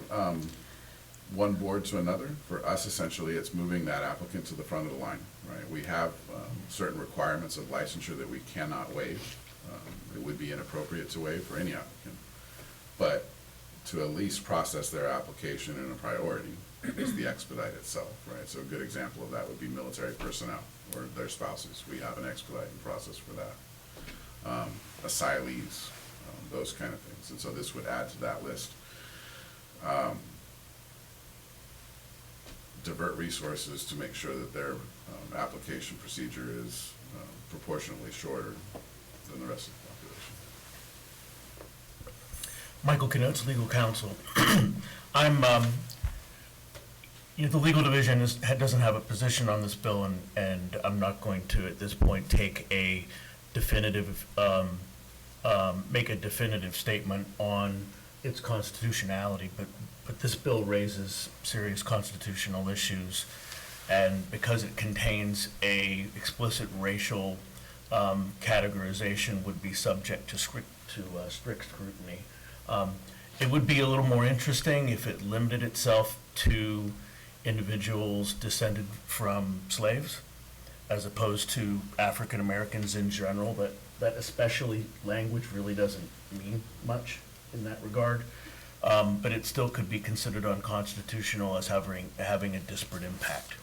one board to another. For us, essentially, it's moving that applicant to the front of the line, right? We have certain requirements of licensure that we cannot waive. It would be inappropriate to waive for any applicant. But to at least process their application in a priority is the expedite itself, right? So a good example of that would be military personnel or their spouses. We have an expediting process for that. Asylees, those kind of things. And so this would add to that list. Divert resources to make sure that their application procedure is proportionally shorter than the rest of the population. Michael Knutz, legal counsel. The legal division doesn't have a position on this bill, and I'm not going to, at this point, take a definitive, make a definitive statement on its constitutionality, but this bill raises serious constitutional issues, and because it contains a explicit racial categorization, would be subject to strict scrutiny. It would be a little more interesting if it limited itself to individuals descended from slaves, as opposed to African Americans in general. That especially language really doesn't mean much in that regard. But it still could be considered unconstitutional as having a disparate impact.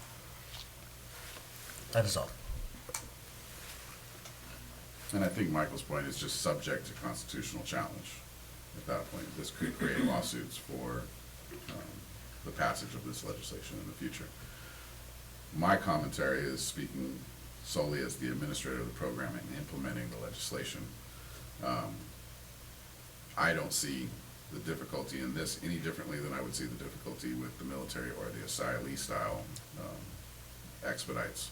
That is all. And I think Michael's point is just subject to constitutional challenge. At that point, this could create lawsuits for the passage of this legislation in the future. My commentary is speaking solely as the administrator of the program and implementing the legislation. I don't see the difficulty in this any differently than I would see the difficulty with the military or the asylee style expedites.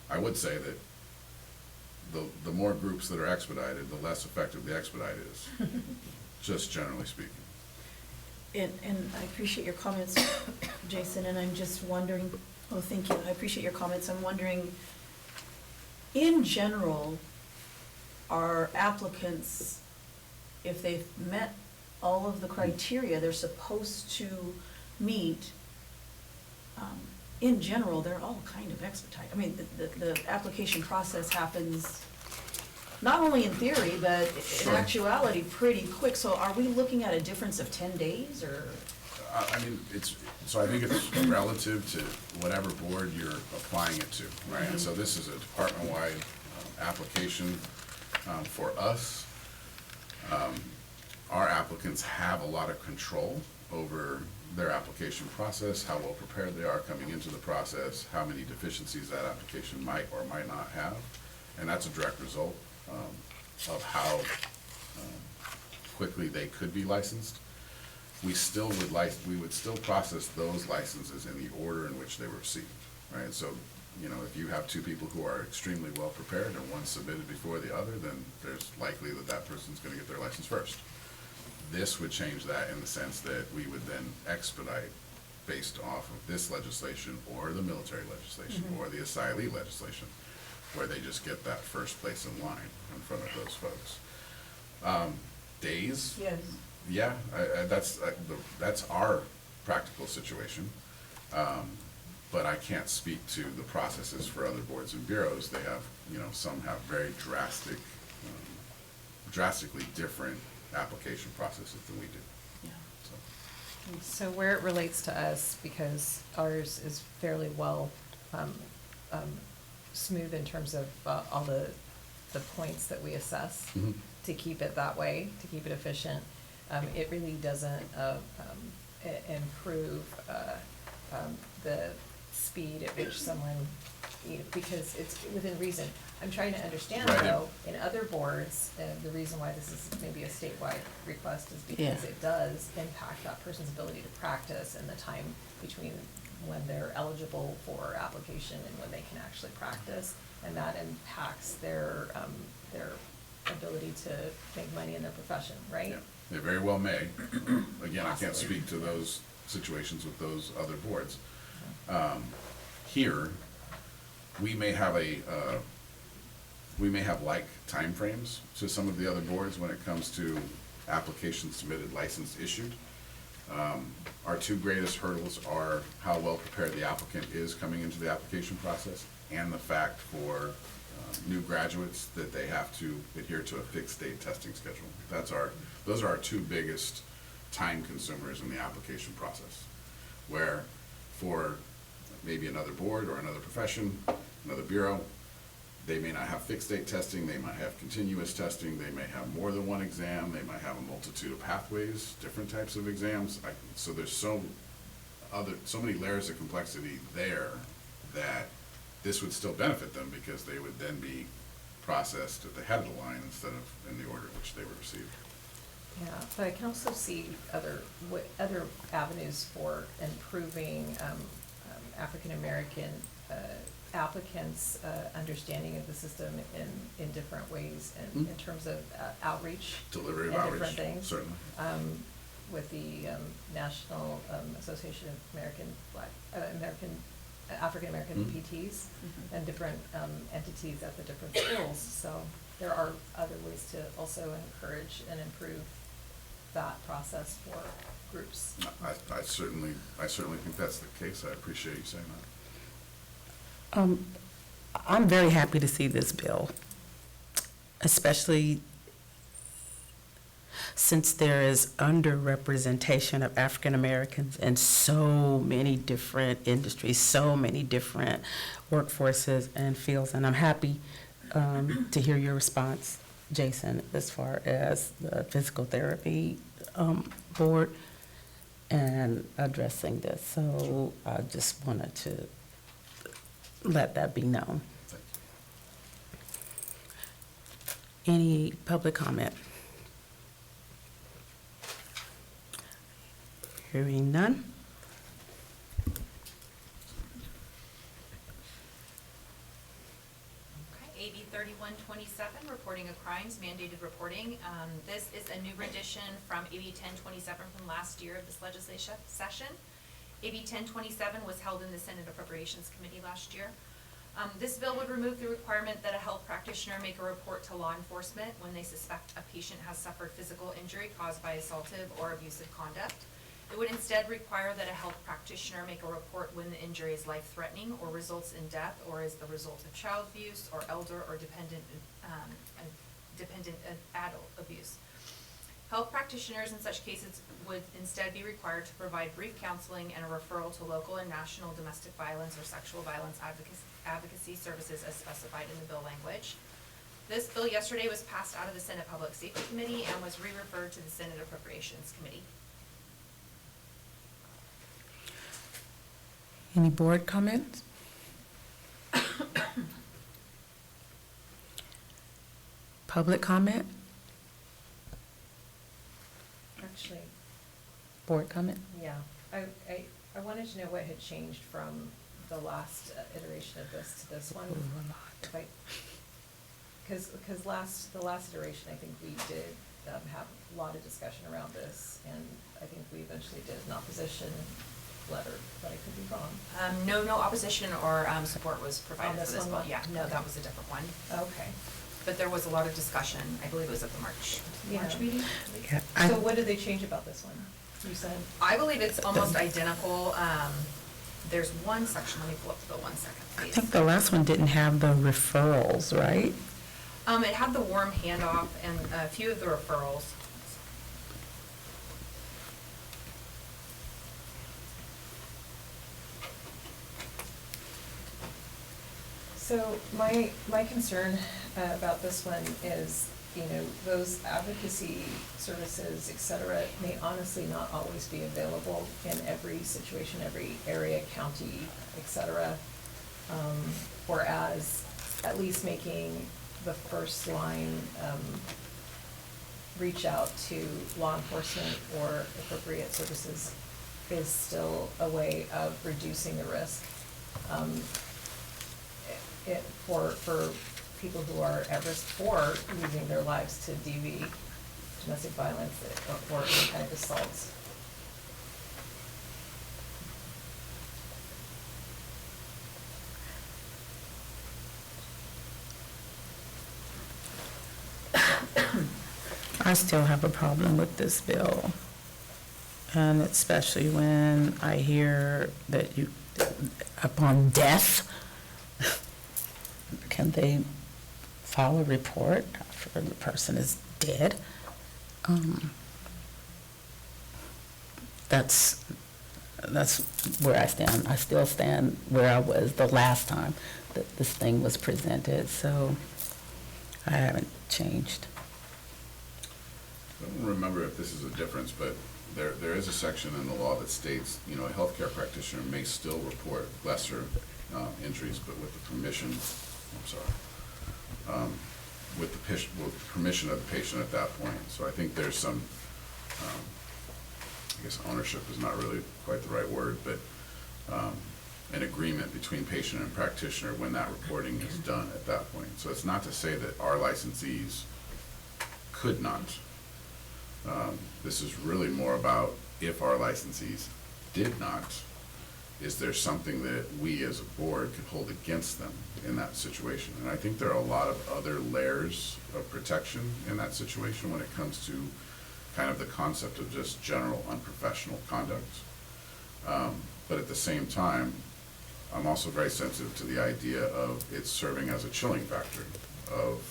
I would say that the more groups that are expedited, the less effective the expedite is, just generally speaking. And I appreciate your comments, Jason, and I'm just wondering, oh, thank you, I appreciate your comments. I'm wondering, in general, are applicants, if they've met all of the criteria they're supposed to meet, in general, they're all kind of expedite. I mean, the application process happens not only in theory, but in actuality, pretty quick. So are we looking at a difference of 10 days, or? I mean, I think it's relative to whatever board you're applying it to, right? And so this is a department-wide application for us. Our applicants have a lot of control over their application process, how well prepared they are coming into the process, how many deficiencies that application might or might not have. And that's a direct result of how quickly they could be licensed. We would still process those licenses in the order in which they were received, right? So, if you have two people who are extremely well prepared and one submitted before the other, then there's likely that person's gonna get their license first. This would change that in the sense that we would then expedite based off of this legislation or the military legislation or the asylee legislation, where they just get that first place in line in front of those folks. Days? Yes. Yeah, that's our practical situation. but I can't speak to the processes for other boards and bureaus. They have, some have very drastically different application processes than we do. So where it relates to us, because ours is fairly well smooth in terms of all the points that we assess, Mhm. to keep it that way, to keep it efficient, it really doesn't improve the speed at which someone, because it's within reason. I'm trying to understand, Right. though, in other boards, the reason why this is maybe a statewide request is because Yeah. it does impact that person's ability to practice and the time between when they're eligible for application and when they can actually practice. And that impacts their ability to make money in their profession, right? Yeah, they very well may. Again, I can't Possibly. speak to those situations with those other boards. Here, we may have like timeframes to some of the other boards when it comes to applications submitted, license issued. Our two greatest hurdles are how well prepared the applicant is coming into the application process, and the fact for new graduates that they have to adhere to a fixed state testing schedule. Those are our two biggest time consumers in the application process. Where for maybe another board or another profession, another bureau, they may not have fixed state testing, they might have continuous testing, they may have more than one exam, they might have a multitude of pathways, different types of exams. So there's so many layers of complexity there that this would still benefit them, because they would then be processed at the head of the line instead of in the order in which they were received. Yeah, but I can also see other avenues for improving African-American applicants' understanding of the system in different ways, and in terms of outreach. Delivery of and outreach, different things. certainly. With the National Association of African-American PTs, and different entities at the different schools. So there are other ways to also encourage and improve that process for groups. I certainly think that's the case. I appreciate you saying that. I'm very happy to see this bill, especially since there is underrepresentation of African Americans in so many different industries, so many different workforces and fields. And I'm happy to hear your response, Jason, as far as the physical therapy board and addressing this. So I just wanted to let that be known. Any public comment? Hearing none. Okay, AB 3127, reporting of crimes, mandated reporting. This is a new rendition from AB 1027 from last year of this legislative session. AB 1027 was held in the Senate Appropriations Committee last year. This bill would remove the requirement that a health practitioner make a report to law enforcement when they suspect a patient has suffered physical injury caused by assaultive or abusive conduct. It would instead require that a health practitioner make a report when the injury is life-threatening or results in death, or is the result of child abuse or elder or dependent adult abuse. Health practitioners in such cases would instead be required to provide brief counseling and a referral to local and national domestic violence or sexual violence advocacy services as specified in the bill language. This bill yesterday was passed out of the Senate Public Safety Committee and was re-referred to the Senate Appropriations Committee. Any board comments? Public comment? Actually, Board comment? yeah, I wanted to know what had changed from the last iteration of this to this one. Because the last iteration, I think we did have a lot of discussion around this, and I think we eventually did an opposition letter, but I could be wrong. No opposition or support was provided this for this one? bill. Yeah, no, that was a different one. Okay. But there was a lot of discussion. I believe it was at the March Yeah. meeting. Yeah, So what did they change about this one? You said? I believe it's almost identical. There's one section, let me pull up the bill 1 second, I please. think the last one didn't have the referrals, right? It had the warm handoff and a few of the referrals. So my concern about this one is, those advocacy services, et cetera, may honestly not always be available in every situation, every area, county, et cetera. Whereas at least making the first line reach out to law enforcement or appropriate services is still a way of reducing the risk. For people who are at risk for losing their lives to DV, domestic violence, or any kind of assaults. I still have a problem with this bill. And especially when I hear that upon death, can they file a report after the person is dead? That's where I stand. I still stand where I was the last time that this thing was presented, so I haven't changed. I don't remember if this is a difference, but there is a section in the law that states, a healthcare practitioner may still report lesser injuries, but with the permission, with the permission of the patient at that point. So I think there's some, I guess ownership is not really quite the right word, but an agreement between patient and practitioner when that reporting is done at that point. So it's not to say that our licensees could not. This is really more about if our licensees did not, is there something that we as a board could hold against them in that situation? And I think there are a lot of other layers of protection in that situation when it comes to kind of the concept of just general unprofessional conduct. But at the same time, I'm also very sensitive to the idea of it serving as a chilling factor of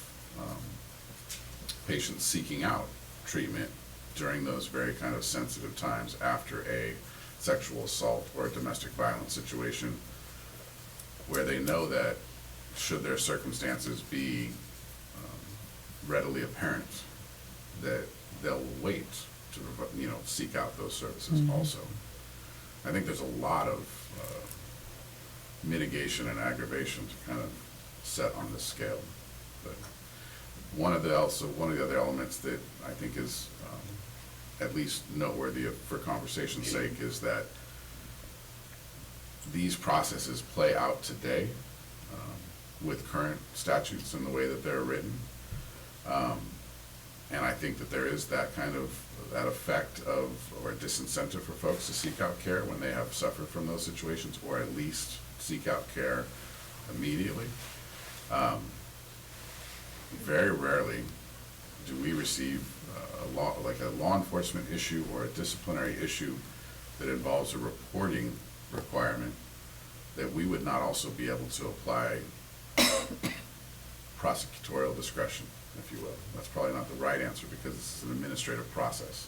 patients seeking out treatment during those very kind of sensitive times after a sexual assault or a domestic violence situation, where they know that should their circumstances be readily apparent, that they'll wait to seek out those services also. I think there's a lot of mitigation and aggravation to kind of set on this scale. But one of the other elements that I think is at least noteworthy for conversation's sake is that these processes play out today with current statutes and the way that they're written. And I think that there is that kind of, that effect of, or disincentive for folks to seek out care when they have suffered from those situations, or at least seek out care immediately. Very rarely do we receive a law enforcement issue or a disciplinary issue that involves a reporting requirement that we would not also be able to apply prosecutorial discretion, if you will. That's probably not the right answer because this is an administrative process.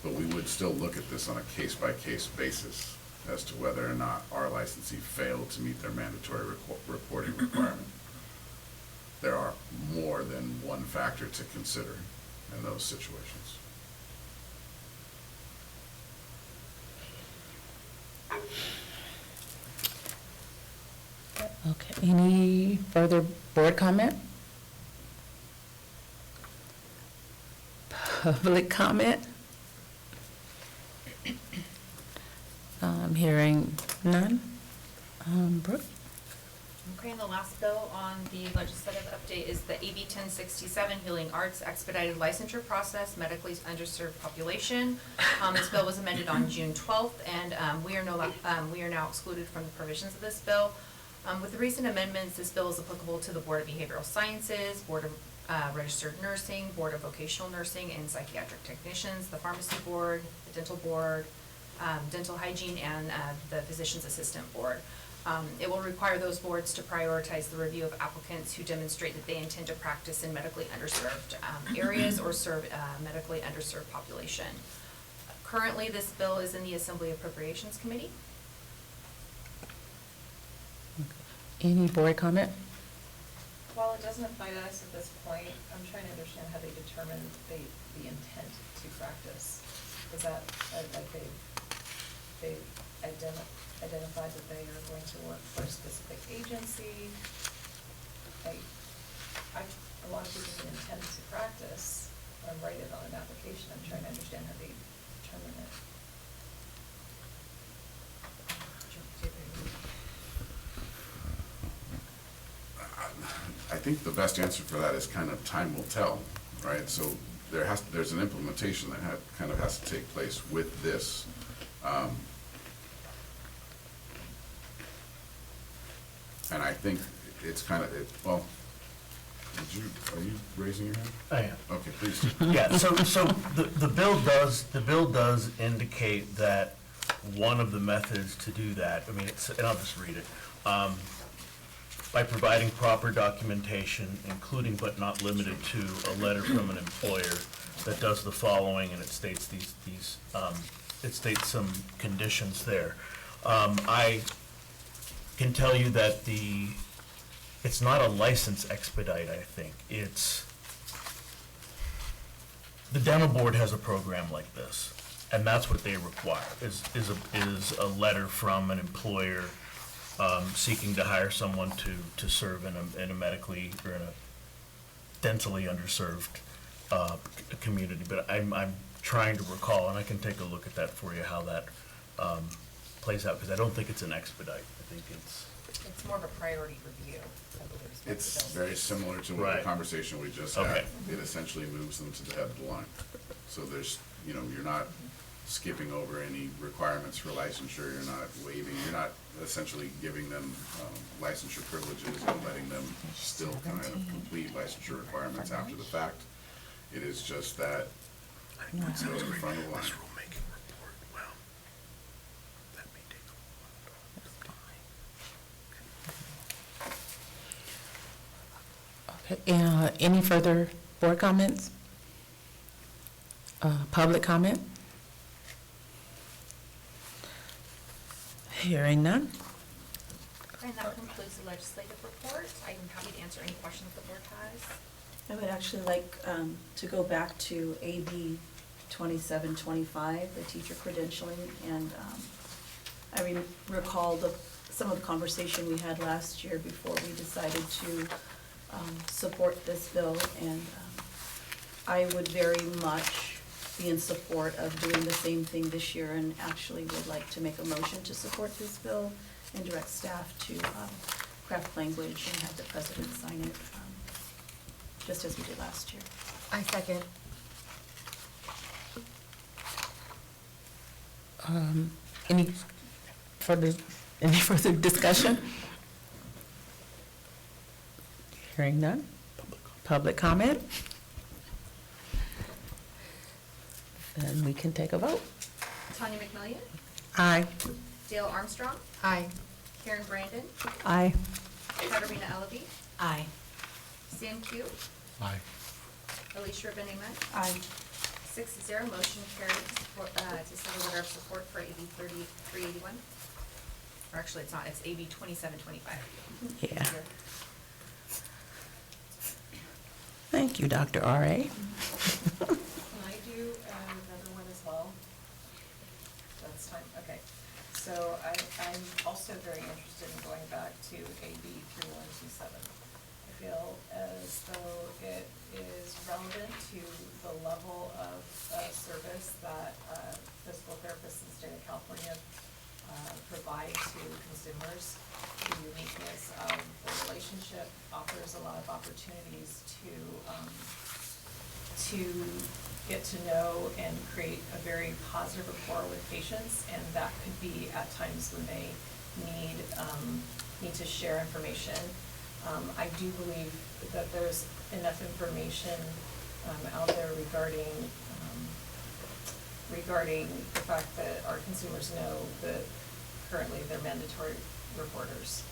But we would still look at this on a case-by-case basis as to whether or not our licensee failed to meet their mandatory reporting requirement. There are more than one factor to consider in those situations. Okay, any further board comment? Public comment? Hearing none. Brooke? Okay, and the last bill on the legislative update is the AB 1067, Healing Arts Expedited Licensure Process, Medically Underserved Population. This bill was amended on June 12th, and we are now excluded from the provisions of this bill. With the recent amendments, this bill is applicable to the Board of Behavioral Sciences, Board of Registered Nursing, Board of Vocational Nursing and Psychiatric Technicians, the Pharmacy Board, the Dental Board, dental hygiene, and the physician's assistant board. It will require those boards to prioritize the review of applicants who demonstrate that they intend to practice in medically underserved areas or serve a medically underserved population. Currently, this bill is in the Assembly Appropriations Committee. Any board comment? While it doesn't apply to us at this point, I'm trying to understand how they determine the intent to practice. Is that like they identified that they are going to work for a specific agency? A lot of people can intend to practice or write it on an application. I'm trying to understand how they determine it. I think the best answer for that is kind of time will tell, right? So there's an implementation that kind of has to take place with this. And I think it's kind of, well, are you raising your hand? I am. Okay, please. Yeah, so the bill does indicate that one of the methods to do that, I mean, and I'll just read it. By providing proper documentation, including but not limited to a letter from an employer that does the following, and it states it states some conditions there. I can tell you that it's not a license expedite, I think. It's, the dental board has a program like this, and that's what they require, is a letter from an employer seeking to hire someone to serve in a medically or in a dentally underserved community. But I'm trying to recall, and I can take a look at that for you, how that plays out, because I don't think it's an expedite. I think it's more of a priority review, I believe. It's very similar to what the conversation we just had. Okay. It essentially moves them to the head of the line. So there's, you're not skipping over any requirements for licensure, you're not essentially giving them licensure privileges and letting them still kind of complete licensure requirements after the fact. It is just that it goes in front of the line. Okay, any further board comments? Public comment? Hearing none. And that concludes the legislative report. I am happy to answer any questions the board has. I would actually like to go back to AB 2725, the teacher credentialing, and I recall some of the conversation we had last year before we decided to support this bill, and I would very much be in support of doing the same thing this year, and actually would like to make a motion to support this bill and direct staff to craft language and have the president sign it, just as we did last year. I second. Any further discussion? Hearing none. Public comment? Then we can take a vote. Tanya McMillian, Aye. Dale Armstrong, Aye. Karen Brandon, Aye. Katarina Eleby, Aye. Sam Q, Aye. Alicia Benjamin. Aye. 6-0, motion carried to support, to send a letter of support for AB 3381. Or actually, it's not, it's AB 2725. Yeah. Thank you, Dr. R.A. Can I do another one as well? That's fine, okay. So I'm also very interested in going back to AB 3127. I feel as though it is relevant to the level of service that physical therapists in the state of California provide to consumers. The uniqueness of the relationship offers a lot of opportunities to get to know and create a very positive rapport with patients, and that could be at times when they need to share information. I do believe that there's enough information out there regarding regarding the fact that our consumers know that currently they're mandatory reporters.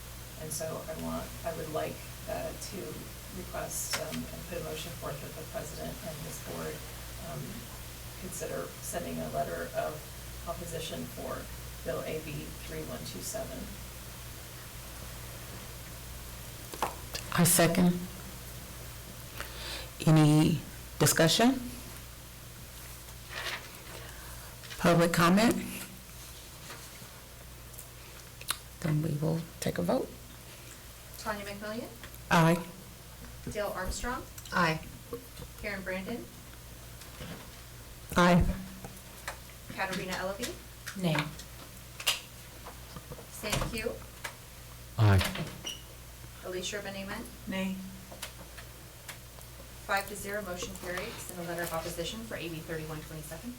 And so I would like to request and put a motion forth that the president and this board consider sending a letter of opposition for Bill AB 3127. I second. Any discussion? Public comment? Then we will take a vote. Tanya McMillian, Aye. Dale Armstrong, Aye. Karen Brandon, Aye. Katerina Elevy, Nay. Sam Q, Aye. Alicia Beneman, Nay. 5-0, motion carries, and a letter of opposition for AB 3127.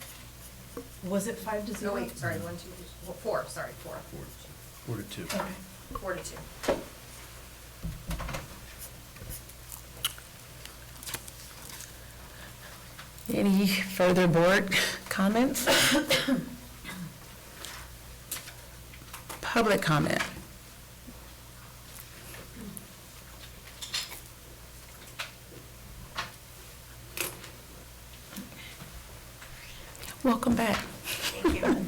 Was it 5-0? Oh, wait, sorry, 4, sorry, 4. 4 to 2. Okay. 4 to 2. Any further board comments? Public comment? Welcome back. Thank you.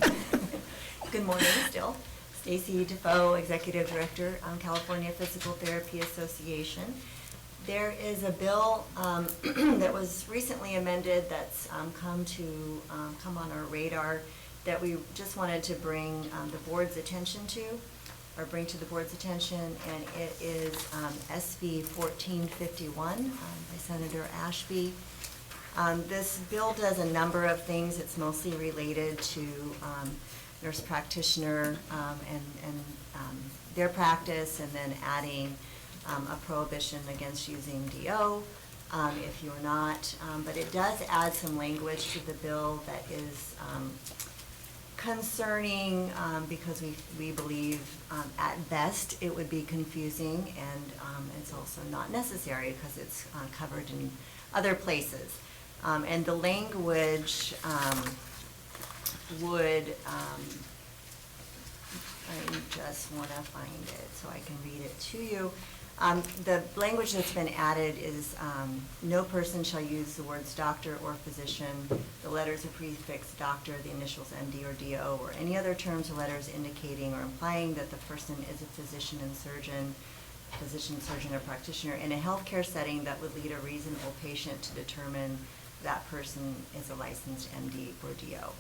Good morning still. Stacy Defoe, Executive Director, California Physical Therapy Association. There is a bill that was recently amended that's come on our radar that we just wanted to bring the board's attention to, or bring to the board's attention, and it is SB 1451 by Senator Ashby. This bill does a number of things. It's mostly related to nurse practitioner and their practice, and then adding a prohibition against using DO if you're not. But it does add some language to the bill that is concerning because we believe at best it would be confusing, and it's also not necessary because it's covered in other places. And the language would, I just want to find it so I can read it to you. The language that's been added is no person shall use the words doctor or physician, the letters or prefix doctor, the initials MD or DO, or any other terms or letters indicating or implying that the person is a physician, surgeon, or practitioner in a healthcare setting that would lead a reasonable patient to determine that person is a licensed MD or DO.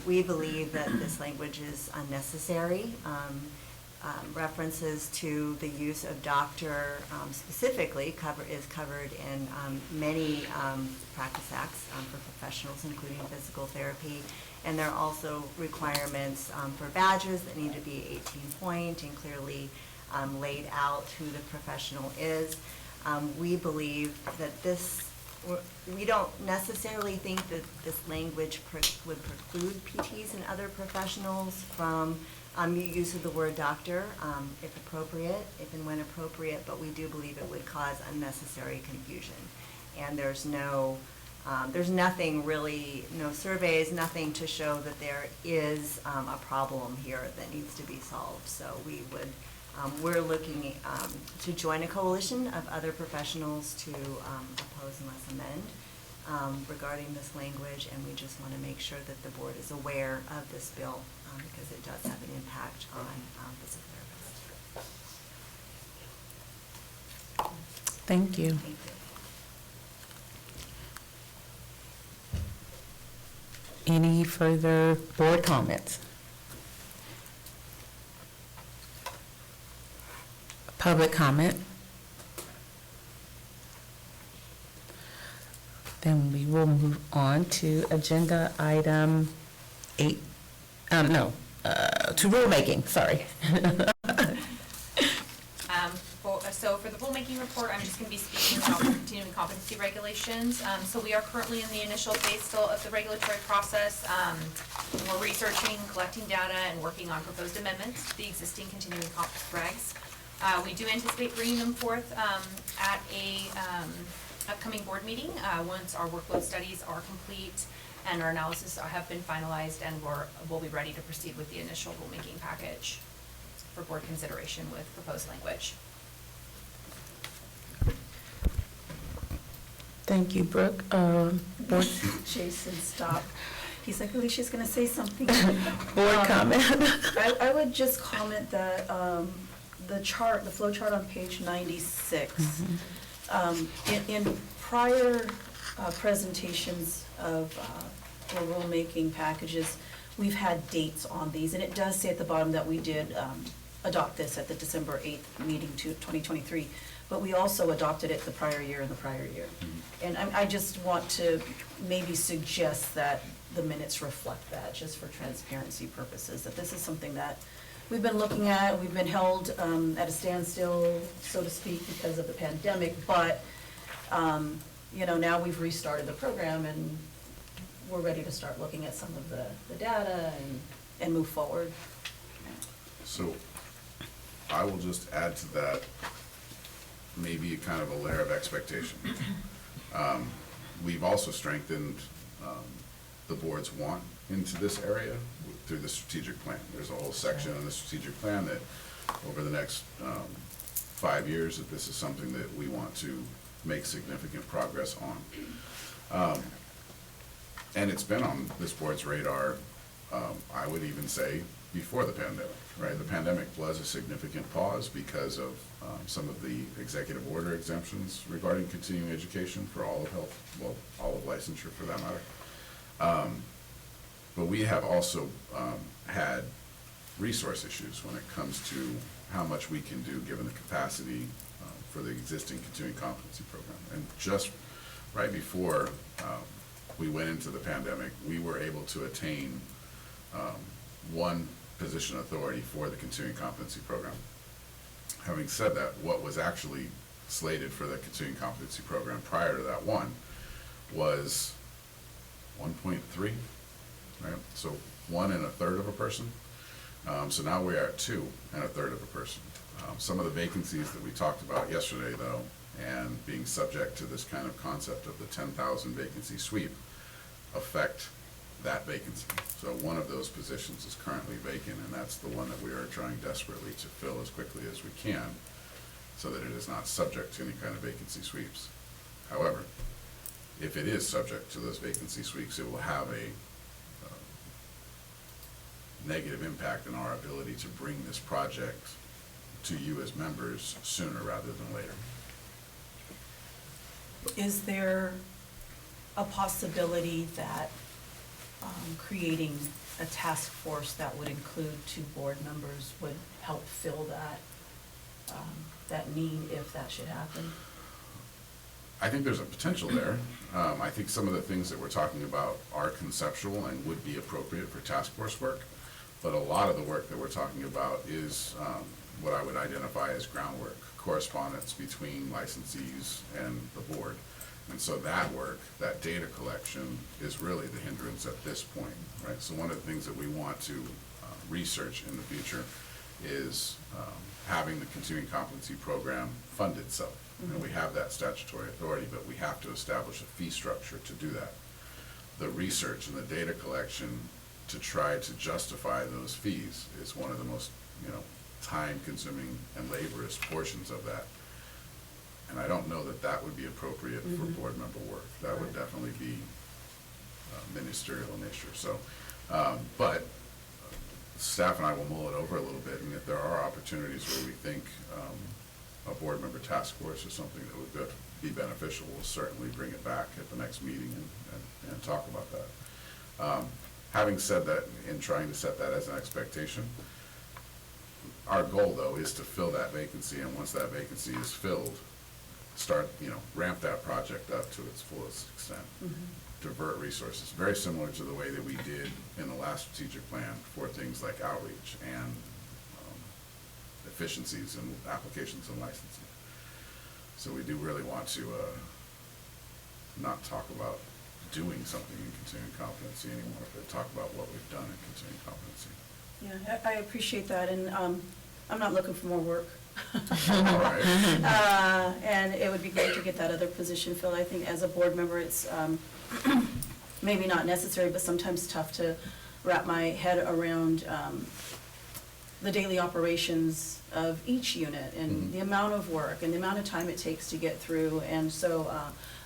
We believe that this language is unnecessary. References to the use of doctor specifically is covered in many practice acts for professionals, including physical therapy. And there are also requirements for badges that need to be 18-point and clearly laid out who the professional is. We believe that we don't necessarily think that this language would preclude PTs and other professionals from use of the word doctor, if appropriate, if and when appropriate, but we do believe it would cause unnecessary confusion. And there's nothing really, no surveys, nothing to show that there is a problem here that needs to be solved. So we're looking to join a coalition of other professionals to oppose unless amend regarding this language, and we just want to make sure that the board is aware of this bill because it does have an impact on physical therapists. Thank you. Thank you. Any further board comments? Public comment? Then we will move on to agenda item 8, to rulemaking, sorry. So for the rulemaking report, I'm just going to be speaking about continuing competency regulations. So we are currently in the initial phase still of the regulatory process. We're researching, collecting data, and working on proposed amendments to the existing continuing competence regs. We do anticipate bringing them forth at a upcoming board meeting once our workload studies are complete and our analysis have been finalized, and we'll be ready to proceed with the initial rulemaking package for board consideration with proposed language. Thank you, Brooke. Board Jason, stop. He's like, Alicia's going to say something. comment? I would just comment that the chart, the flow chart on page 96, in prior presentations of or rulemaking packages, we've had dates on these, and it does say at the bottom that we did adopt this at the December 8th meeting to 2023, but we also adopted it the prior year and the prior year. And I just want to maybe suggest that the minutes reflect that, just for transparency purposes, that this is something that we've been looking at, we've been held at a standstill, so to speak, because of the pandemic, but, you know, now we've restarted the program and we're ready to start looking at some of the data and move forward. So I will just add to that, maybe kind of a layer of expectation. We've also strengthened the board's want into this area through the strategic plan. There's a whole section in the strategic plan that over the next 5 years, that this is something that we want to make significant progress on. And it's been on this board's radar, I would even say, before the pandemic, right? The pandemic was a significant pause because of some of the executive order exemptions regarding continuing education for all of health, well, all of licensure for that matter. But we have also had resource issues when it comes to how much we can do given the capacity for the existing continuing competency program. And just right before we went into the pandemic, we were able to attain one position authority for the continuing competency program. Having said that, what was actually slated for the continuing competency program prior to that one was 1.3, right? So 1 1/3 of a person. So now we are at 2 1/3 of a person. Some of the vacancies that we talked about yesterday, though, and being subject to this kind of concept of the 10,000 vacancy sweep, affect that vacancy. So one of those positions is currently vacant, and that's the one that we are trying desperately to fill as quickly as we can so that it is not subject to any kind of vacancy sweeps. However, if it is subject to those vacancy sweeps, it will have a negative impact on our ability to bring this project to you as members sooner rather than later. Is there a possibility that creating a task force that would include 2 board members would help fill that need if that should happen? I think there's a potential there. I think some of the things that we're talking about are conceptual and would be appropriate for task force work, but a lot of the work that we're talking about is what I would identify as groundwork, correspondence between licensees and the board. And so that work, that data collection, is really the hindrance at this point, right? So one of the things that we want to research in the future is having the continuing competency program fund itself. And we have that statutory authority, but we have to establish a fee structure to do that. The research and the data collection to try to justify those fees is one of the most, time-consuming and laborious portions of that. And I don't know that that would be appropriate for board member work. That would definitely be ministerial in nature. So, but staff and I will mull it over a little bit, and if there are opportunities where we think a board member task force is something that would be beneficial, we'll certainly bring it back at the next meeting and talk about that. Having said that, in trying to set that as an expectation, our goal, though, is to fill that vacancy, and once that vacancy is filled, start, ramp that project up to its fullest extent. Divert resources, very similar to the way that we did in the last strategic plan for things like outreach and efficiencies in applications and licensing. So we do really want to not talk about doing something in continuing competency anymore, but talk about what we've done in continuing competency. Yeah, I appreciate that, and I'm not looking for more work. All right. And it would be great to get that other position filled. I think as a board member, it's, maybe not necessary, but sometimes tough to wrap my head around the daily operations of each unit and the amount of work and the amount of time it takes to get through. And so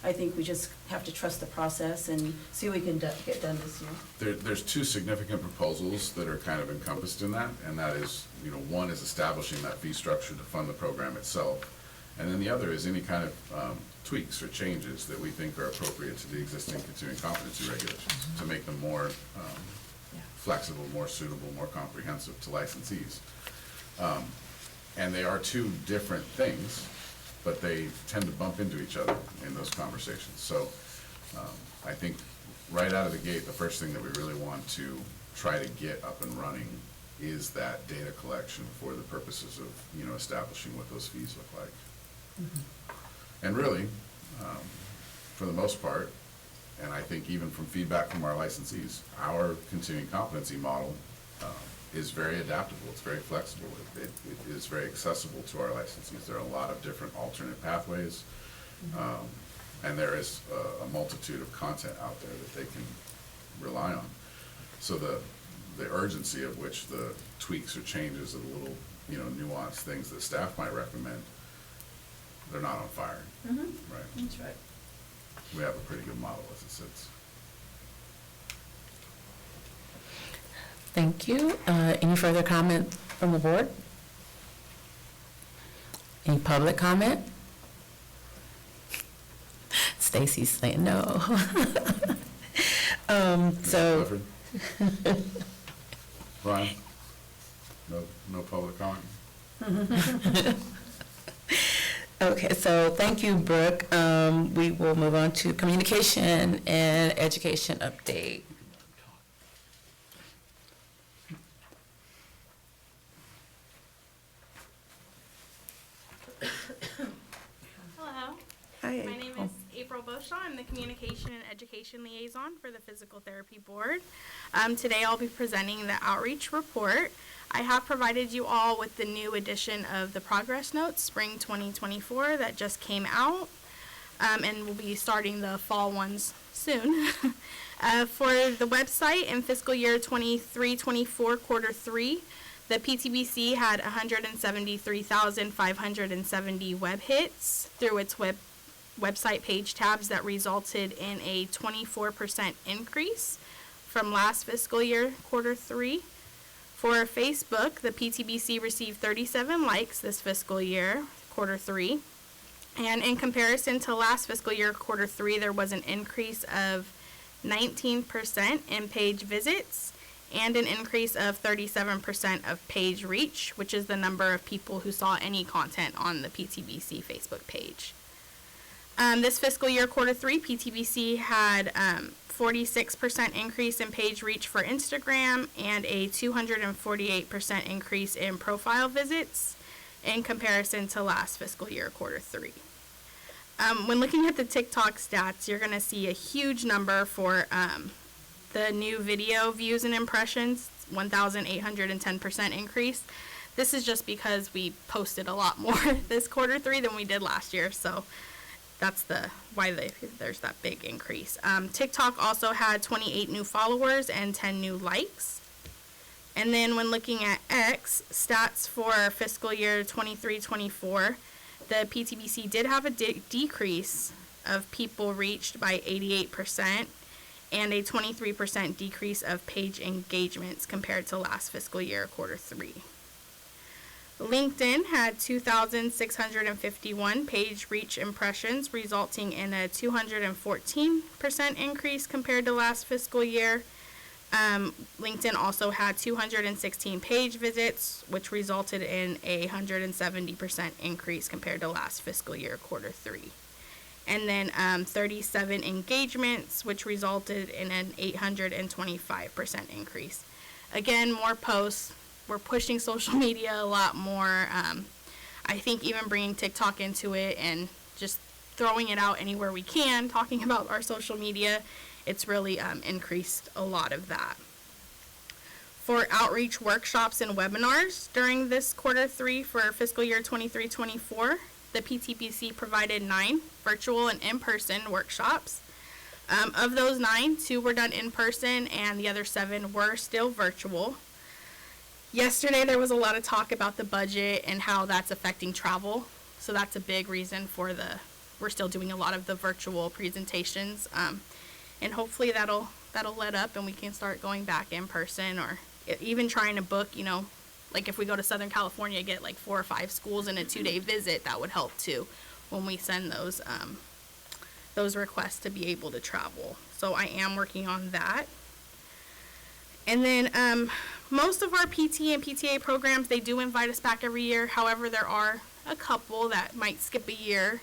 I think we just have to trust the process and see what we can get done this year. There's two significant proposals that are kind of encompassed in that, and that is, one is establishing that fee structure to fund the program itself, and then the other is any kind of tweaks or changes that we think are appropriate to the existing continuing competency regulations to make them more flexible, more suitable, more comprehensive to licensees. And they are two different things, but they tend to bump into each other in those conversations. So I think right out of the gate, the first thing that we really want to try to get up and running is that data collection for the purposes of, establishing what those fees look like. And really, for the most part, and I think even from feedback from our licensees, our continuing competency model is very adaptable, it's very flexible, it is very accessible to our licensees. There are a lot of different alternate pathways, and there is a multitude of content out there that they can rely on. So the urgency of which the tweaks or changes of the little, nuanced things that staff might recommend, they're not on fire, right? That's right. We have a pretty good model as it sits. Thank you. Any further comment from the board? Any public comment? Stacy's saying no. So. Clifford? Brian? No public comment? Okay, so thank you, Brooke. We will move on to communication and education update. Hello. Hi, My name is April Beauchamp. I'm the Communication and Education Liaison for the Physical Therapy Board. Today I'll be presenting the outreach report. I have provided you all with the new edition of the Progress Notes, Spring 2024, that just came out, and we'll be starting the fall ones soon. For the website in fiscal year 23-24, quarter 3, the PTBC had 173,570 web hits through its website page tabs that resulted in a 24% increase from last fiscal year, quarter 3. For Facebook, the PTBC received 37 likes this fiscal year, quarter 3. And in comparison to last fiscal year, quarter 3, there was an increase of 19% in page visits and an increase of 37% of page reach, which is the number of people who saw any content on the PTBC Facebook page. This fiscal year, quarter 3, PTBC had 46% increase in page reach for Instagram and a 248% increase in profile visits in comparison to last fiscal year, quarter 3. When looking at the TikTok stats, you're going to see a huge number for the new video views and impressions, 1,810% increase. This is just because we posted a lot more this quarter 3 than we did last year, so that's why there's that big increase. TikTok also had 28 new followers and 10 new likes. And then when looking at X stats for fiscal year 23-24, the PTBC did have a decrease of people reached by 88% and a 23% decrease of page engagements compared to last fiscal year, quarter 3. LinkedIn had 2,651 page reach impressions, resulting in a 214% increase compared to last fiscal year. LinkedIn also had 216 page visits, which resulted in a 170% increase compared to last fiscal year, quarter 3. And then 37 engagements, which resulted in an 825% increase. Again, more posts. We're pushing social media a lot more. I think even bringing TikTok into it and just throwing it out anywhere we can, talking about our social media, it's really increased a lot of that. For outreach workshops and webinars during this quarter 3 for fiscal year 23-24, the PTBC provided 9 virtual and in-person workshops. Of those 9, 2 were done in person, and the other 7 were still virtual. Yesterday, there was a lot of talk about the budget and how that's affecting travel. So that's a big reason for we're still doing a lot of the virtual presentations. And hopefully that'll let up and we can start going back in person, or even trying to book, like if we go to Southern California, get like 4 or 5 schools in a 2-day visit, that would help too when we send those requests to be able to travel. So I am working on that. And then most of our PT and PTA programs, they do invite us back every year. However, there are a couple that might skip a year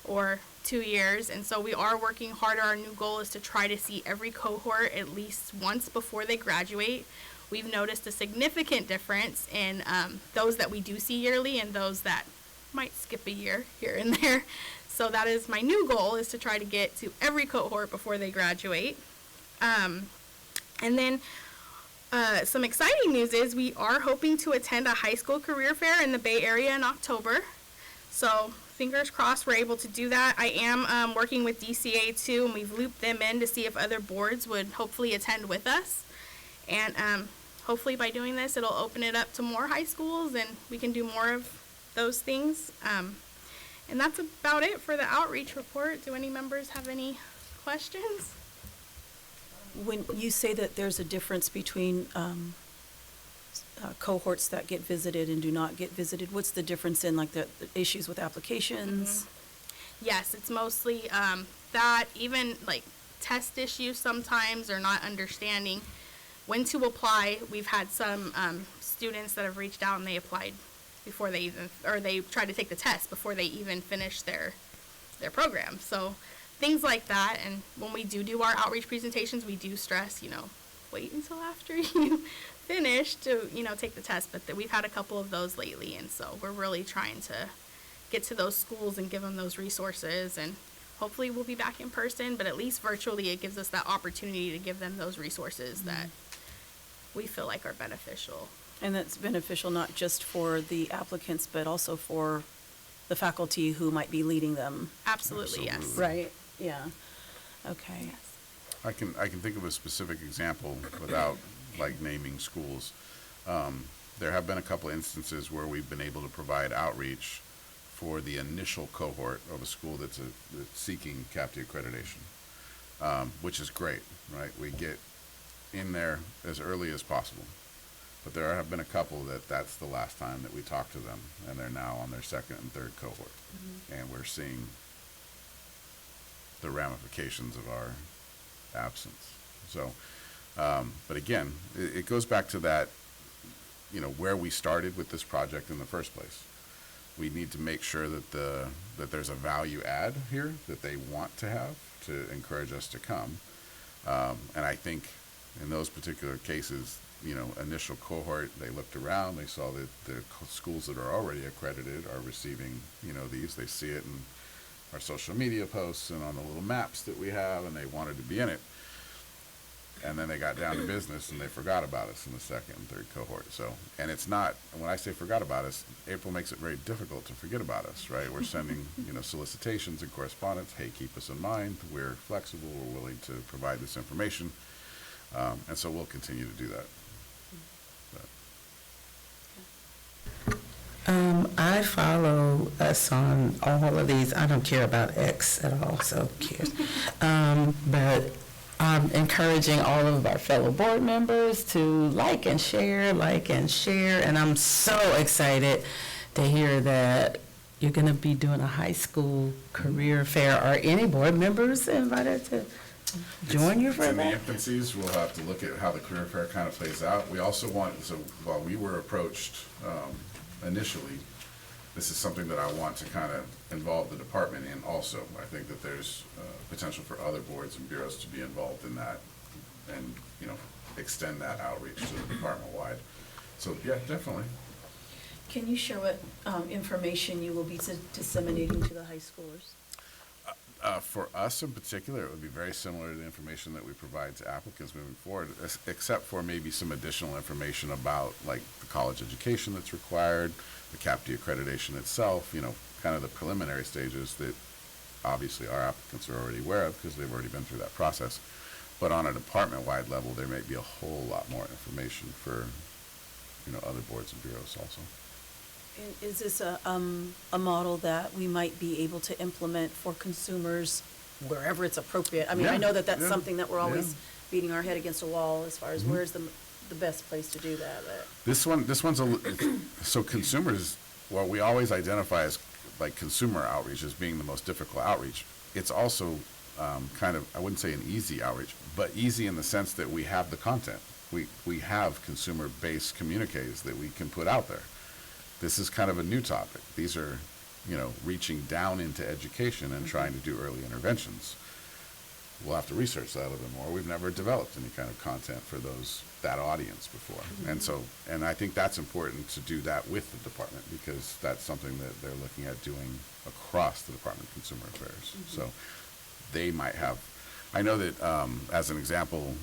or 2 years. And so we are working harder. Our new goal is to try to see every cohort at least once before they graduate. We've noticed a significant difference in those that we do see yearly and those that might skip a year here and there. So that is my new goal, is to try to get to every cohort before they graduate. And then some exciting news is we are hoping to attend a high school career fair in the Bay Area in October. So fingers crossed we're able to do that. I am working with DCA too, and we've looped them in to see if other boards would hopefully attend with us. And hopefully by doing this, it'll open it up to more high schools and we can do more of those things. And that's about it for the outreach report. Do any members have any questions? When you say that there's a difference between cohorts that get visited and do not get visited, what's the difference in like the issues with applications? Yes, it's mostly that, even like test issues sometimes, or not understanding when to apply. We've had some students that have reached out and they applied before they even, or they tried to take the test before they even finished their program. So things like that. And when we do our outreach presentations, we do stress, wait until after you finish to, take the test. But we've had a couple of those lately. And so we're really trying to get to those schools and give them those resources. And hopefully we'll be back in person, but at least virtually it gives us that opportunity to give them those resources that we feel like are beneficial. And that's beneficial not just for the applicants, but also for the faculty who might be leading them. Absolutely, yes. Right, yeah. Okay. I can think of a specific example without like naming schools. There have been a couple instances where we've been able to provide outreach for the initial cohort of a school that's seeking CAPTE accreditation, which is great, right? We get in there as early as possible. But there have been a couple that's the last time that we talked to them, and they're now on their 2nd and 3rd cohort. And we're seeing the ramifications of our absence. So, but again, it goes back to that, where we started with this project in the first place. We need to make sure that that there's a value add here that they want to have to encourage us to come. And I think in those particular cases, initial cohort, they looked around, they saw that the schools that are already accredited are receiving, these. They see it in our social media posts and on the little maps that we have, and they wanted to be in it. And then they got down to business and they forgot about us in the 2nd and 3rd cohort. So, and it's not, when I say forgot about us, April makes it very difficult to forget about us, right? We're sending, solicitations and correspondence. Hey, keep us in mind. We're flexible. We're willing to provide this information. And so we'll continue to do that. I follow us on all of these. I don't care about X at all, so who cares? But I'm encouraging all of our fellow board members to like and share, and I'm so excited to hear that you're going to be doing a high school career fair. Are any board members invited to join you for it's in the that? infancies. We'll have to look at how the career fair kind of plays out. We also want, so while we were approached initially, this is something that I want to kind of involve the department in also. I think that there's potential for other boards and bureaus to be involved in that and, extend that outreach to the department-wide. So, yeah, definitely. Can you share what information you will be disseminating to the high schoolers? For us in particular, it would be very similar to the information that we provide to applicants moving forward, except for maybe some additional information about like the college education that's required, the CAPTE accreditation itself, kind of the preliminary stages that obviously our applicants are already aware of because they've already been through that process. But on a department-wide level, there may be a whole lot more information for, other boards and bureaus also. And is this a model that we might be able to implement for consumers wherever it's appropriate? I mean, I know that that's something that we're always beating our head against a wall as far as where's the best place to do that, but. This one's so consumers, well, we always identify as like consumer outreach as being the most difficult outreach. It's also kind of, I wouldn't say an easy outreach, but easy in the sense that we have the content. We have consumer-based communiques that we can put out there. This is kind of a new topic. These are, reaching down into education and trying to do early interventions. We'll have to research that a little bit more. We've never developed any kind of content for that audience before. And I think that's important to do that with the department because that's something that they're looking at doing across the Department of Consumer Affairs. So they might have, I know that as an example,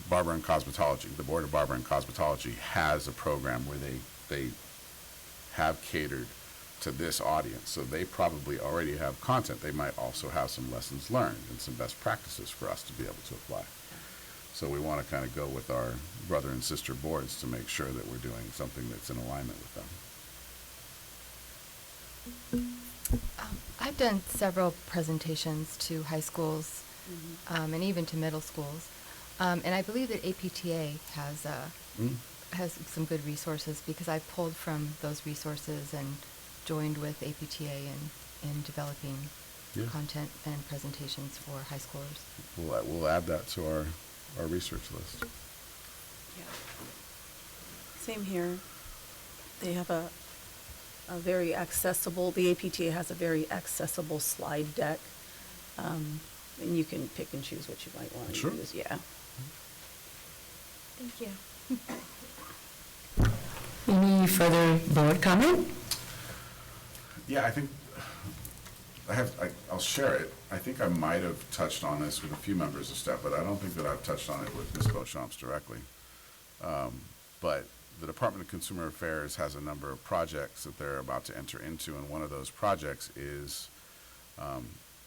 Barber and Cosmetology, the Board of Barber and Cosmetology has a program where they have catered to this audience. So they probably already have content. They might also have some lessons learned and some best practices for us to be able to apply. So we want to kind of go with our brother and sister boards to make sure that we're doing something that's in alignment with them. I've done several presentations to high schools and even to middle schools. And I believe that APTA has some good resources because I pulled from those resources and joined with APTA in developing content and presentations for high schoolers. We'll add that to our research list. Same here. They have a very accessible, the APTA has a very accessible slide deck. And you can pick and choose what you might want to use. Yeah. Thank you. Any further board comment? Yeah, I think I'll share it. I think I might have touched on this with a few members of staff, but I don't think that I've touched on it with Ms. Beauchamps directly. But the Department of Consumer Affairs has a number of projects that they're about to enter into, and one of those projects is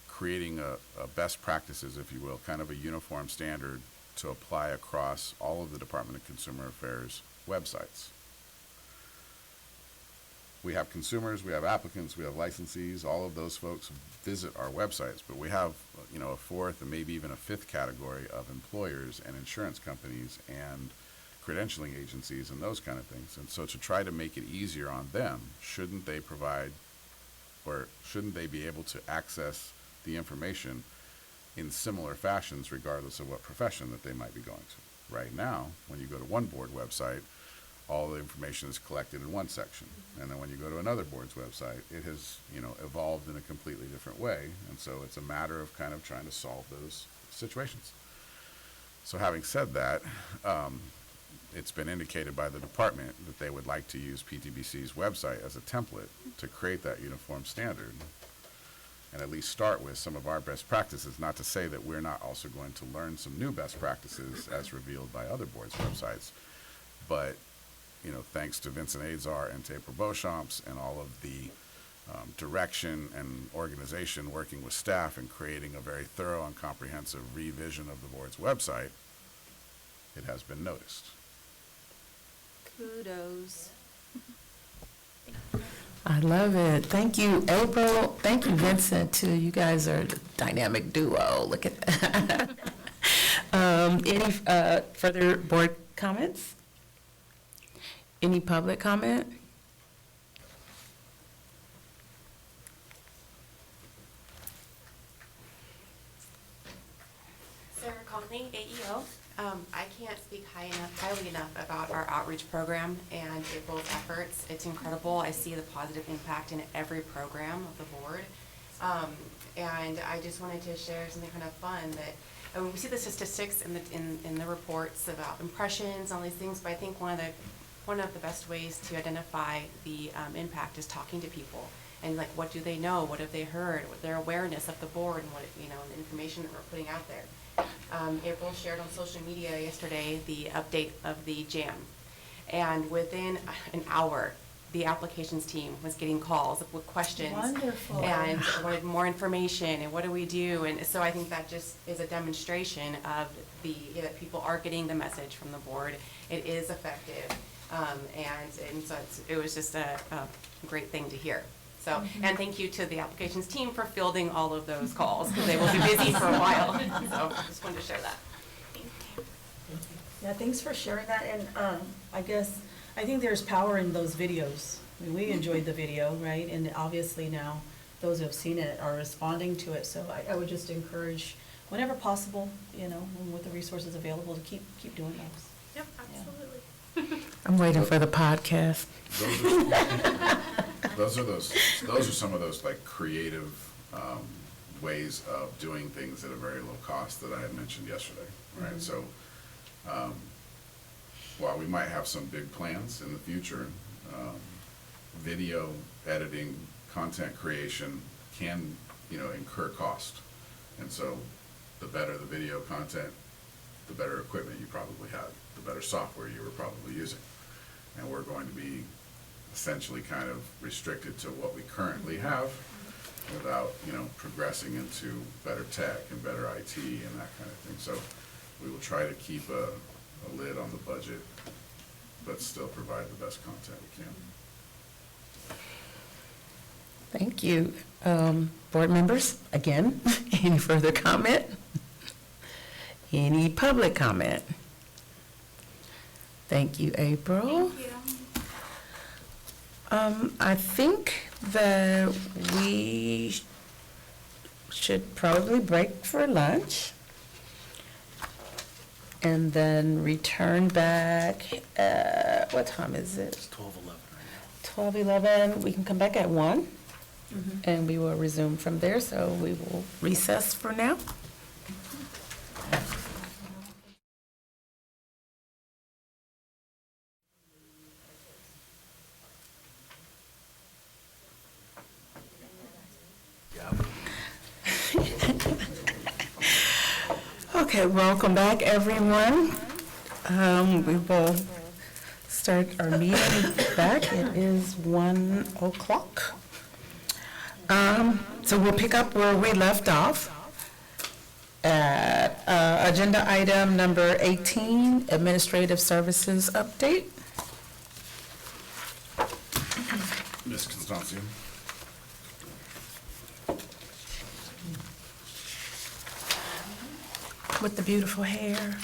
creating a best practices, if you will, kind of a uniform standard to apply across all of the Department of Consumer Affairs websites. We have consumers, we have applicants, we have licensees, all of those folks visit our websites, but we have, a fourth and maybe even a fifth category of employers and insurance companies and credentialing agencies and those kind of things. And so to try to make it easier on them, shouldn't they be able to access the information in similar fashions regardless of what profession that they might be going to? Right now, when you go to one board website, all the information is collected in one section. And then when you go to another board's website, it has, evolved in a completely different way. And so it's a matter of kind of trying to solve those situations. So having said that, it's been indicated by the department that they would like to use PTBC's website as a template to create that uniform standard and at least start with some of our best practices, not to say that we're not also going to learn some new best practices as revealed by other boards' websites. But thanks to Vincent Azar and to April Beauchamps and all of the direction and organization working with staff and creating a very thorough and comprehensive revision of the board's website, it has been noticed. Kudos. I love it. Thank you, April. Thank you, Vincent, too. You guys are a dynamic duo. Look at that. Any further board comments? Any public comment? Sarah Conley, AEO. I can't speak highly enough about our outreach program and April's efforts. It's incredible. I see the positive impact in every program of the board. And I just wanted to share something kind of fun that we see the statistics in the reports about impressions, all these things, but I think one of the best ways to identify the impact is talking to people and like what do they know, what have they heard, what their awareness of the board and what the information that we're putting out there. April shared on social media yesterday the update of the JAM, and within an hour the applications team was getting calls with questions. Wonderful. And wanted more information, and what do we do? And so I think that just is a demonstration of that people are getting the message from the board. It is effective. And so it was just a great thing to hear. So, and thank you to the applications team for fielding all of those calls, because they will be busy for a while. So just wanted to share that. Yeah, thanks for sharing that, and I think there's power in those videos. I mean, we enjoyed the video, right? And obviously now, those who have seen it are responding to it, so I would just encourage, whenever possible, you know, with the resources available, to keep doing those. Yep, absolutely. I'm waiting for the podcast. Those are some of those like creative ways of doing things at a very low cost that I had mentioned yesterday, right? So while we might have some big plans in the future, video editing, content creation can, incur cost. And so the better the video content, the better equipment you probably have, the better software you were probably using. And we're going to be essentially kind of restricted to what we currently have without, progressing into better tech and better IT and that kind of thing. So we will try to keep a lid on the budget, but still provide the best content we can. Thank you. Board members, again, any further comment? Any public comment? Thank you, April. Thank you. I think that we should probably break for lunch and then return back at, what time is it? It's 12:11 right now. 12:11. We can come back at 1, and we will resume from there. So we will recess for now. Okay, welcome back, everyone. We will start our meeting back. It is 1:00. So we'll pick up where we left off at agenda item number 18, Administrative Services Update. Ms. Constancio? With the beautiful hair.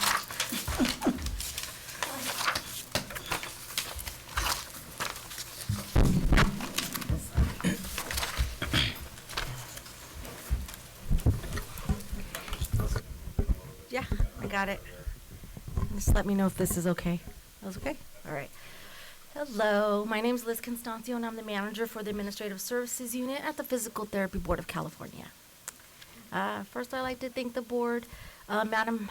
Yeah, I got it. Just let me know if this is okay. That was okay? All right. Hello, my name is Liz Constancio, and I'm the manager for the Administrative Services Unit at the Physical Therapy Board of California. First, I'd like to thank the board, Madam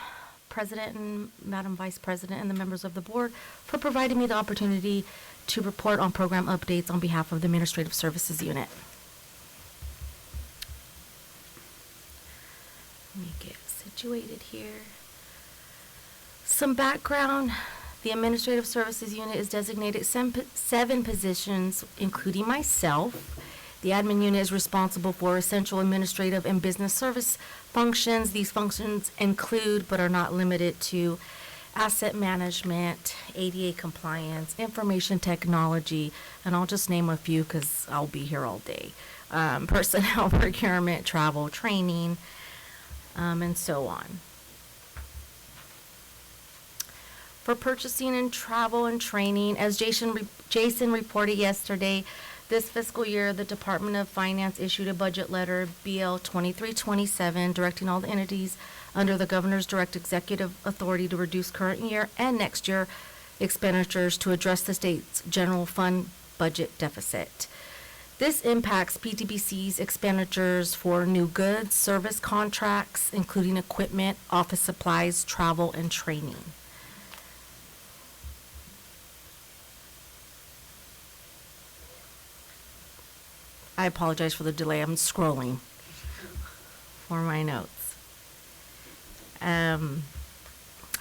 President and Madam Vice President and the members of the board for providing me the opportunity to report on program updates on behalf of the Administrative Services Unit. Let me get situated here. Some background. The Administrative Services Unit is designated 7 positions, including myself. The admin unit is responsible for essential administrative and business service functions. These functions include, but are not limited to, asset management, ADA compliance, information technology, and I'll just name a few because I'll be here all day. Personnel procurement, travel, training, and so on. For purchasing and travel and training, as Jason reported yesterday, this fiscal year, the Department of Finance issued a budget letter, BL 2327, directing all the entities under the Governor's direct executive authority to reduce current year and next year expenditures to address the state's general fund budget deficit. This impacts PTBC's expenditures for new goods, service contracts, including equipment, office supplies, travel, and training. I apologize for the delay. I'm scrolling for my notes.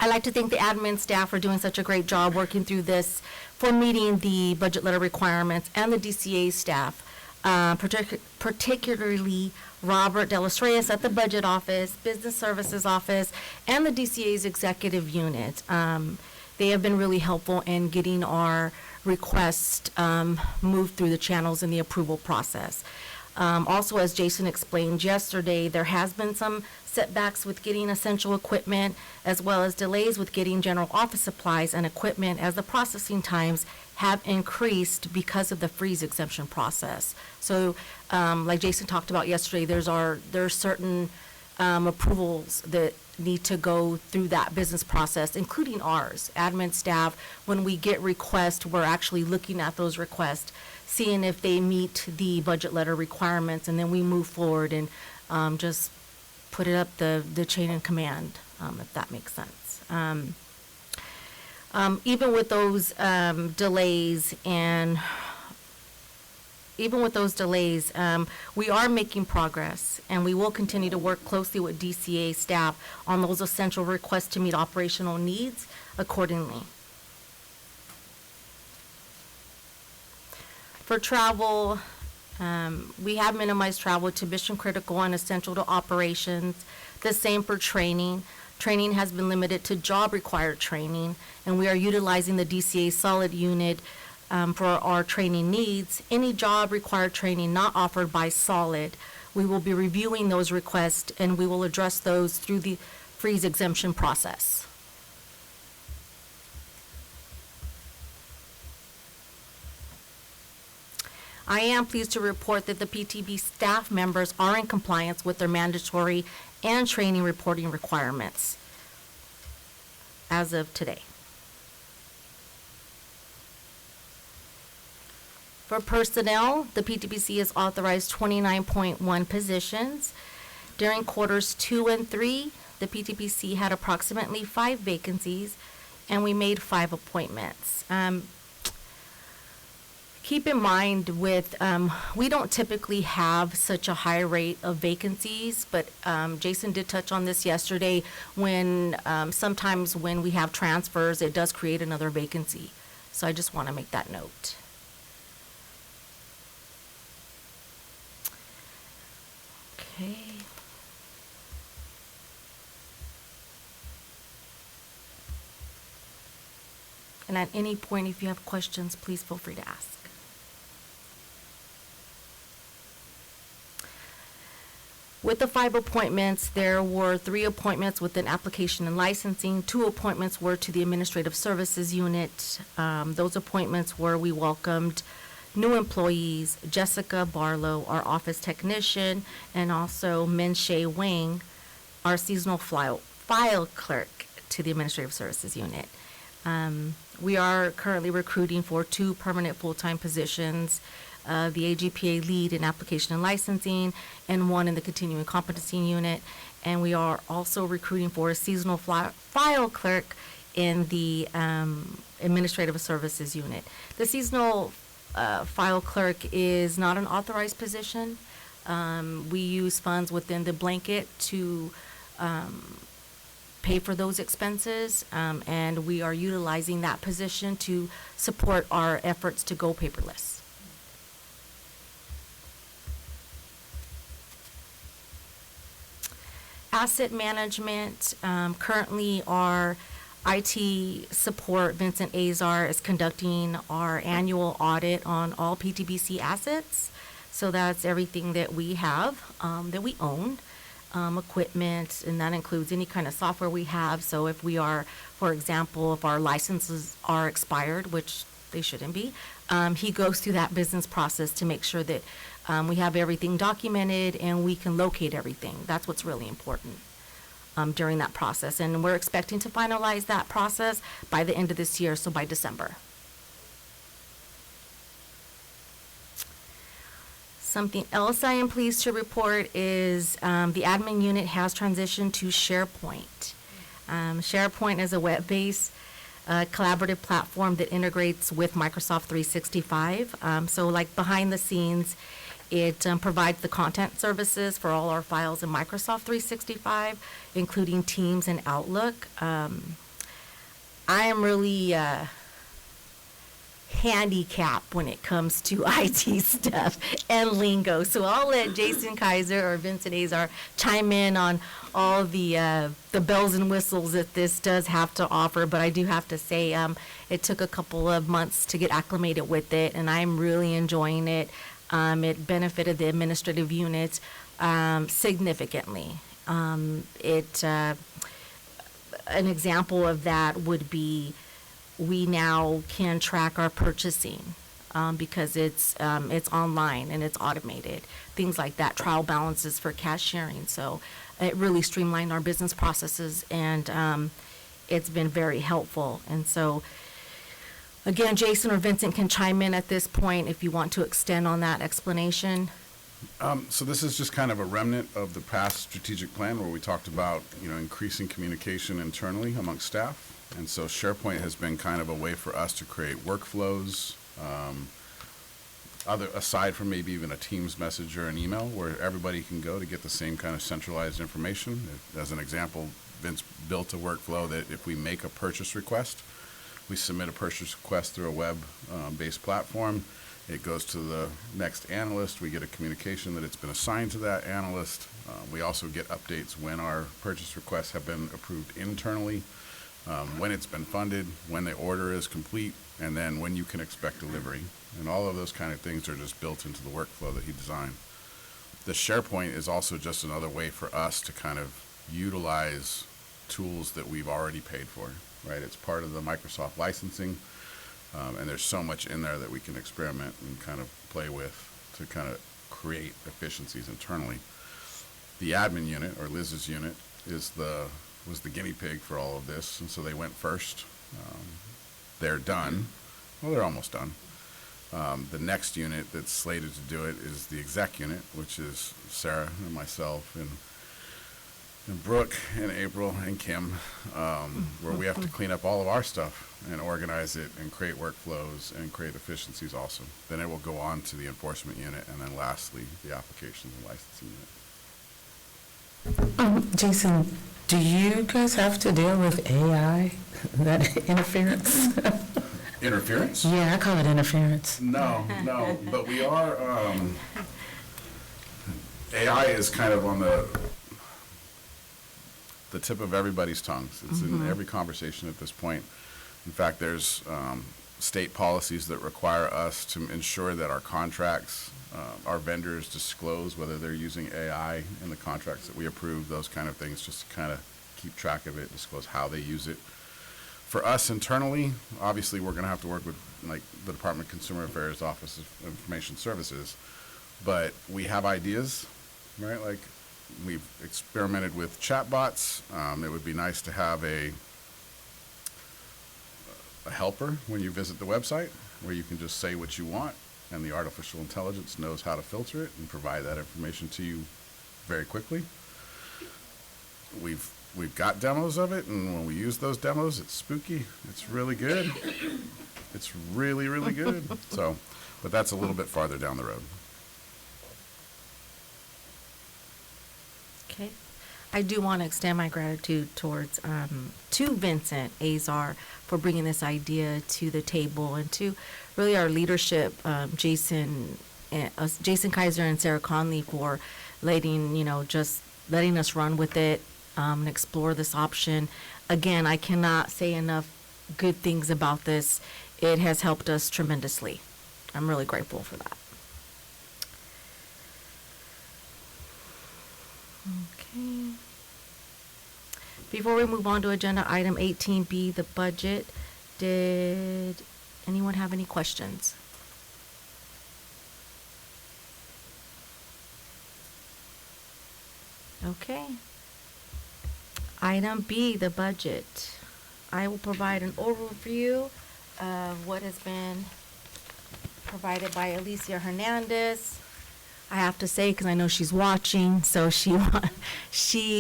I'd like to thank the admin staff for doing such a great job working through this, for meeting the budget letter requirements, and the DCA staff, particularly Robert Delos Reyes at the Budget Office, Business Services Office, and the DCA's Executive Unit. They have been really helpful in getting our request moved through the channels in the approval process. Also, as Jason explained yesterday, there has been some setbacks with getting essential equipment, as well as delays with getting general office supplies and equipment, as the processing times have increased because of the freeze exemption process. So, like Jason talked about yesterday, there's certain approvals that need to go through that business process, including ours, admin staff. When we get requests, we're actually looking at those requests, seeing if they meet the budget letter requirements, and then we move forward and just put it up the chain of command, if that makes sense. Even with those delays, we are making progress, and we will continue to work closely with DCA staff on those essential requests to meet operational needs accordingly. For travel, we have minimized travel to mission critical and essential to operations. The same for training. Training has been limited to job required training, and we are utilizing the DCA Solid unit for our training needs. Any job required training not offered by Solid, we will be reviewing those requests, and we will address those through the freeze exemption process. I am pleased to report that the PTB staff members are in compliance with their mandatory and training reporting requirements as of today. For personnel, the PTBC has authorized 29.1 positions. During quarters 2 and 3, the PTBC had approximately 5 vacancies, and we made 5 appointments. Keep in mind with, we don't typically have such a high rate of vacancies, but Jason did touch on this yesterday, when sometimes when we have transfers, it does create another vacancy. So I just want to make that note. Okay. And at any point, if you have questions, please feel free to ask. With the 5 appointments, there were 3 appointments within application and licensing. 2 appointments were to the Administrative Services Unit. Those appointments were, we welcomed new employees, Jessica Barlow, our office technician, and also Min Shay Wing, our seasonal file clerk to the Administrative Services Unit. We are currently recruiting for 2 permanent full-time positions, the AGPA lead in application and licensing, and 1 in the continuing competency unit. And we are also recruiting for a seasonal file clerk in the Administrative Services Unit. The seasonal file clerk is not an authorized position. We use funds within the blanket to pay for those expenses, and we are utilizing that position to support our efforts to go paperless. Asset management, currently our IT support, Vincent Azar, is conducting our annual audit on all PTBC assets. So that's everything that we have, that we own, equipment, and that includes any kind of software we have. So if we are, for example, if our licenses are expired, which they shouldn't be, he goes through that business process to make sure that we have everything documented and we can locate everything. That's what's really important during that process. And we're expecting to finalize that process by the end of this year, so by December. Something else I am pleased to report is the admin unit has transitioned to SharePoint. SharePoint is a web-based collaborative platform that integrates with Microsoft 365. So like behind the scenes, it provides the content services for all our files in Microsoft 365, including Teams and Outlook. I am really handicapped when it comes to IT stuff and lingo. So I'll let Jason Kaiser or Vincent Azar chime in on all the bells and whistles that this does have to offer. But I do have to say, it took a couple of months to get acclimated with it, and I'm really enjoying it. It benefited the administrative units significantly. An example of that would be we now can track our purchasing because it's online and it's automated. Things like that, trial balances for cashiering. So it really streamlined our business processes, and it's been very helpful. And so, again, Jason or Vincent can chime in at this point if you want to extend on that explanation. So this is just kind of a remnant of the past strategic plan where we talked about, increasing communication internally amongst staff. And so SharePoint has been kind of a way for us to create workflows, aside from maybe even a Teams message or an email, where everybody can go to get the same kind of centralized information. As an example, Vince built a workflow that if we make a purchase request, we submit a purchase request through a web-based platform. It goes to the next analyst. We get a communication that it's been assigned to that analyst. We also get updates when our purchase requests have been approved internally, when it's been funded, when the order is complete, and then when you can expect delivery. And all of those kind of things are just built into the workflow that he designed. The SharePoint is also just another way for us to kind of utilize tools that we've already paid for, right? It's part of the Microsoft licensing. And there's so much in there that we can experiment and kind of play with to kind of create efficiencies internally. The admin unit, or Liz's unit, was the guinea pig for all of this, and so they went first. They're done. Well, they're almost done. The next unit that's slated to do it is the exec unit, which is Sarah and myself and Brooke and April and Kim, where we have to clean up all of our stuff and organize it and create workflows and create efficiencies also. Then it will go on to the enforcement unit, and then lastly, the applications and licensing unit. Jason, do you guys have to deal with AI, that interference? Interference? Yeah, I call it interference. No, but we are, AI is kind of on the tip of everybody's tongues. It's in every conversation at this point. In fact, there's state policies that require us to ensure that our contracts, our vendors disclose whether they're using AI in the contracts that we approve, those kind of things, just to kind of keep track of it, disclose how they use it. For us internally, obviously, we're going to have to work with like the Department of Consumer Affairs Office of Information Services, but we have ideas, right? Like, we've experimented with chatbots. It would be nice to have a helper when you visit the website, where you can just say what you want, and the artificial intelligence knows how to filter it and provide that information to you very quickly. We've got demos of it, and when we use those demos, it's spooky. It's really good. It's really, really good. So, but that's a little bit farther down the road. Okay. I do want to extend my gratitude towards to Vincent Azar for bringing this idea to the table, and to really our leadership, Jason Kaiser and Sarah Conley, for letting us run with it and explore this option. Again, I cannot say enough good things about this. It has helped us tremendously. I'm really grateful for that. Okay. Before we move on to agenda item 18B, the budget, did anyone have any questions? Okay. Item B, the budget. I will provide an overview of what has been provided by Alicia Hernandez. I have to say, because I know she's watching, so she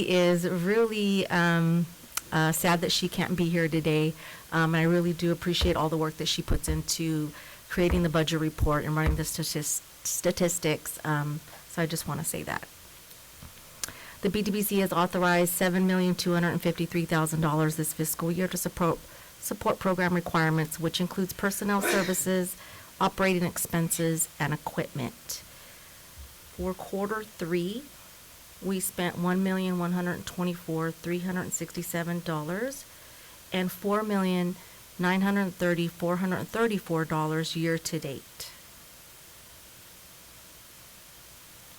is really sad that she can't be here today. I really do appreciate all the work that she puts into creating the budget report and running the statistics. So I just want to say that. The BDBC has authorized $7,253,000 this fiscal year to support program requirements, which includes personnel services, operating expenses, and equipment. For quarter 3, we spent $1,124,367 and $4,930,434 year to date.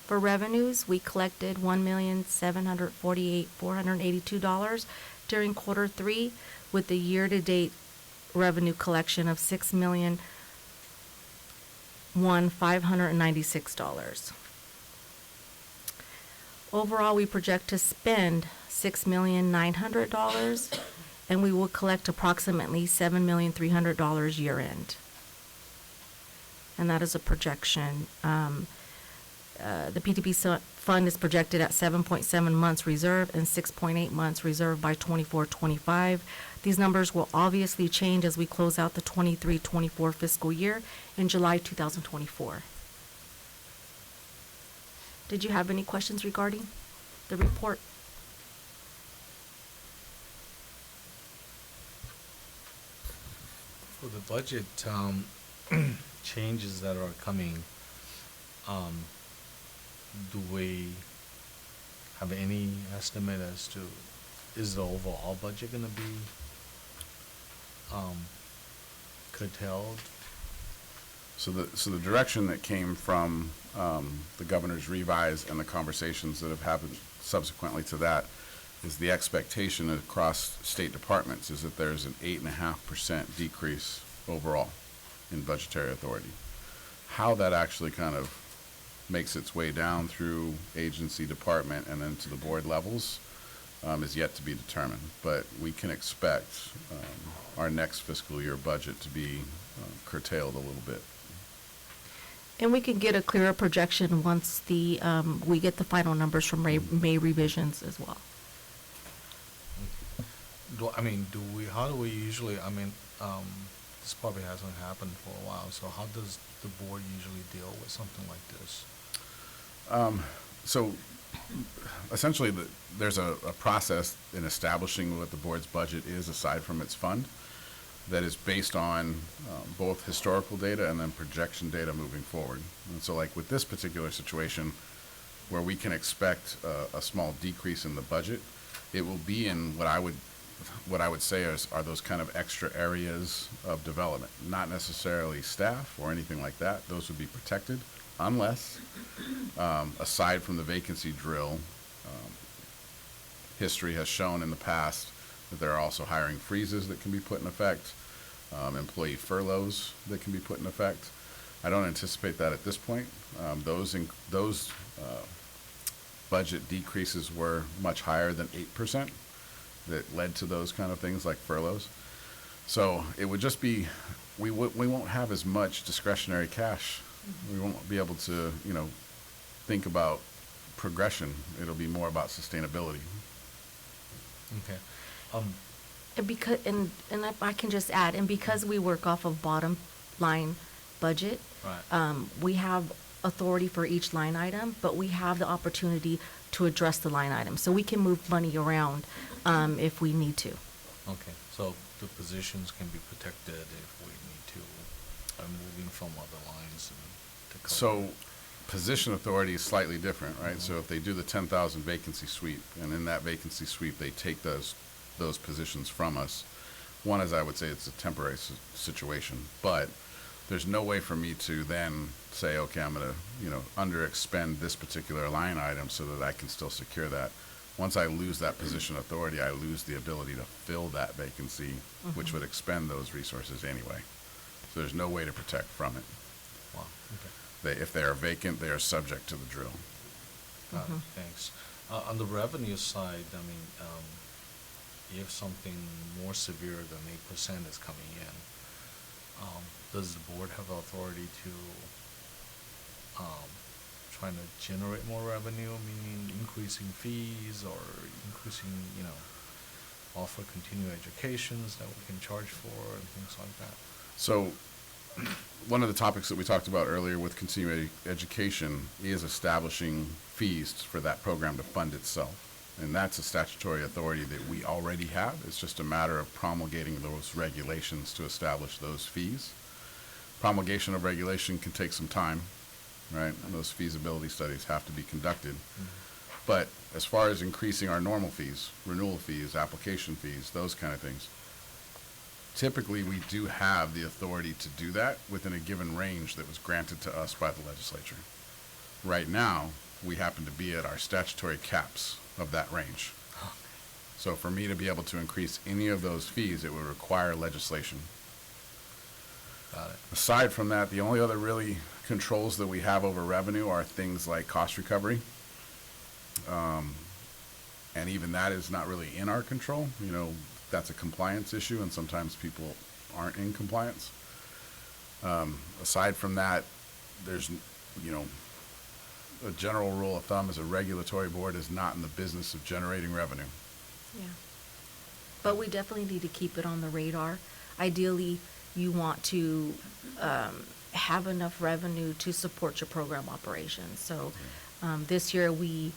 For revenues, we collected $1,748,482 during quarter 3, with the year-to-date revenue collection of $6,596. Overall, we project to spend $6,900,000, and we will collect approximately $7,300,000 year-end. And that is a projection. The PTP fund is projected at 7.7 months reserve and 6.8 months reserve by 24-25. These numbers will obviously change as we close out the 23-24 fiscal year in July 2024. Did you have any questions regarding the report? For the budget changes that are coming, do we have any estimate as to, is the overall budget gonna be curtailed? So the direction that came from the governor's revise and the conversations that have happened subsequently to that is the expectation across state departments is that there's an 8.5% decrease overall in budgetary authority. How that actually kind of makes its way down through agency, department, and then to the board levels is yet to be determined. But we can expect our next fiscal year budget to be curtailed a little bit. And we can get a clearer projection once the, we get the final numbers from May revisions as well. How do we usually, this probably hasn't happened for a while, so how does the board usually deal with something like this? So essentially, there's a process in establishing what the board's budget is aside from its fund that is based on both historical data and then projection data moving forward. And so like with this particular situation where we can expect a small decrease in the budget, it will be in what I would say are those kind of extra areas of development, not necessarily staff or anything like that. Those would be protected unless, aside from the vacancy drill, history has shown in the past that there are also hiring freezes that can be put in effect, employee furloughs that can be put in effect. I don't anticipate that at this point. Those budget decreases were much higher than 8% that led to those kind of things like furloughs. So it would just be, we won't have as much discretionary cash. We won't be able to, think about progression. It'll be more about sustainability. Okay. And because, and if I can just add, and because we work off of bottom line budget, Right. We have authority for each line item, but we have the opportunity to address the line item. So we can move money around if we need to. Okay, so the positions can be protected if we need to, moving from other lines and to cover. So position authority is slightly different, right? So if they do the 10,000 vacancy sweep, and in that vacancy sweep, they take those positions from us. One is, I would say, it's a temporary situation, but there's no way for me to then say, okay, I'm gonna, under-expend this particular line item so that I can still secure that. Once I lose that position authority, I lose the ability to fill that vacancy, which would expend those resources anyway. So there's no way to protect from it. Wow, okay. If they are vacant, they are subject to the drill. Got it, thanks. On the revenue side, if something more severe than 8% is coming in, does the board have authority to trying to generate more revenue, meaning increasing fees or increasing, offer continuing educations that we can charge for and things like that? So one of the topics that we talked about earlier with continuing education is establishing fees for that program to fund itself. And that's a statutory authority that we already have. It's just a matter of promulgating those regulations to establish those fees. Promulgation of regulation can take some time, right? And those feasibility studies have to be conducted. But as far as increasing our normal fees, renewal fees, application fees, those kind of things, typically we do have the authority to do that within a given range that was granted to us by the legislature. Right now, we happen to be at our statutory caps of that range. So for me to be able to increase any of those fees, it would require legislation. Aside from that, the only other really controls that we have over revenue are things like cost recovery. And even that is not really in our control. You know, that's a compliance issue, and sometimes people aren't in compliance. Aside from that, there's, you know, a general rule of thumb is a regulatory board is not in the business of generating revenue. Yeah. But we definitely need to keep it on the radar. Ideally, you want to have enough revenue to support your program operations. So this year, we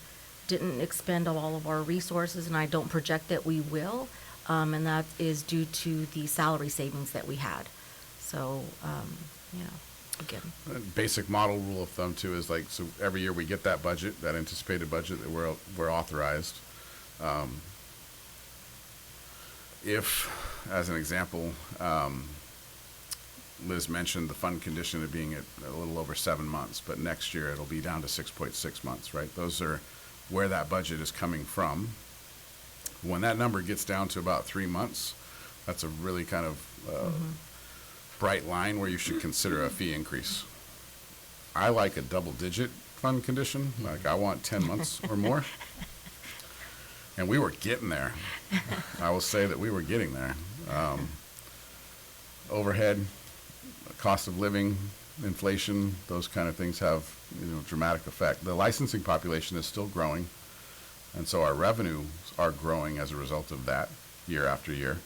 didn't expend all of our resources, and I don't project that we will, and that is due to the salary savings that we had. So, you know, again. Basic model rule of thumb too is like, so every year we get that budget, that anticipated budget that we're authorized. If, as an example, Liz mentioned the fund condition of being at a little over 7 months, but next year it'll be down to 6.6 months, right? Those are where that budget is coming from. When that number gets down to about 3 months, that's a really kind of bright line where you should consider a fee increase. I like a double-digit fund condition, like I want 10 months or more. And we were getting there. I will say that we were getting there. Overhead, cost of living, inflation, those kind of things have, you know, dramatic effect. The licensing population is still growing, and so our revenues are growing as a result of that year after year.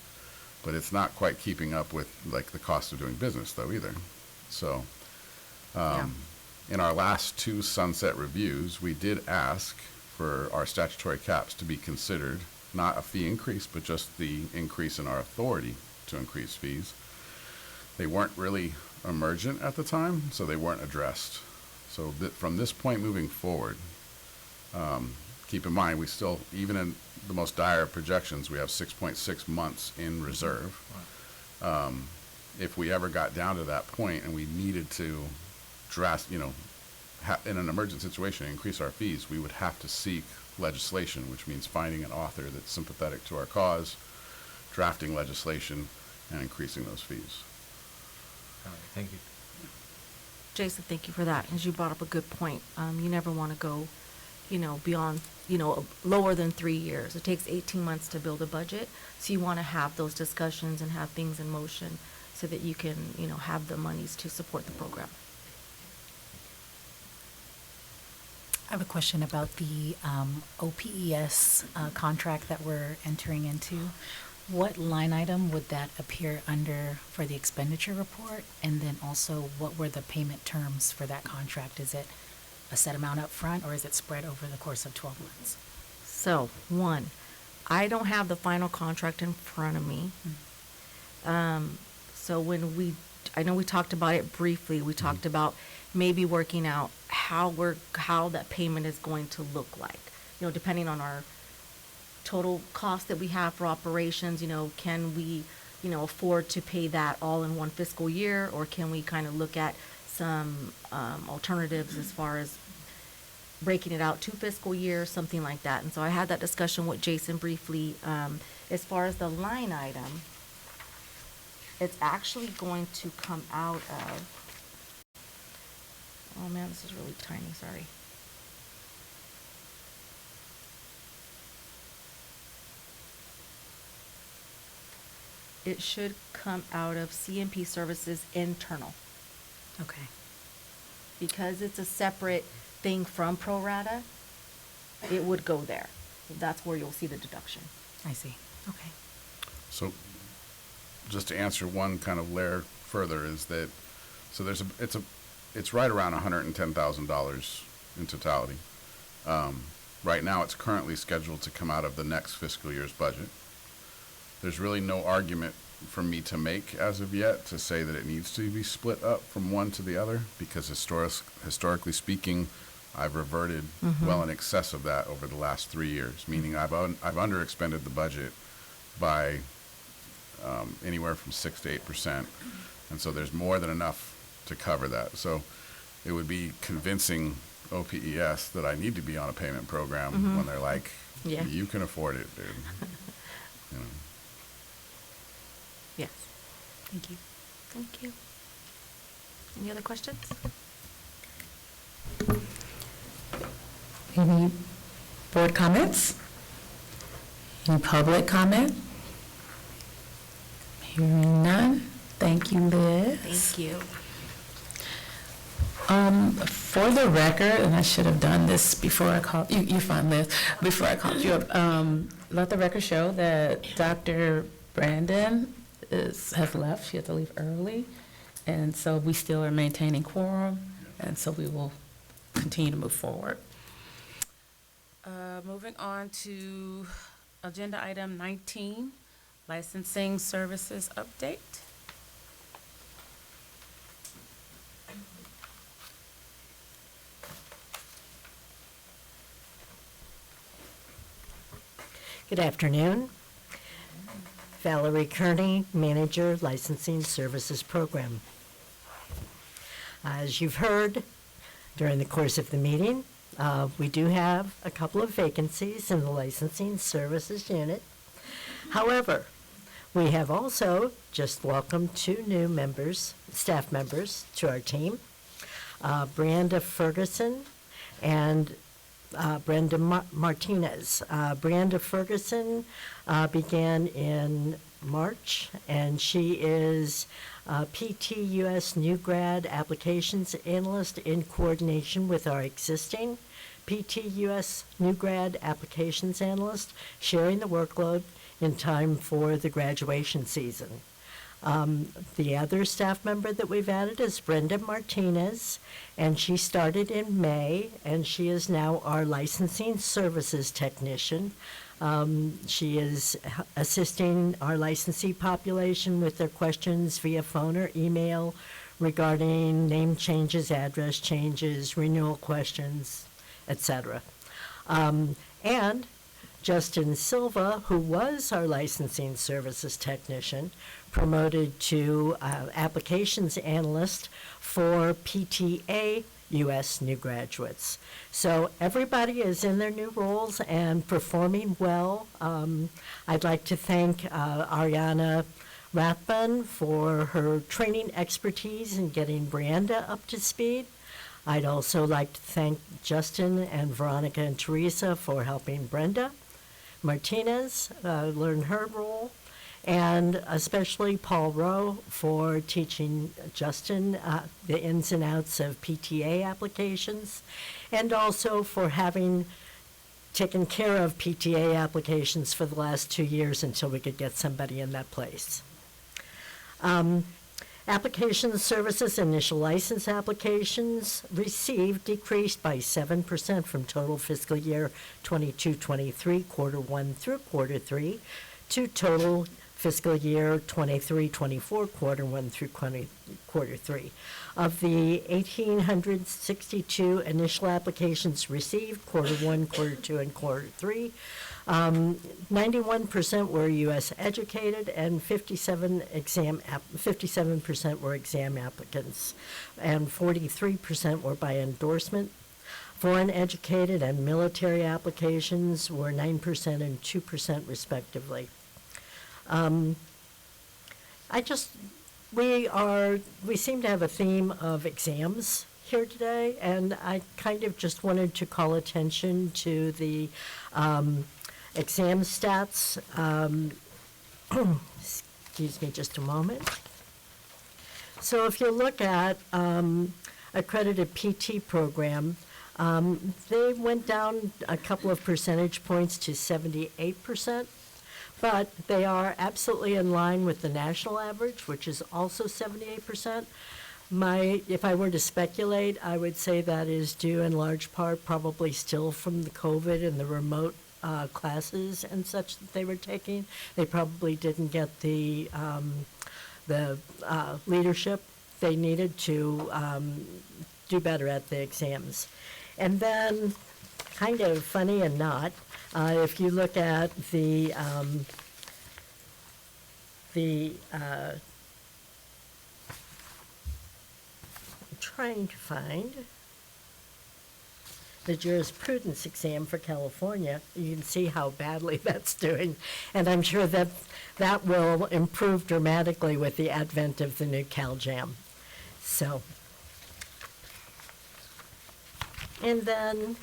But it's not quite keeping up with like the cost of doing business though either. So in our last 2 sunset reviews, we did ask for our statutory caps to be considered, not a fee increase, but just the increase in our authority to increase fees. They weren't really emergent at the time, so they weren't addressed. So from this point moving forward, keep in mind, we still, even in the most dire projections, we have 6.6 months in reserve. If we ever got down to that point and we needed to in an emergent situation, increase our fees, we would have to seek legislation, which means finding an author that's sympathetic to our cause, drafting legislation, and increasing those fees. All right, thank you. Jason, thank you for that, as you brought up a good point. You never want to go, you know, beyond, you know, lower than 3 years. It takes 18 months to build a budget, so you want to have those discussions and have things in motion so that you can, you know, have the monies to support the program. I have a question about the OPES contract that we're entering into. What line item would that appear under for the expenditure report? And then also, what were the payment terms for that contract? Is it a set amount up front, or is it spread over the course of 12 months? So, 1, I don't have the final contract in front of me. So when I know we talked about it briefly, we talked about maybe working out how that payment is going to look like, you know, depending on our total cost that we have for operations. You know, can we, you know, afford to pay that all in one fiscal year, or can we kind of look at some alternatives as far as breaking it out 2 fiscal years, something like that. And so I had that discussion with Jason briefly. As far as the line item, it's actually going to come out of, oh man, this is really tiny, sorry. It should come out of CMP Services internal. Okay. Because it's a separate thing from pro rata, it would go there. That's where you'll see the deduction. I see. Okay. So just to answer one kind of layer further is that, so it's right around $110,000 in totality. Right now, it's currently scheduled to come out of the next fiscal year's budget. There's really no argument for me to make as of yet to say that it needs to be split up from one to the other, because historically speaking, I've reverted well in excess of that over the last 3 years, meaning I've underexpended the budget by anywhere from 6 to 8%, and so there's more than enough to cover that. So it would be convincing OPES that I need to be on a payment program when they're like, Yeah. you can afford it, dude. You know. Yes. Thank you. Thank you. Any other questions? Any board comments? Any public comment? Hearing none. Thank you, Liz. Thank you. For the record, and I should have done this before I called, you're fine, Liz, before I called you up, let the record show that Dr. Brandon has left. She had to leave early, and so we still are maintaining quorum, and so we will continue to move forward. Moving on to agenda item 19, licensing services update. Good afternoon. Valerie Kearney, Manager, Licensing Services Program. As you've heard during the course of the meeting, we do have a couple of vacancies in the Licensing Services Unit. However, we have also just welcomed 2 new members, staff members, to our team. Brenda Ferguson and Brenda Martinez. Brenda Ferguson began in March, and she is PTUS New Grad Applications Analyst in coordination with our existing PTUS New Grad Applications Analyst, sharing the workload in time for the graduation season. The other staff member that we've added is Brenda Martinez, and she started in May, and she is now our licensing services technician. She is assisting our licensee population with their questions via phone or email regarding name changes, address changes, renewal questions, etc. And Justin Silva, who was our licensing services technician, promoted to applications analyst for PTA U.S. new graduates. So everybody is in their new roles and performing well. I'd like to thank Ariana Rathbun for her training expertise in getting Branda up to speed. I'd also like to thank Justin and Veronica and Teresa for helping Brenda Martinez learn her role, and especially Paul Rowe for teaching Justin the ins and outs of PTA applications, and also for having taken care of PTA applications for the last 2 years until we could get somebody in that place. Application services, initial license applications received decreased by 7% from total fiscal year 22-23, quarter 1 through quarter 3, to total fiscal year 23-24, quarter 1 through quarter 3. Of the 1,862 initial applications received, quarter 1, quarter 2, and quarter 3, 91% were U.S. educated, and 57% were exam applicants, and 43% were by endorsement. Foreign educated and military applications were 9% and 2% respectively. We seem to have a theme of exams here today, and I kind of just wanted to call attention to the exam stats. Excuse me just a moment. So if you look at accredited PT program, they went down a couple of percentage points to 78%, but they are absolutely in line with the national average, which is also 78%. If I were to speculate, I would say that is due in large part probably still from the COVID and the remote classes and such that they were taking. They probably didn't get the leadership they needed to do better at the exams. And then, kind of funny and not, if you look at I'm trying to find the jurisprudence exam for California, you can see how badly that's doing. And I'm sure that that will improve dramatically with the advent of the new CalJam. So, and then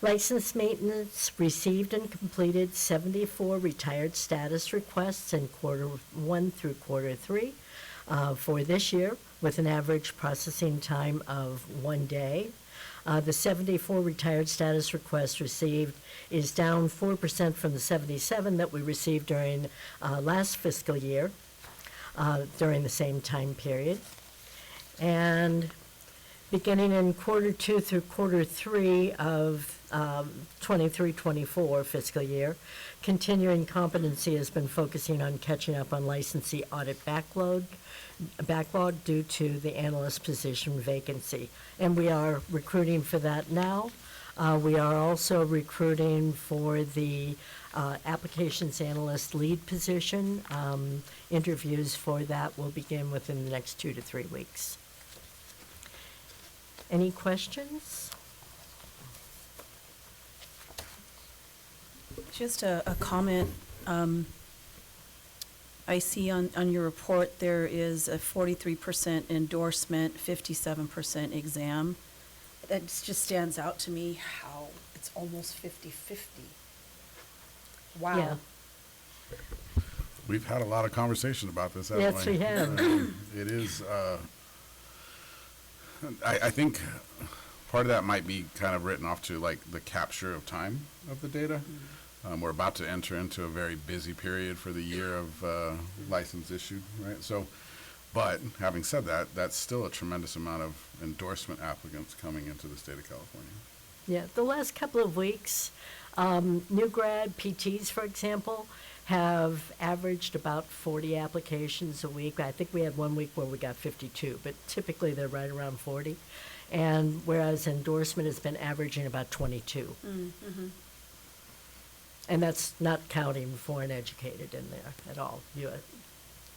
license maintenance received and completed 74 retired status requests in Q1 through Q3 for this year, with an average processing time of 1 day. The 74 retired status requests received is down 4% from the 77 that we received during last fiscal year, during the same time period. And beginning in Q2 through Q3 of 23-24 fiscal year, continuing competency has been focusing on catching up on licensee audit backlog due to the analyst position vacancy. And we are recruiting for that now. We are also recruiting for the applications analyst lead position. Interviews for that will begin within the next 2 to 3 weeks. Any questions? Just a comment. I see on your report there is a 43% endorsement, 57% exam. That just stands out to me how it's almost 50-50. Wow. Yeah. We've had a lot of conversation about this, haven't we? Yes, we have. It is, I think part of that might be kind of written off to like the capture of time of the data. We're about to enter into a very busy period for the year of license issued, right? So, but having said that, that's still a tremendous amount of endorsement applicants coming into the state of California. Yeah, the last couple of weeks, new grad PTs, for example, have averaged about 40 applications a week. I think we had 1 week where we got 52, but typically they're right around 40. And whereas endorsement has been averaging about 22. Mm-hmm. And that's not counting foreign educated in there at all,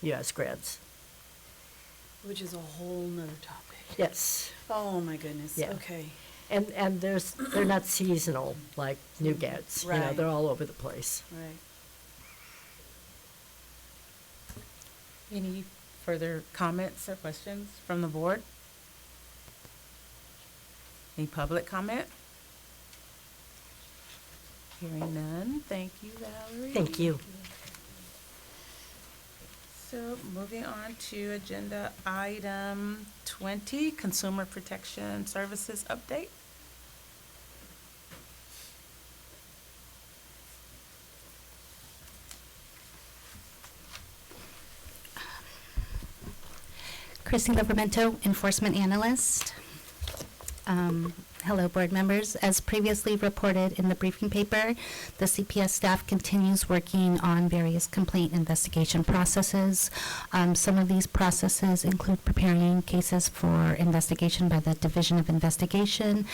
U.S. grads. Which is a whole nother topic. Yes. Oh, my goodness. Yeah. Okay. And they're not seasonal like new grads. Right. You know, they're all over the place. Right. Any further comments or questions from the board? Any public comment? Hearing none. Thank you, Valerie. Thank you. So moving on to agenda item 20, Consumer Protection Services Update. Christy Livermento, Enforcement Analyst. Hello, board members. As previously reported in the briefing paper, the CPS staff continues working on various complaint investigation processes. Some of these processes include preparing cases for investigation by the Division of Investigation,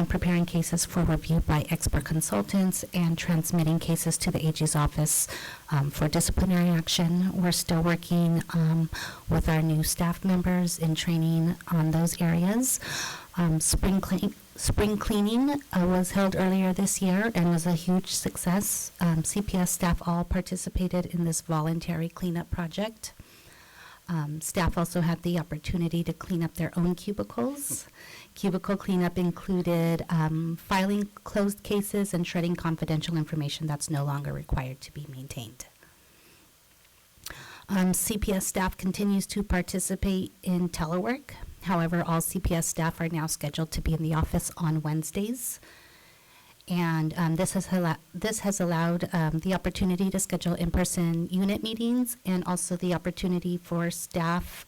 preparing cases for review by expert consultants, and transmitting cases to the AG's office for disciplinary action. We're still working with our new staff members in training on those areas. Spring cleaning was held earlier this year and was a huge success. CPS staff all participated in this voluntary cleanup project. Staff also had the opportunity to clean up their own cubicles. Cubicle cleanup included filing closed cases and shredding confidential information that's no longer required to be maintained. CPS staff continues to participate in telework. However, all CPS staff are now scheduled to be in the office on Wednesdays. And this has allowed the opportunity to schedule in-person unit meetings and also the opportunity for staff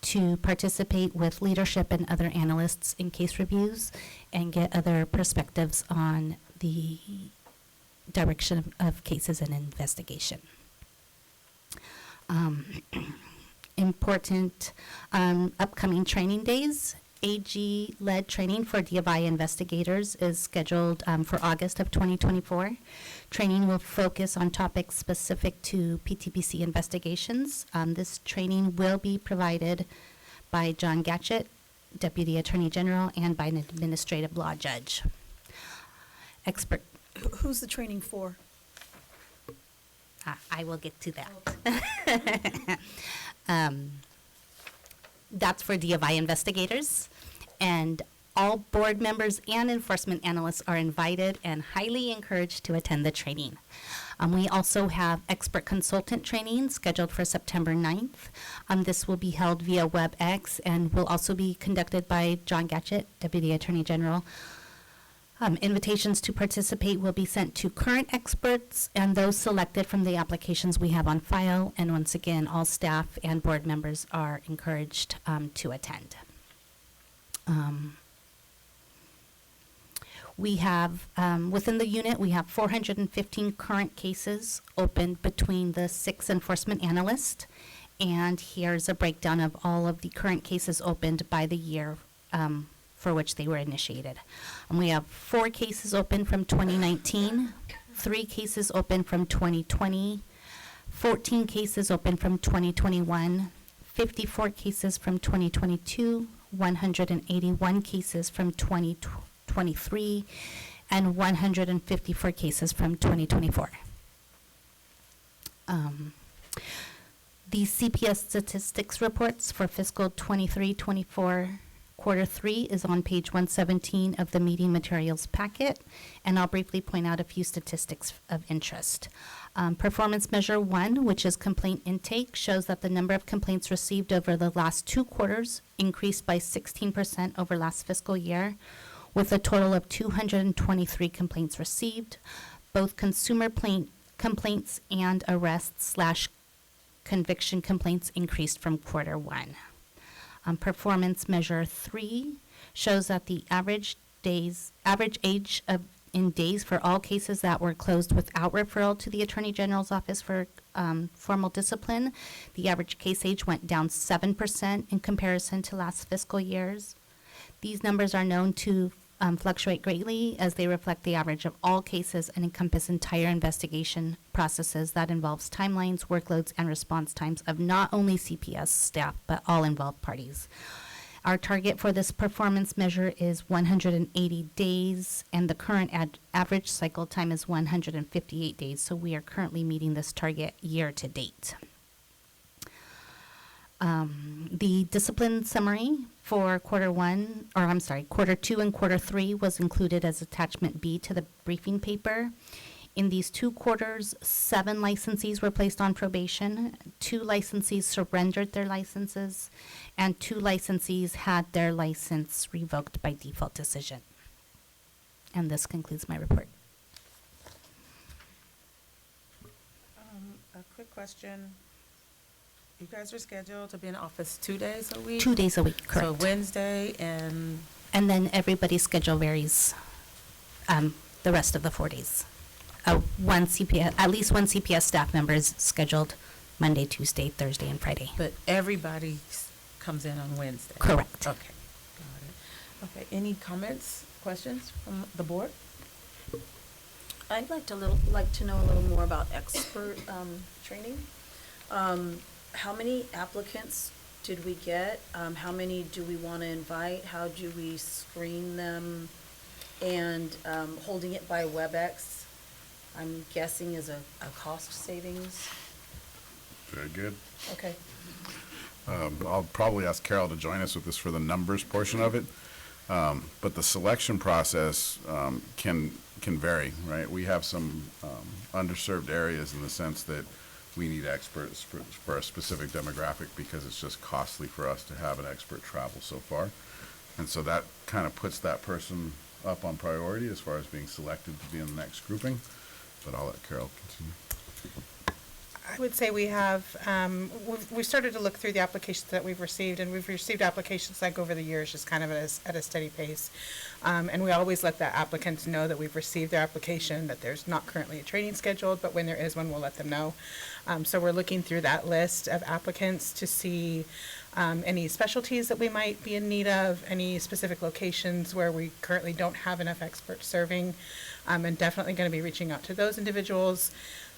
to participate with leadership and other analysts in case reviews and get other perspectives on the direction of cases and investigation. Important upcoming training days. AG-led training for DFI investigators is scheduled for August of 2024. Training will focus on topics specific to PTPC investigations. This training will be provided by John Gatchett, Deputy Attorney General, and by an administrative law judge. Who's the training for? I will get to that. That's for DFI investigators, and all board members and enforcement analysts are invited and highly encouraged to attend the training. We also have expert consultant training scheduled for September 9th. This will be held via WebEx and will also be conducted by John Gatchett, Deputy Attorney General. Invitations to participate will be sent to current experts and those selected from the applications we have on file. And once again, all staff and board members are encouraged to attend. We have, within the unit, we have 415 current cases open between the 6 enforcement analysts. And here's a breakdown of all of the current cases opened by the year for which they were initiated. We have 4 cases open from 2019, 3 cases open from 2020, 14 cases open from 2021, 54 cases from 2022, 181 cases from 2023, and 154 cases from 2024. The CPS statistics reports for fiscal 23-24 Quarter 3 is on page 117 of the meeting materials packet, and I'll briefly point out a few statistics of interest. Performance measure 1, which is complaint intake, shows that the number of complaints received over the last 2 quarters increased by 16% over last fiscal year, with a total of 223 complaints received. Both consumer complaints and arrest/conviction complaints increased from quarter 1. Performance measure 3 shows that the average age in days for all cases that were closed without referral to the Attorney General's office for formal discipline, the average case age went down 7% in comparison to last fiscal years. These numbers are known to fluctuate greatly as they reflect the average of all cases and encompass entire investigation processes that involves timelines, workloads, and response times of not only CPS staff, but all involved parties. Our target for this performance measure is 180 days, and the current average cycle time is 158 days, so we are currently meeting this target year to date. The discipline summary for quarter 2 and quarter 3 was included as attachment B to the briefing paper. In these 2 quarters, 7 licensees were placed on probation, 2 licensees surrendered their licenses, and 2 licensees had their license revoked by default decision. And this concludes my report. A quick question. You guys are scheduled to be in office 2 days a week? 2 days a week, correct. So Wednesday and then everybody's schedule varies the rest of the 4 days. At least one CPS staff member is scheduled Monday, Tuesday, Thursday, and Friday. But everybody comes in on Wednesday? Correct. Okay, got it. Okay, any comments, questions from the board? I'd like to know a little more about expert training. How many applicants did we get? How many do we want to invite? How do we screen them? And holding it by WebEx, I'm guessing is a cost savings. Very good. Okay. I'll probably ask Carol to join us with this for the numbers portion of it. But the selection process can vary, right? We have some underserved areas in the sense that we need experts for a specific demographic because it's just costly for us to have an expert travel so far. And so that kind of puts that person up on priority as far as being selected to be in the next grouping, but I'll let Carol continue. I would say we have, we've started to look through the applications that we've received, and we've received applications like over the years, just kind of at a steady pace. And we always let the applicants know that we've received their application, that there's not currently a training scheduled, but when there is one, we'll let them know. So we're looking through that list of applicants to see any specialties that we might be in need of, any specific locations where we currently don't have enough experts serving, and definitely going to be reaching out to those individuals.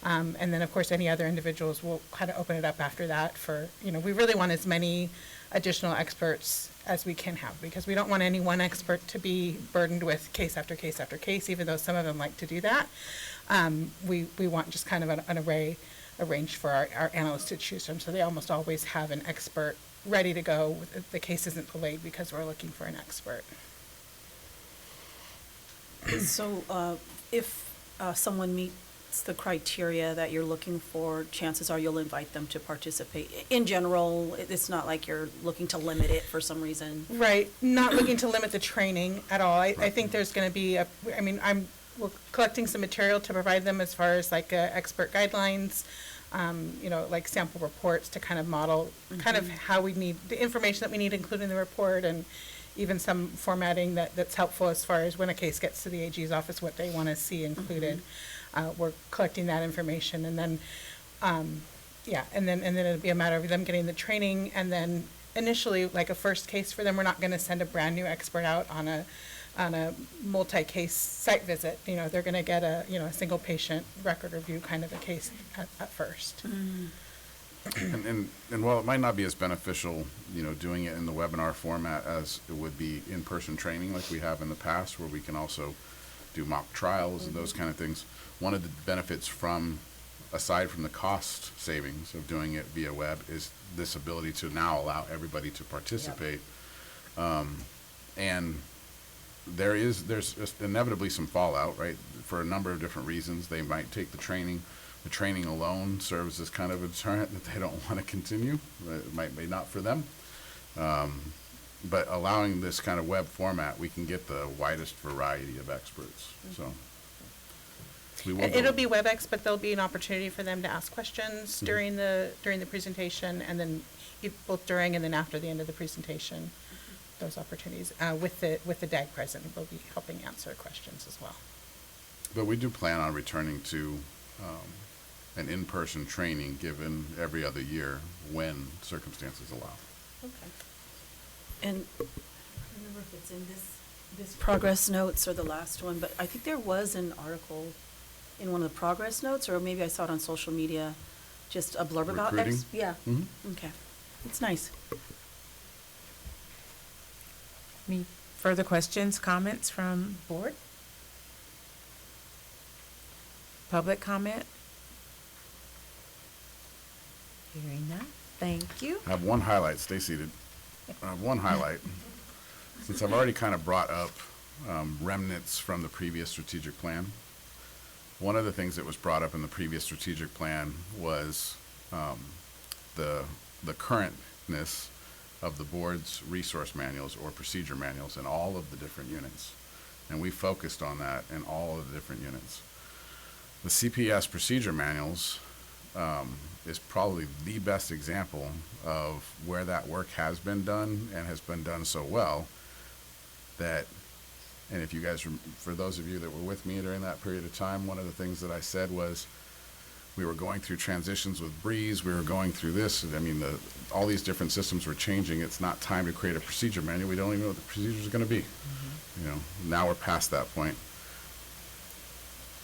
And then, of course, any other individuals, we'll kind of open it up after that for, we really want as many additional experts as we can have, because we don't want any one expert to be burdened with case after case after case, even though some of them like to do that. We want just kind of an array arranged for our analysts to choose from, so they almost always have an expert ready to go. The case isn't delayed because we're looking for an expert. So if someone meets the criteria that you're looking for, chances are you'll invite them to participate. In general, it's not like you're looking to limit it for some reason. Right, not looking to limit the training at all. I think there's going to be we're collecting some material to provide them as far as like expert guidelines, like sample reports to kind of model kind of how we need, the information that we need included in the report, and even some formatting that's helpful as far as when a case gets to the AG's office, what they want to see included. We're collecting that information, and then, and then it'll be a matter of them getting the training, and then initially, like a first case for them, we're not going to send a brand new expert out on a multi-case site visit. They're going to get a single patient record review kind of a case at first. And while it might not be as beneficial, doing it in the webinar format as it would be in-person training like we have in the past, where we can also do mock trials and those kind of things, one of the benefits aside from the cost savings of doing it via web, is this ability to now allow everybody to participate. And there's just inevitably some fallout, right? For a number of different reasons. They might take the training. The training alone serves as kind of a deterrent that they don't want to continue. It might be not for them. But allowing this kind of web format, we can get the widest variety of experts. So we will It'll be WebEx, but there'll be an opportunity for them to ask questions during the presentation, and then both during and then after the end of the presentation. Those opportunities with the DAG present, we'll be helping answer questions as well. But we do plan on returning to an in-person training given every other year when circumstances allow. Okay. And I don't remember if it's in this progress notes or the last one, but I think there was an article in one of the progress notes, or maybe I saw it on social media, just a blurb about recruiting. Yeah. Okay. It's nice. Any further questions, comments from board? Public comment? Hearing none, thank you. I have one highlight. Stay seated. I have one highlight. Since I've already kind of brought up remnants from the previous strategic plan, one of the things that was brought up in the previous strategic plan was the currentness of the board's resource manuals or procedure manuals in all of the different units. And we focused on that in all of the different units. The CPS procedure manuals is probably the best example of where that work has been done and has been done so well that, and if you guys, for those of you that were with me during that period of time, one of the things that I said was we were going through transitions with Breeze, we were going through this, I mean, all these different systems were changing. It's not time to create a procedure manual. We don't even know what the procedures are going to be. Now we're past that point.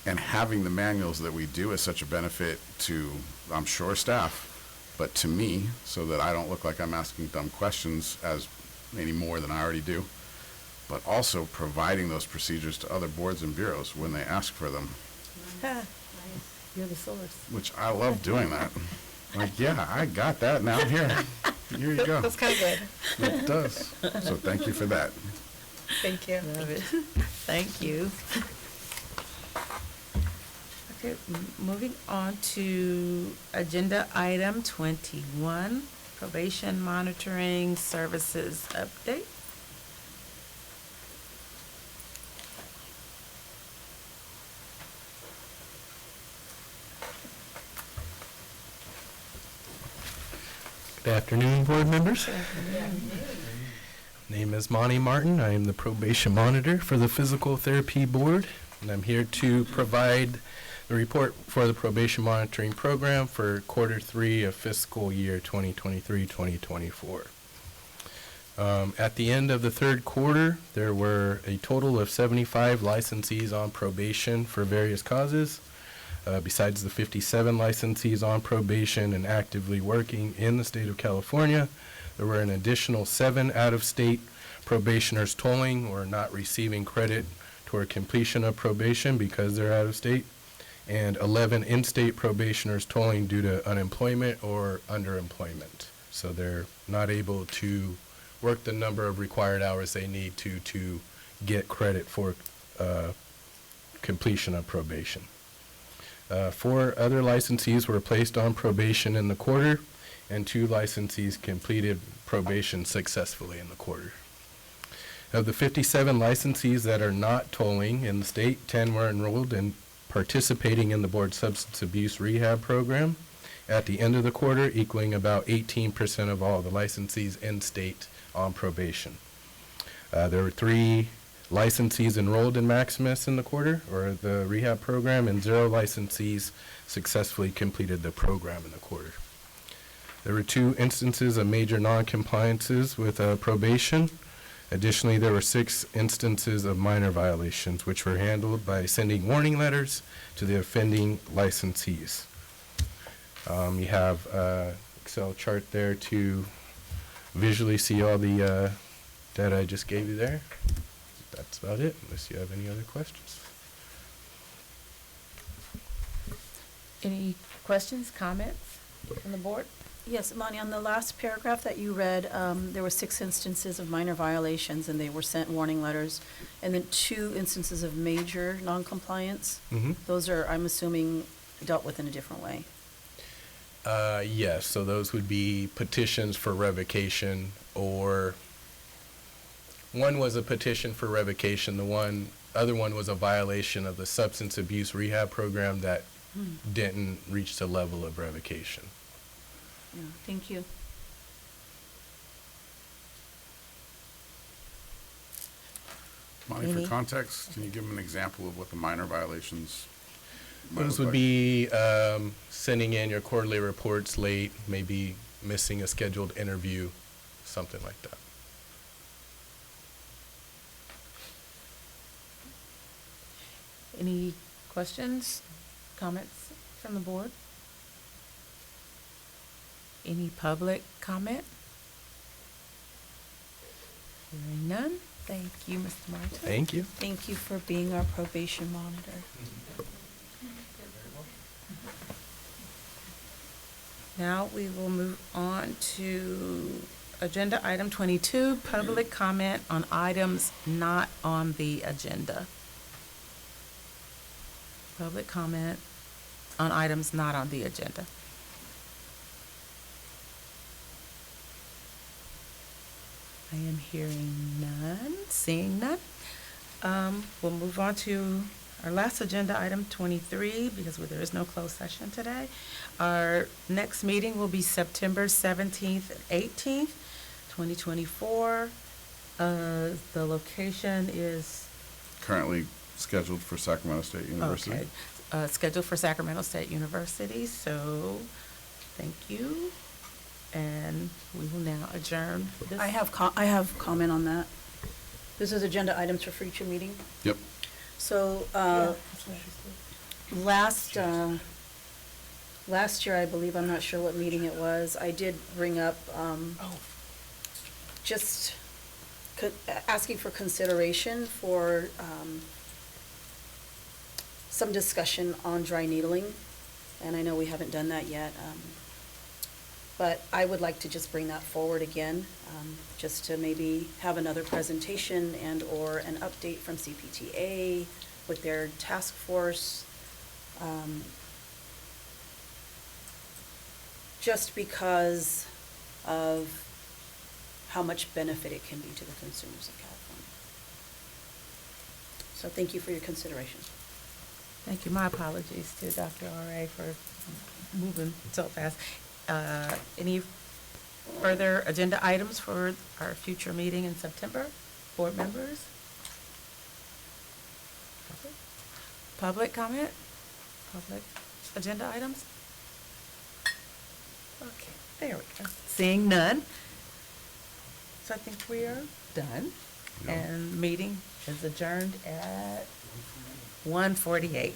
And having the manuals that we do is such a benefit to, I'm sure, staff, but to me, so that I don't look like I'm asking dumb questions any more than I already do, but also providing those procedures to other boards and bureaus when they ask for them. You're the source. Which I love doing that. Like, yeah, I got that now. Here you go. That's kind of good. It does. So thank you for that. Thank you. Love it. Thank you. Okay, moving on to agenda item 21, probation monitoring services update. Good afternoon, board members. Name is Monty Martin. I am the probation monitor for the Physical Therapy Board, and I'm here to provide the report for the probation monitoring program for quarter 3 of fiscal year 2023-2024. At the end of the third quarter, there were a total of 75 licensees on probation for various causes. Besides the 57 licensees on probation and actively working in the state of California, there were an additional 7 out-of-state probationers tolling or not receiving credit toward completion of probation because they're out of state, and 11 in-state probationers tolling due to unemployment or underemployment. So they're not able to work the number of required hours they need to get credit for completion of probation. 4 other licensees were placed on probation in the quarter, and 2 licensees completed probation successfully in the quarter. Of the 57 licensees that are not tolling in the state, 10 were enrolled and participating in the board substance abuse rehab program at the end of the quarter, equaling about 18% of all the licensees in state on probation. There were 3 licensees enrolled in Maximus in the quarter, or the rehab program, and 0 licensees successfully completed the program in the quarter. There were 2 instances of major non-compliances with probation. Additionally, there were 6 instances of minor violations, which were handled by sending warning letters to the offending licensees. You have an Excel chart there to visually see all the data I just gave you there. That's about it, unless you have any other questions. Any questions, comments from the board? Yes, Monty, on the last paragraph that you read, there were 6 instances of minor violations, and they were sent warning letters, and then 2 instances of major noncompliance. Mm-hmm. Those are, I'm assuming, dealt with in a different way. Yes, so those would be petitions for revocation, or one was a petition for revocation. The other one was a violation of the substance abuse rehab program that didn't reach the level of revocation. Yeah, thank you. Monty, for context, can you give them an example of what the minor violations might Those look would like? be sending in your quarterly reports late, maybe missing a scheduled interview, something like that. Any questions, comments from the board? Any public comment? Hearing none. Thank you, Mr. Martin. Thank you. Thank you for being our probation monitor. Now we will move on to agenda item 22, public comment on items not on the agenda. Public comment on items not on the agenda. I am hearing none, seeing none. We'll move on to our last agenda item, 23, because there is no closed session today. Our next meeting will be September 17th and 18th, 2024. The location is Currently scheduled for Sacramento State University. okay, scheduled for Sacramento State University, so thank you. And we will now adjourn this. I have comment on that. This is agenda items for future meeting. Yep. So, last year, I believe, I'm not sure what meeting it was, I did bring up, just asking for consideration for, some discussion on dry needling, and I know we haven't done that yet, but I would like to just bring that forward again, just to maybe have another presentation and/or an update from CPTA with their task force. Just because of how much benefit it can be to the consumers of California. So thank you for your consideration. Thank you. My apologies to Dr. R.A. for moving so fast. Any further agenda items for our future meeting in September? Board members? Public comment? Public agenda items? Okay, there we go. Seeing none. So I think we are done. And meeting is adjourned at 1:48.